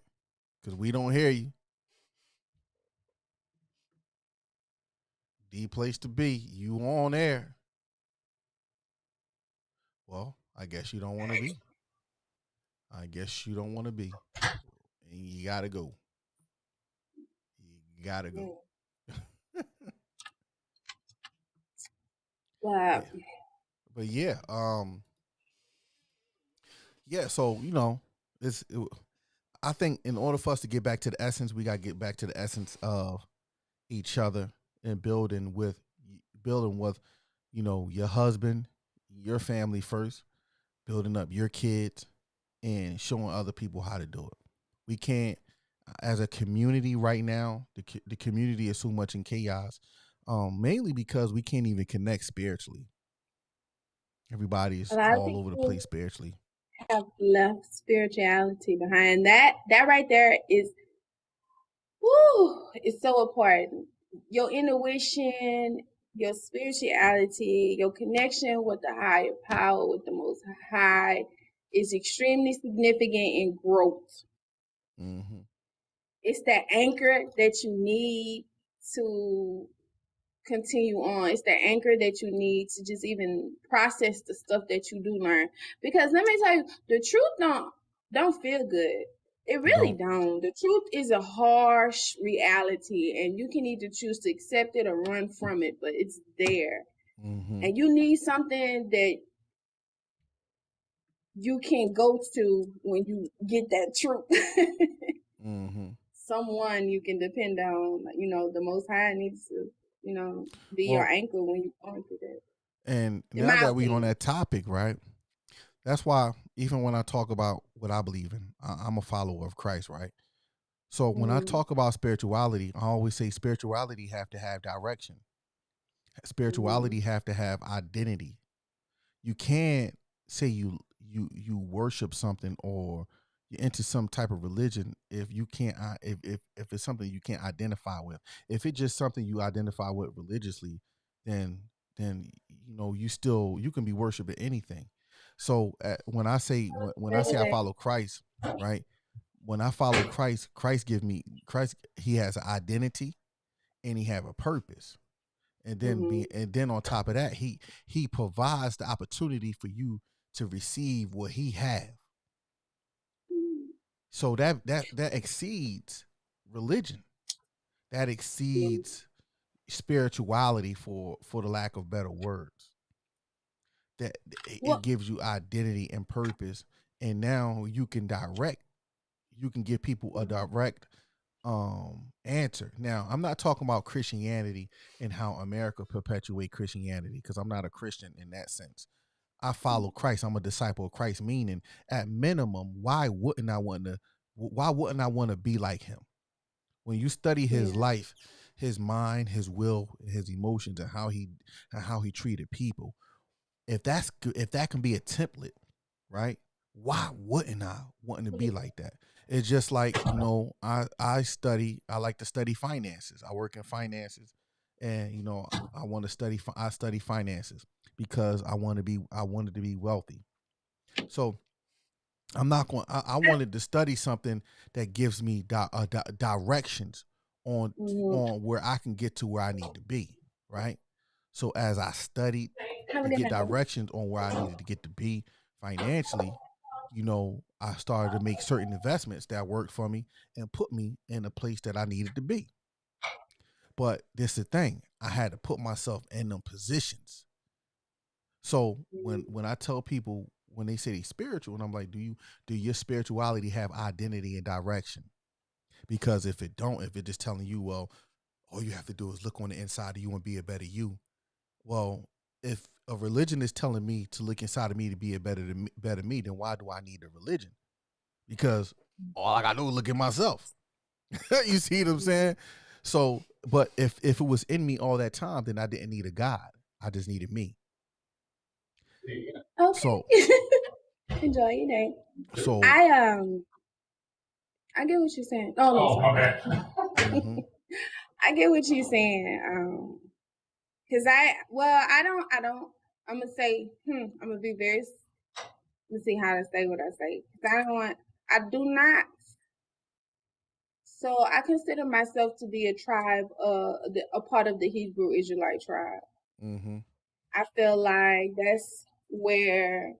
A: because we don't hear you. D Place to be. You on air. Well, I guess you don't want to be. And you gotta go.
C: Wow.
A: But yeah, so I think in order for us to get back to the essence, we gotta get back to the essence of each other and building with your husband, your family first, building up your kids, and showing other people how to do it. We can't, as a community right now, the community is so much in chaos, mainly because we can't even connect spiritually. Everybody is all over the place spiritually.
C: Have left spirituality behind. That right there is, it's so important. Your intuition, your spirituality, your connection with the higher power, with the Most High, is extremely significant in growth.
A: Mm-hmm.
C: It's that anchor that you need to continue on. It's the anchor that you need to just even process the stuff that you do learn. Because let me tell you, the truth don't feel good. It really don't. The truth is a harsh reality, and you can either choose to accept it or run from it, but it's there.
A: Mm-hmm.
C: And you need something that you can go to when you get that truth.
A: Mm-hmm.
C: someone you can depend on. You know, the Most High needs to, you know, be your
A: Well,
C: anchor when you're going through that.
A: and
C: In
A: now
C: my
A: that we on
C: opinion.
A: that topic, right? That's why even when I talk about what I believe in, I'm a follower of Christ, right? So when I
C: Mm-hmm.
A: talk about spirituality, I always say spirituality have to have direction. Spirituality have to have identity. You can't say you worship something or you're into some type of religion if you can't if it's something you can't identify with. If it's just something you identify with religiously, then you know you can be worshiping anything. So when I say I follow Christ, right? When I follow Christ, Christ. He has an identity and he have a purpose. And then on top of that, he provides the opportunity for you to receive what he have. So that exceeds religion. That
C: Yeah.
A: exceeds spirituality, for the lack of better words. That it
C: Well,
A: gives you identity and purpose, and now you can give people a direct answer. Now, I'm not talking about Christianity and how America perpetuate Christianity, because I'm not a Christian in that sense. I follow Christ. I'm a disciple of Christ, meaning at minimum, why wouldn't I want to be like him? When you study his
C: yeah.
A: life, his mind, his will, his emotions, and how he treated people, if that can be a template, right? Why wouldn't I want to be like that? It's just like, I like to study finances. I work in finances, and I study finances because I wanted to be wealthy. So I'm not going. I wanted to study something that gives me directions on
C: Mm-hmm.
A: where I can get to where I need to be, right? So as I studied
C: Have a
A: to
C: good
A: get
C: night.
A: directions on where I needed to get to be financially, I started to make certain investments that worked for me and put me in a place that I needed to be. But this is the thing, I had to put myself in them positions. So when I tell people, when they say they spiritual, and I'm like, do your spirituality have identity and direction? Because if it don't, if it just telling you, well, all you have to do is look on the inside of you and be a better you. Well, if a religion is telling me to look inside of me to be a better me, then why do I need a religion? Because all I gotta do is look at myself. You see what I'm saying? So, but if it was in me all that time, then I didn't need a God. I just needed me.
C: Okay.
A: So
C: Enjoy your day.
A: so
C: I get what you're saying. Oh, no, sorry.
A: mhm,
C: I get what you're saying. Cause I don't. I'm gonna say, I'm gonna be very. Let's see how to say what I say. 'Cause I do not. So I consider myself to be a tribe, a part of the Hebrew Israelite tribe.
A: mhm,
C: I feel like that's where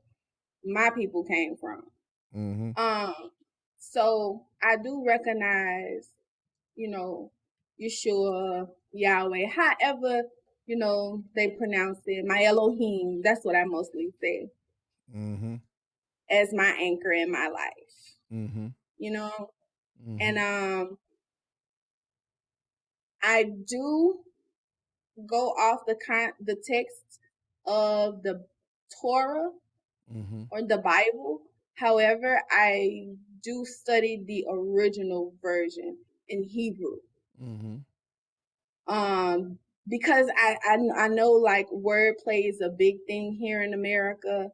C: my people came from.
A: mhm,
C: Um, so I do recognize, you know, Yeshua, Yahweh, however, they pronounce it. My Elohim, that's what I mostly say,
A: mhm,
C: as my anchor in my life,
A: mhm,
C: you know? And
A: mhm,
C: I do go off the text of the Torah
A: mhm,
C: or the Bible. However, I do study the original version in Hebrew.
A: mhm.
C: Because I know like wordplay is a big thing here in America.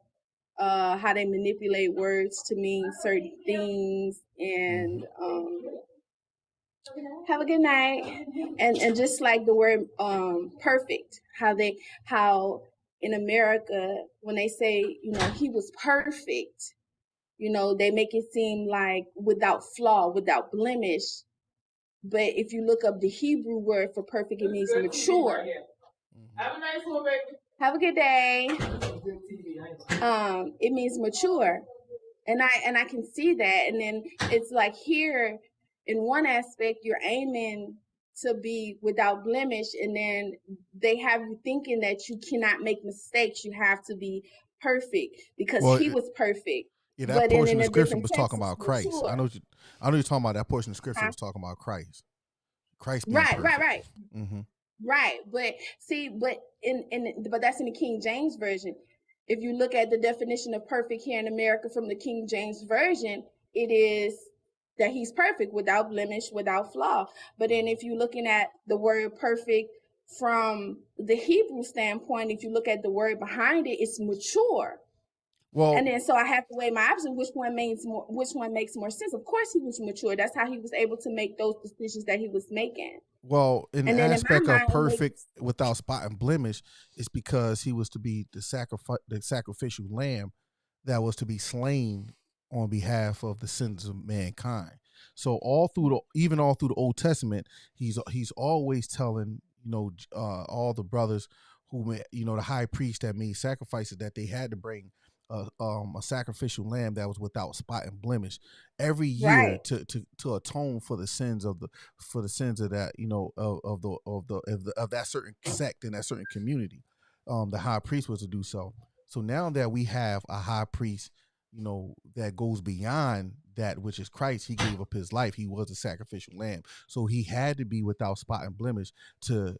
C: How they manipulate words to mean certain things, and
A: Mhm.
C: have a good night. And just like the word perfect, how in America when they say he was perfect, they make it seem like without flaw, without blemish. But if you look up the Hebrew word for perfect, it means mature. Have a nice one, baby. Have a good day. It means mature. And I can see that. And then it's like here in one aspect, you're aiming to be without blemish, and then they have you thinking that you cannot make mistakes. You have to be perfect because
A: Well,
C: he was perfect.
A: Yeah, that
C: but in
A: portion of
C: a
A: scripture
C: different
A: was
C: sense,
A: talking
C: it's
A: about Christ. I know
C: mature.
A: I know you're talking about that portion of scripture
C: Huh?
A: was talking about Christ. Christ being
C: Right, right,
A: perfect.
C: right.
A: Mm-hmm.
C: Right, but see, but that's in the King James version. If you look at the definition of perfect here in America from the King James version, it is that he's perfect, without blemish, without flaw. But then if you're looking at the word perfect from the Hebrew standpoint, if you look at the word behind it, it's mature.
A: Well,
C: And then so I have to weigh my options. Which one makes more sense? Of course, he was mature. That's how he was able to make those decisions that he was making.
A: well, in the
C: And then in
A: aspect
C: my
A: of
C: mind, it
A: perfect
C: makes
A: without spot and blemish, it's because he was to be the sacrificial lamb that was to be slain on behalf of the sins of mankind. So all through the Old Testament, he's always telling all the brothers who the high priest that made sacrifices that they had to bring a sacrificial lamb that was without spot and blemish every year
C: right.
A: to atone for the sins of that of that certain sect and that certain community. The high priest was to do so. So now that we have a high priest, that goes beyond that which is Christ, he gave up his life. He was a sacrificial lamb, so he had to be without spot and blemish to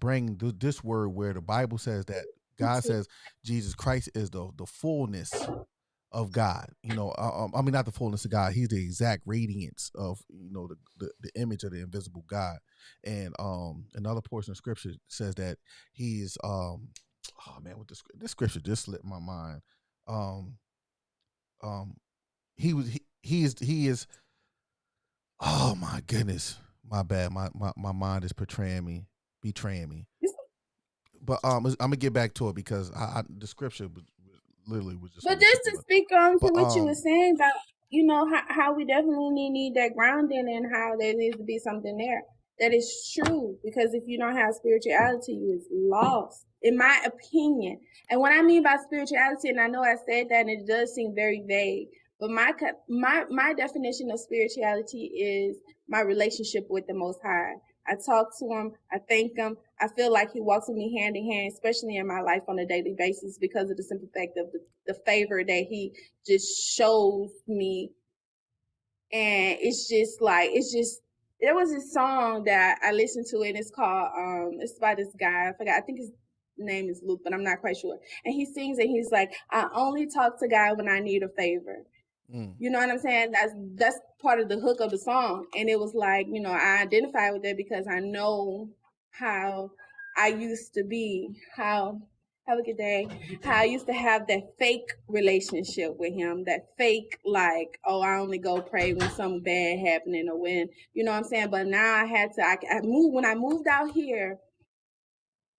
A: bring this word where the Bible says that God says Jesus Christ is the fullness of God. I mean, not the fullness of God. He's the exact radiance of the image of the invisible God. And another portion of scripture says that he is oh man, what this scripture just slipped my mind. Um he is oh my goodness, my bad, my mind is betraying me. But I'm gonna get back to it because the scripture literally was just on
C: But
A: the tip
C: just
A: of
C: to
A: my.
C: speak on to
A: But
C: what you were saying about, how we definitely need that grounding and how there needs to be something there. That is true, because if you don't have spirituality, you is lost, in my opinion. And what I mean by spirituality, and I know I said that, and it does seem very vague, but my definition of spirituality is my relationship with the Most High. I talk to him, I thank him. I feel like he walks with me hand in hand, especially in my life on a daily basis, because of the simple fact of the favor that he just shows me. And there was this song that I listened to, and it's called it's by this guy. I forgot, I think his name is Luke, but I'm not quite sure. And he sings and he's like, I only talk to God when I need a favor. You know what I'm saying? That's part of the hook of the song. And it was like, I identify with that because I know how I used to be, have a good day, how I used to have that fake relationship with him, that fake, like, oh, I only go pray when something bad happening or when, you know what I'm saying? But now when I moved out here,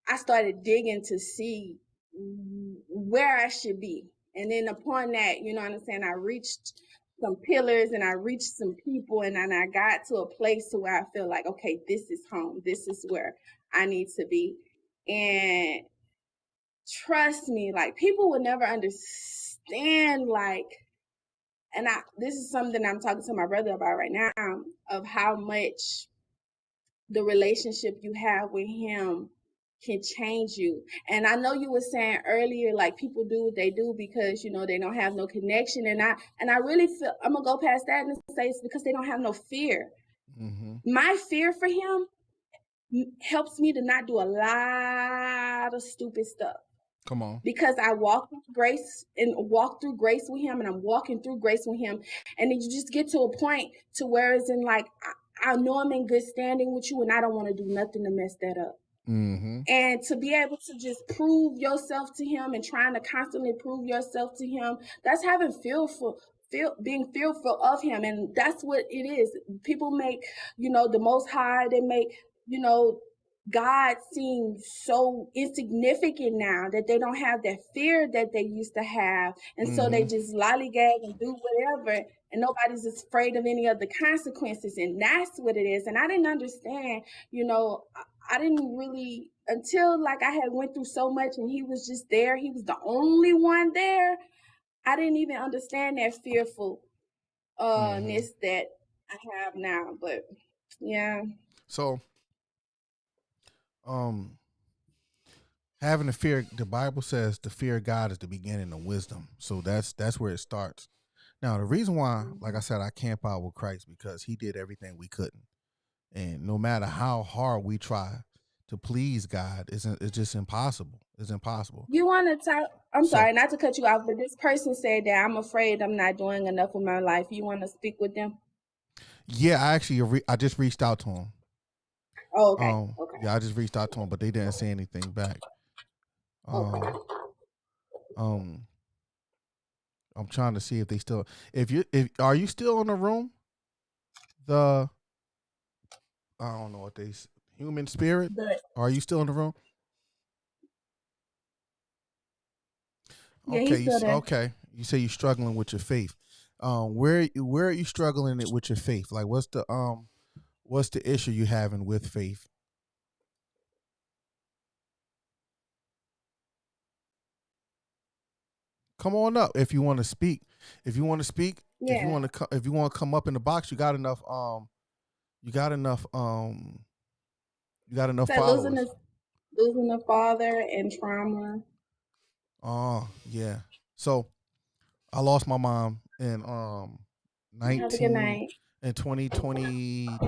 C: I started digging to see where I should be. And then upon that, you know what I'm saying, I reached some pillars and I reached some people, and then I got to a place to where I feel like, okay, this is home. This is where I need to be. And trust me, like, people would never understand, like, and this is something I'm talking to my brother about right now, of how much the relationship you have with him can change you. And I know you were saying earlier, like, people do what they do because they don't have no connection, and I really feel, I'm gonna go past that and say it's because they don't have no fear. My fear for him helps me to not do a lot of stupid stuff.
A: Come on.
C: Because I walk through grace with him, and I'm walking through grace with him, and then you just get to a point to where it's in, like, I know I'm in good standing with you, and I don't want to do nothing to mess that up. And to be able to just prove yourself to him and trying to constantly prove yourself to him, that's being fearful of him. And that's what it is. People make, the Most High, they make, God seems so insignificant now that they don't have that fear that they used to have. And so they just lollygag and do whatever, and nobody's afraid of any of the consequences. And that's what it is. And I didn't understand, I didn't really, until, like, I had went through so much and he was just there. He was the only one there. I didn't even understand that fearfulness that I have now. But yeah.
A: So, Having the fear, the Bible says the fear of God is the beginning of wisdom. So that's where it starts. Now, the reason why, like I said, I camp out with Christ because he did everything we couldn't. And no matter how hard we try to please God, it's just impossible. It's impossible.
C: You want to talk? I'm
A: So
C: sorry, not to cut you off, but this person said that I'm afraid I'm not doing enough with my life. You want to speak with them?
A: yeah, I just reached out to him.
C: Oh, okay. Okay.
A: Yeah, I just reached out to him, but they didn't say anything back.
C: Okay.
A: Um, I'm trying to see if they still. If are you still in the room? The I don't know what human spirit.
C: But
A: Are you still in the room?
C: yeah,
A: Okay,
C: he's still there.
A: okay. You say you're struggling with your faith. Where are you struggling it with your faith? Like, what's the issue you having with faith? Come on up if you want to speak. If you want to speak, if you
C: Yeah.
A: want to come up in the box, you got enough. You got enough. You got enough
C: So
A: followers.
C: losing a father and trauma.
A: Oh yeah. So I lost my mom in
C: Have a good
A: 19
C: night.
A: in 2020.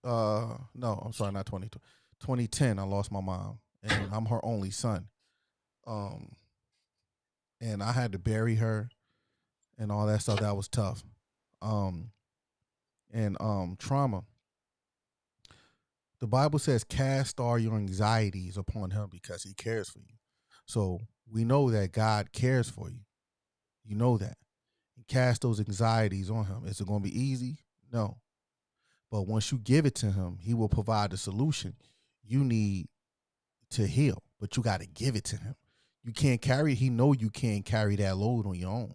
A: No, I'm sorry, not 20. 2010. I lost my mom, and I'm her only son. Um, and I had to bury her and all that stuff. That was tough. Um, and trauma. The Bible says, "Cast all your anxieties upon Him because He cares for you." So we know that God cares for you. You know that. Cast those anxieties on Him. Is it going to be easy? No. But once you give it to Him, He will provide the solution you need to heal. But you got to give it to Him. You can't carry. He know you can't carry that load on your own.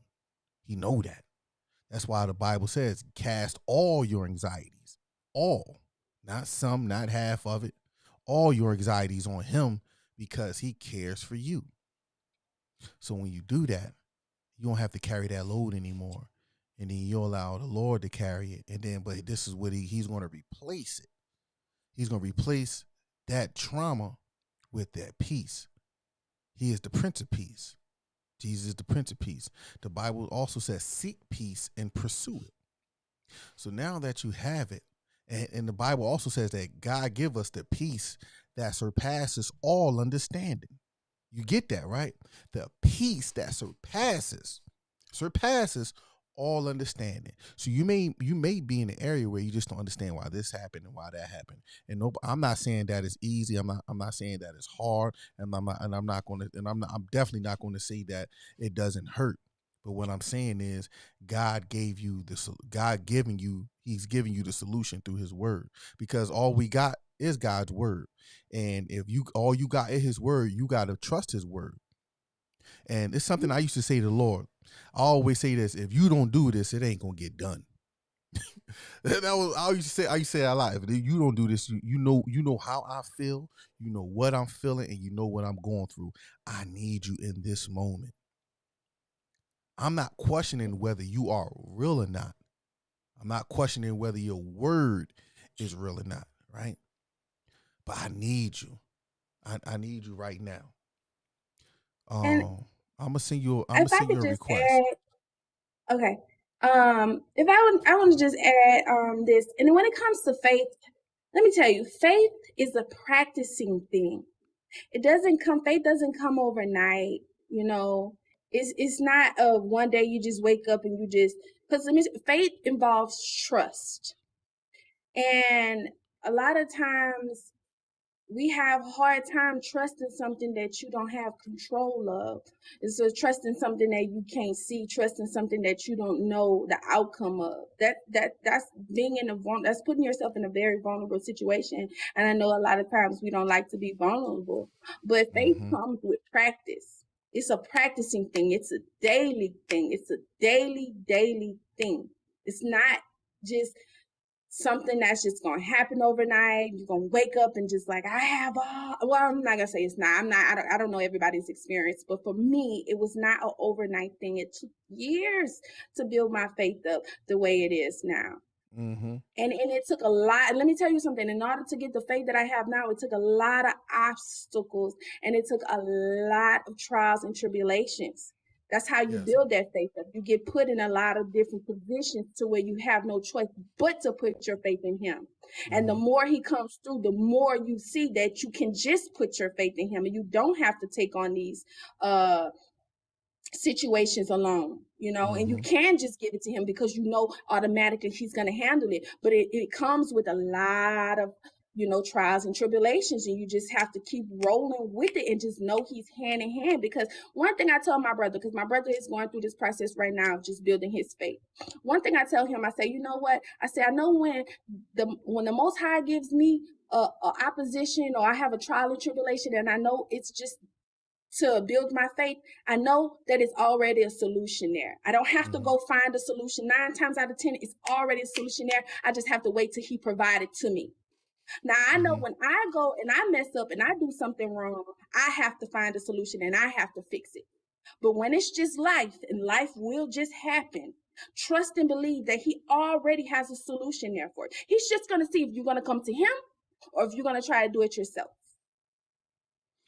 A: He know that. That's why the Bible says, "Cast all your anxieties, all, not some, not half of it, all your anxieties on Him because He cares for you." So when you do that, you don't have to carry that load anymore. And then you allow the Lord to carry it. And then, but this is what He's going to replace it. He's going to replace that trauma with that peace. He is the Prince of Peace. Jesus is the Prince of Peace. The Bible also says, "Seek peace and pursue it." So now that you have it, and the Bible also says that God give us the peace that surpasses all understanding. You get that, right? The peace that surpasses all understanding. So you may be in an area where you just don't understand why this happened and why that happened. And no, I'm not saying that it's easy. I'm not saying that it's hard. And I'm definitely not going to say that it doesn't hurt. But what I'm saying is God gave you He's giving you the solution through His word, because all we got is God's word. And if all you got is His word, you got to trust His word. And it's something I used to say to the Lord. I always say this: if you don't do this, it ain't gonna get done. I used to say a lot. If you don't do this, you know how I feel, you know what I'm feeling, and you know what I'm going through. I need you in this moment. I'm not questioning whether you are real or not. I'm not questioning whether your word is real or not, right? But I need you. I need you right now.
C: And
A: I'm gonna send you a
C: just
A: request.
C: add, okay. If I want to just add this, and when it comes to faith, let me tell you, faith is a practicing thing. Faith doesn't come overnight, you know. It's not one day you just wake up and because faith involves trust. And a lot of times we have a hard time trusting something that you don't have control of. And so trusting something that you can't see, trusting something that you don't know the outcome of. That's that's putting yourself in a very vulnerable situation. And I know a lot of times we don't like to be vulnerable, but faith comes with practice. It's a practicing thing. It's a daily thing. It's a daily thing. It's not just something that's just gonna happen overnight. You're gonna wake up and just like, I have all, well, I'm not gonna say it's not. I don't know everybody's experience, but for me, it was not an overnight thing. It took years to build my faith up the way it is now.
A: Mm-hmm.
C: And it took a lot. Let me tell you something. In order to get the faith that I have now, it took a lot of obstacles and it took a lot of trials and tribulations. That's how you
A: Yes.
C: build that faith up. You get put in a lot of different positions to where you have no choice but to put your faith in him. And the
A: Mm-hmm.
C: more he comes through, the more you see that you can just put your faith in him and you don't have to take on these situations alone, and you
A: Mm-hmm.
C: can just give it to him because automatically he's going to handle it. But it comes with a lot of trials and tribulations, and you just have to keep rolling with it and just know he's hand in hand. Because one thing I tell my brother, because my brother is going through this process right now of just building his faith, one thing I tell him, I say, you know what, I say, I know when the Most High gives me a opposition, or I have a trial and tribulation, and I know it's just to build my faith, I know that it's already a solution there. I don't have to
A: Mm-hmm.
C: go find a solution. 9 times out of 10, it's already a solution there. I just have to wait till he provided to me. Now, I know
A: Mm-hmm.
C: when I go and I mess up and I do something wrong, I have to find a solution and I have to fix it. But when it's just life and life will just happen, trust and believe that he already has a solution there for it. He's just going to see if you're going to come to him or if you're going to try to do it yourself.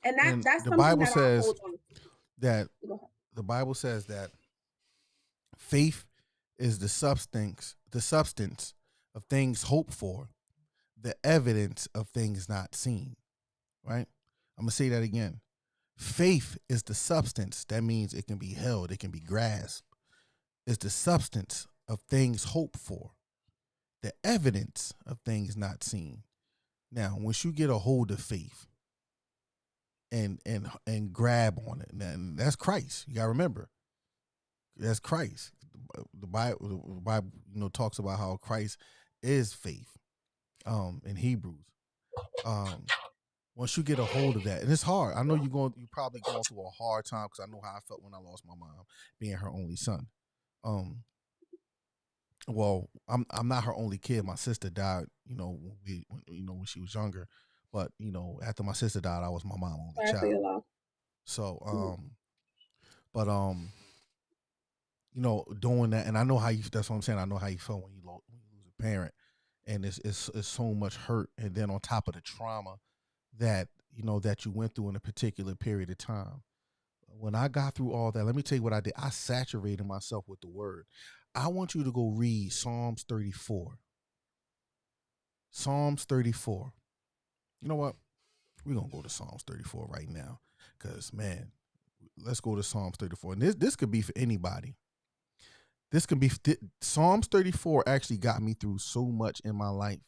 C: And
A: And
C: that's
A: the
C: something
A: Bible
C: that I
A: says
C: hold on
A: that
C: to. Go ahead.
A: the Bible says that faith is the substance of things hoped for, the evidence of things not seen. Right? I'm gonna say that again. Faith is the substance. That means it can be held, it can be grasped. It's the substance of things hoped for, the evidence of things not seen. Now, once you get a hold of faith and grab on it, and that's Christ. You gotta remember, that's Christ. The Bible, talks about how Christ is faith. In Hebrews. Um, Once you get a hold of that, and it's hard. I know you're probably going through a hard time because I know how I felt when I lost my mom, being her only son. Um, well, I'm not her only kid. My sister died, when she was younger. But after my sister died, I was my mom's only
C: Sorry for
A: child.
C: your loss.
A: So, but doing that, and I know how you. That's what I'm saying. I know how you felt when when you lose a parent, and it's so much hurt, and then on top of the trauma that that you went through in a particular period of time. When I got through all that, let me tell you what I did. I saturated myself with the word. I want you to go read Psalms 34. Psalms 34. You know what? We're gonna go to Psalms 34 right now. Cause man, let's go to Psalms 34. And this could be for anybody. This could be Psalms 34 actually got me through so much in my life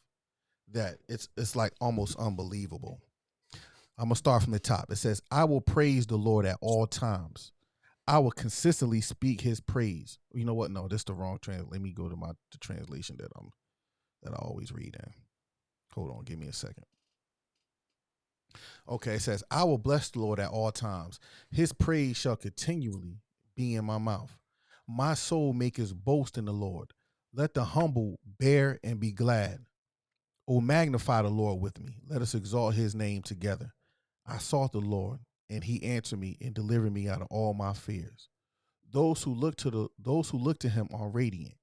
A: that it's like almost unbelievable. I'm gonna start from the top. It says, "I will praise the Lord at all times. I will consistently speak His praise." You know what? No, this is the wrong translation. Let me go to the translation that I always read in. Hold on, give me a second. Okay, it says, "I will bless the Lord at all times. His praise shall continually be in my mouth. My soul maketh boast in the Lord. Let the humble bear and be glad. O magnify the Lord with me. Let us exalt His name together. I sought the Lord, and He answered me and delivered me out of all my fears. Those who look to Him are radiant,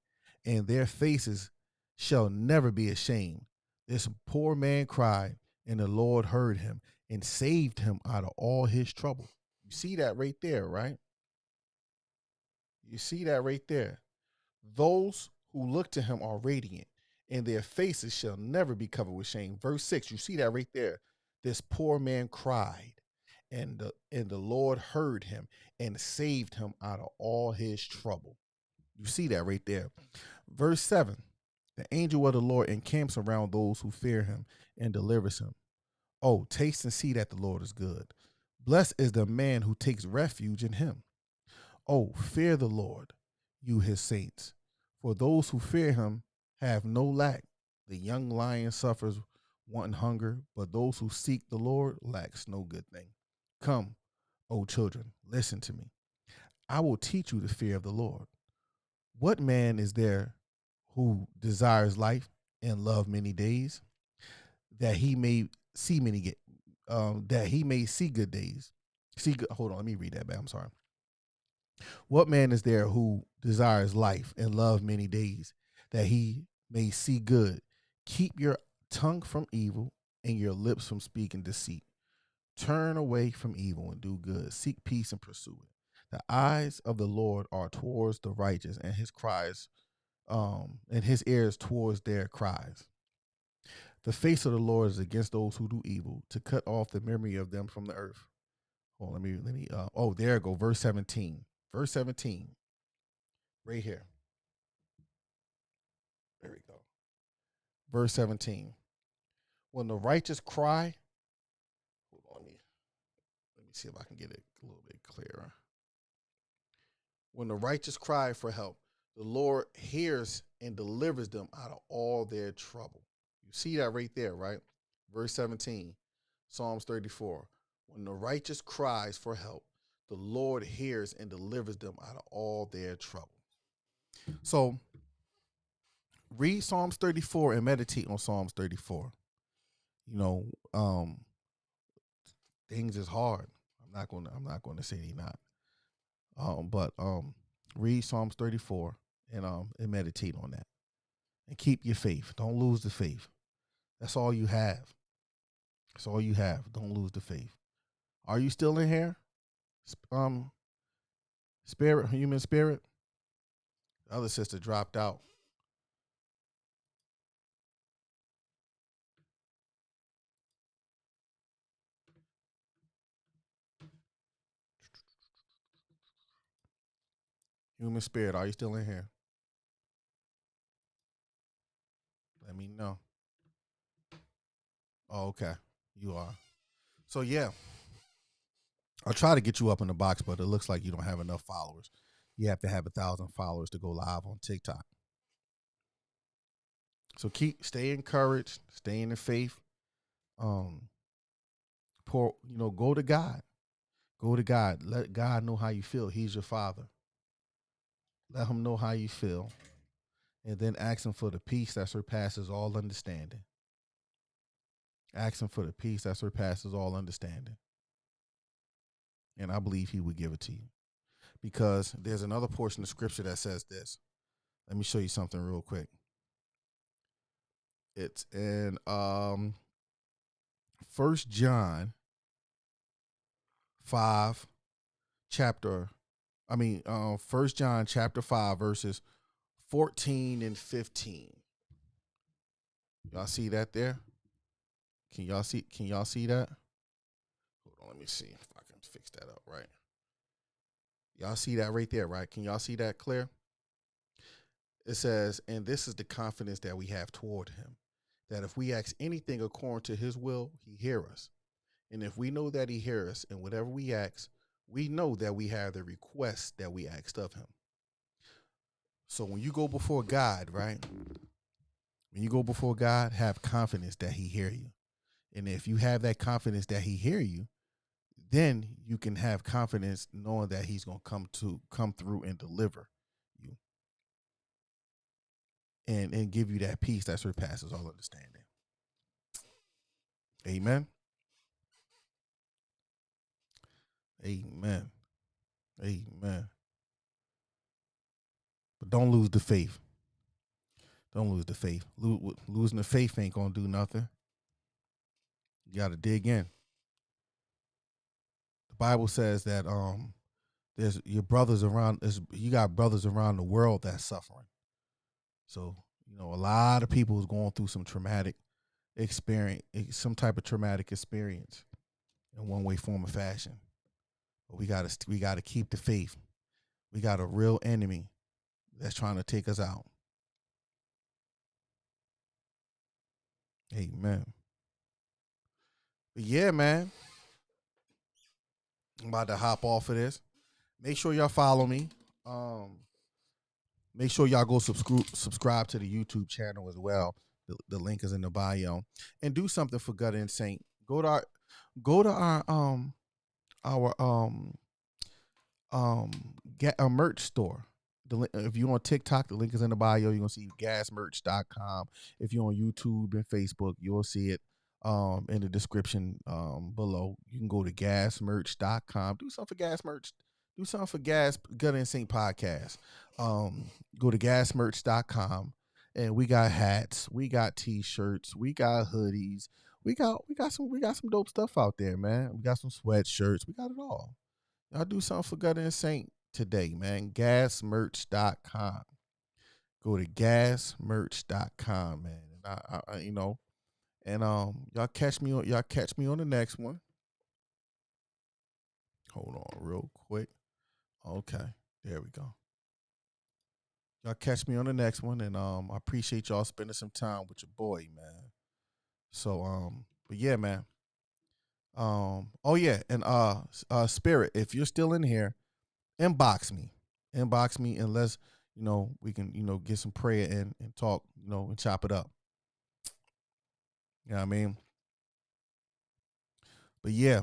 A: and their faces shall never be ashamed. This poor man cried, and the Lord heard him and saved him out of all his trouble. You see that right there, right? You see that right there. Those who look to Him are radiant, and their faces shall never be covered with shame. Verse 6, you see that right there. This poor man cried, and the Lord heard him and saved him out of all his trouble. You see that right there. Verse 7, the angel of the Lord encamps around those who fear him and delivers him. Oh, taste and see that the Lord is good. Blessed is the man who takes refuge in him. Oh, fear the Lord, you his saints. For those who fear him have no lack. The young lion suffers want and hunger, but those who seek the Lord lacks no good thing. Come, O children, listen to me. I will teach you the fear of the Lord. What man is there who desires life and love many days, that he may see that he may see good days? Hold on, let me read that back. I'm sorry. What man is there who desires life and love many days, that he may see good. Keep your tongue from evil and your lips from speaking deceit. Turn away from evil and do good. Seek peace and pursue it. The eyes of the Lord are towards the righteous, and his cries, and his ears towards their cries. The face of the Lord is against those who do evil, to cut off the memory of them from the earth. Oh, let me. Oh, there it go. Verse 17. Verse 17. Right here. There we go. Verse 17. When the righteous cry, hold on, let me see if I can get it a little bit clearer. When the righteous cry for help, the Lord hears and delivers them out of all their trouble. You see that right there, right? Verse 17, Psalms 34. When the righteous cries for help, the Lord hears and delivers them out of all their trouble. So read Psalms 34 and meditate on Psalms 34. You know, things is hard. I'm not gonna say they not. But read Psalms 34 and meditate on that. And keep your faith. Don't lose the faith. That's all you have. That's all you have. Don't lose the faith. Are you still in here? Spirit, human spirit? The other sister dropped out. Human spirit, are you still in here? Let me know. Oh, okay. You are. So, yeah. I'll try to get you up in the box, but it looks like you don't have enough followers. You have to have 1,000 followers to go live on TikTok. So stay encouraged, stay in the faith. Go to God. Go to God. Let God know how you feel. He's your father. Let him know how you feel. And then ask him for the peace that surpasses all understanding. Ask him for the peace that surpasses all understanding. And I believe he would give it to you. Because there's another portion of scripture that says this. Let me show you something real quick. It's in 1 John 5 1 John chapter 5 verses 14 and 15. Y'all see that there? Can y'all see that? Hold on, let me see if I can fix that up right. Y'all see that right there, right? Can y'all see that clear? It says, and this is the confidence that we have toward him, that if we ask anything according to his will, he hears us. And if we know that he hears us and whatever we ask, we know that we have the request that we asked of him. So when you go before God, right? When you go before God, have confidence that he hear you. And if you have that confidence that he hear you, then you can have confidence knowing that he's going to come through and deliver you. And give you that peace that surpasses all understanding. Amen. Amen. Amen. But don't lose the faith. Don't lose the faith. Losing the faith ain't going to do nothing. You got to dig in. The Bible says that there's your brothers around. You got brothers around the world that's suffering. So, a lot of people is going through some traumatic experience, some type of traumatic experience in one way, form, or fashion. But we gotta keep the faith. We got a real enemy that's trying to take us out. Amen. But yeah, man. I'm about to hop off of this. Make sure y'all follow me. Make sure y'all go subscribe to the YouTube channel as well. The link is in the bio. And do something for Gutter and Saint. Go to our merch store. If you're on TikTok, the link is in the bio. You're gonna see gasmerch.com. If you're on YouTube and Facebook, you'll see it in the description below. You can go to gasmerch.com. Do something for Gas Merch. Do something for Gutter and Saint podcast. Go to gasmerch.com And we got hats, we got t-shirts, we got hoodies, we got some dope stuff out there, man. We got some sweatshirts, we got it all. Y'all do something for Gutter and Saint today, man. Gasmerch.com. Go to gasmerch.com, man. And y'all catch me on the next one. Hold on real quick. Okay. There we go. Y'all catch me on the next one, and I appreciate y'all spending some time with your boy, man. So but yeah, man. Oh yeah, and Spirit, if you're still in here, inbox me, and let's we can get some prayer and talk, and chop it up. You know what I mean? But yeah,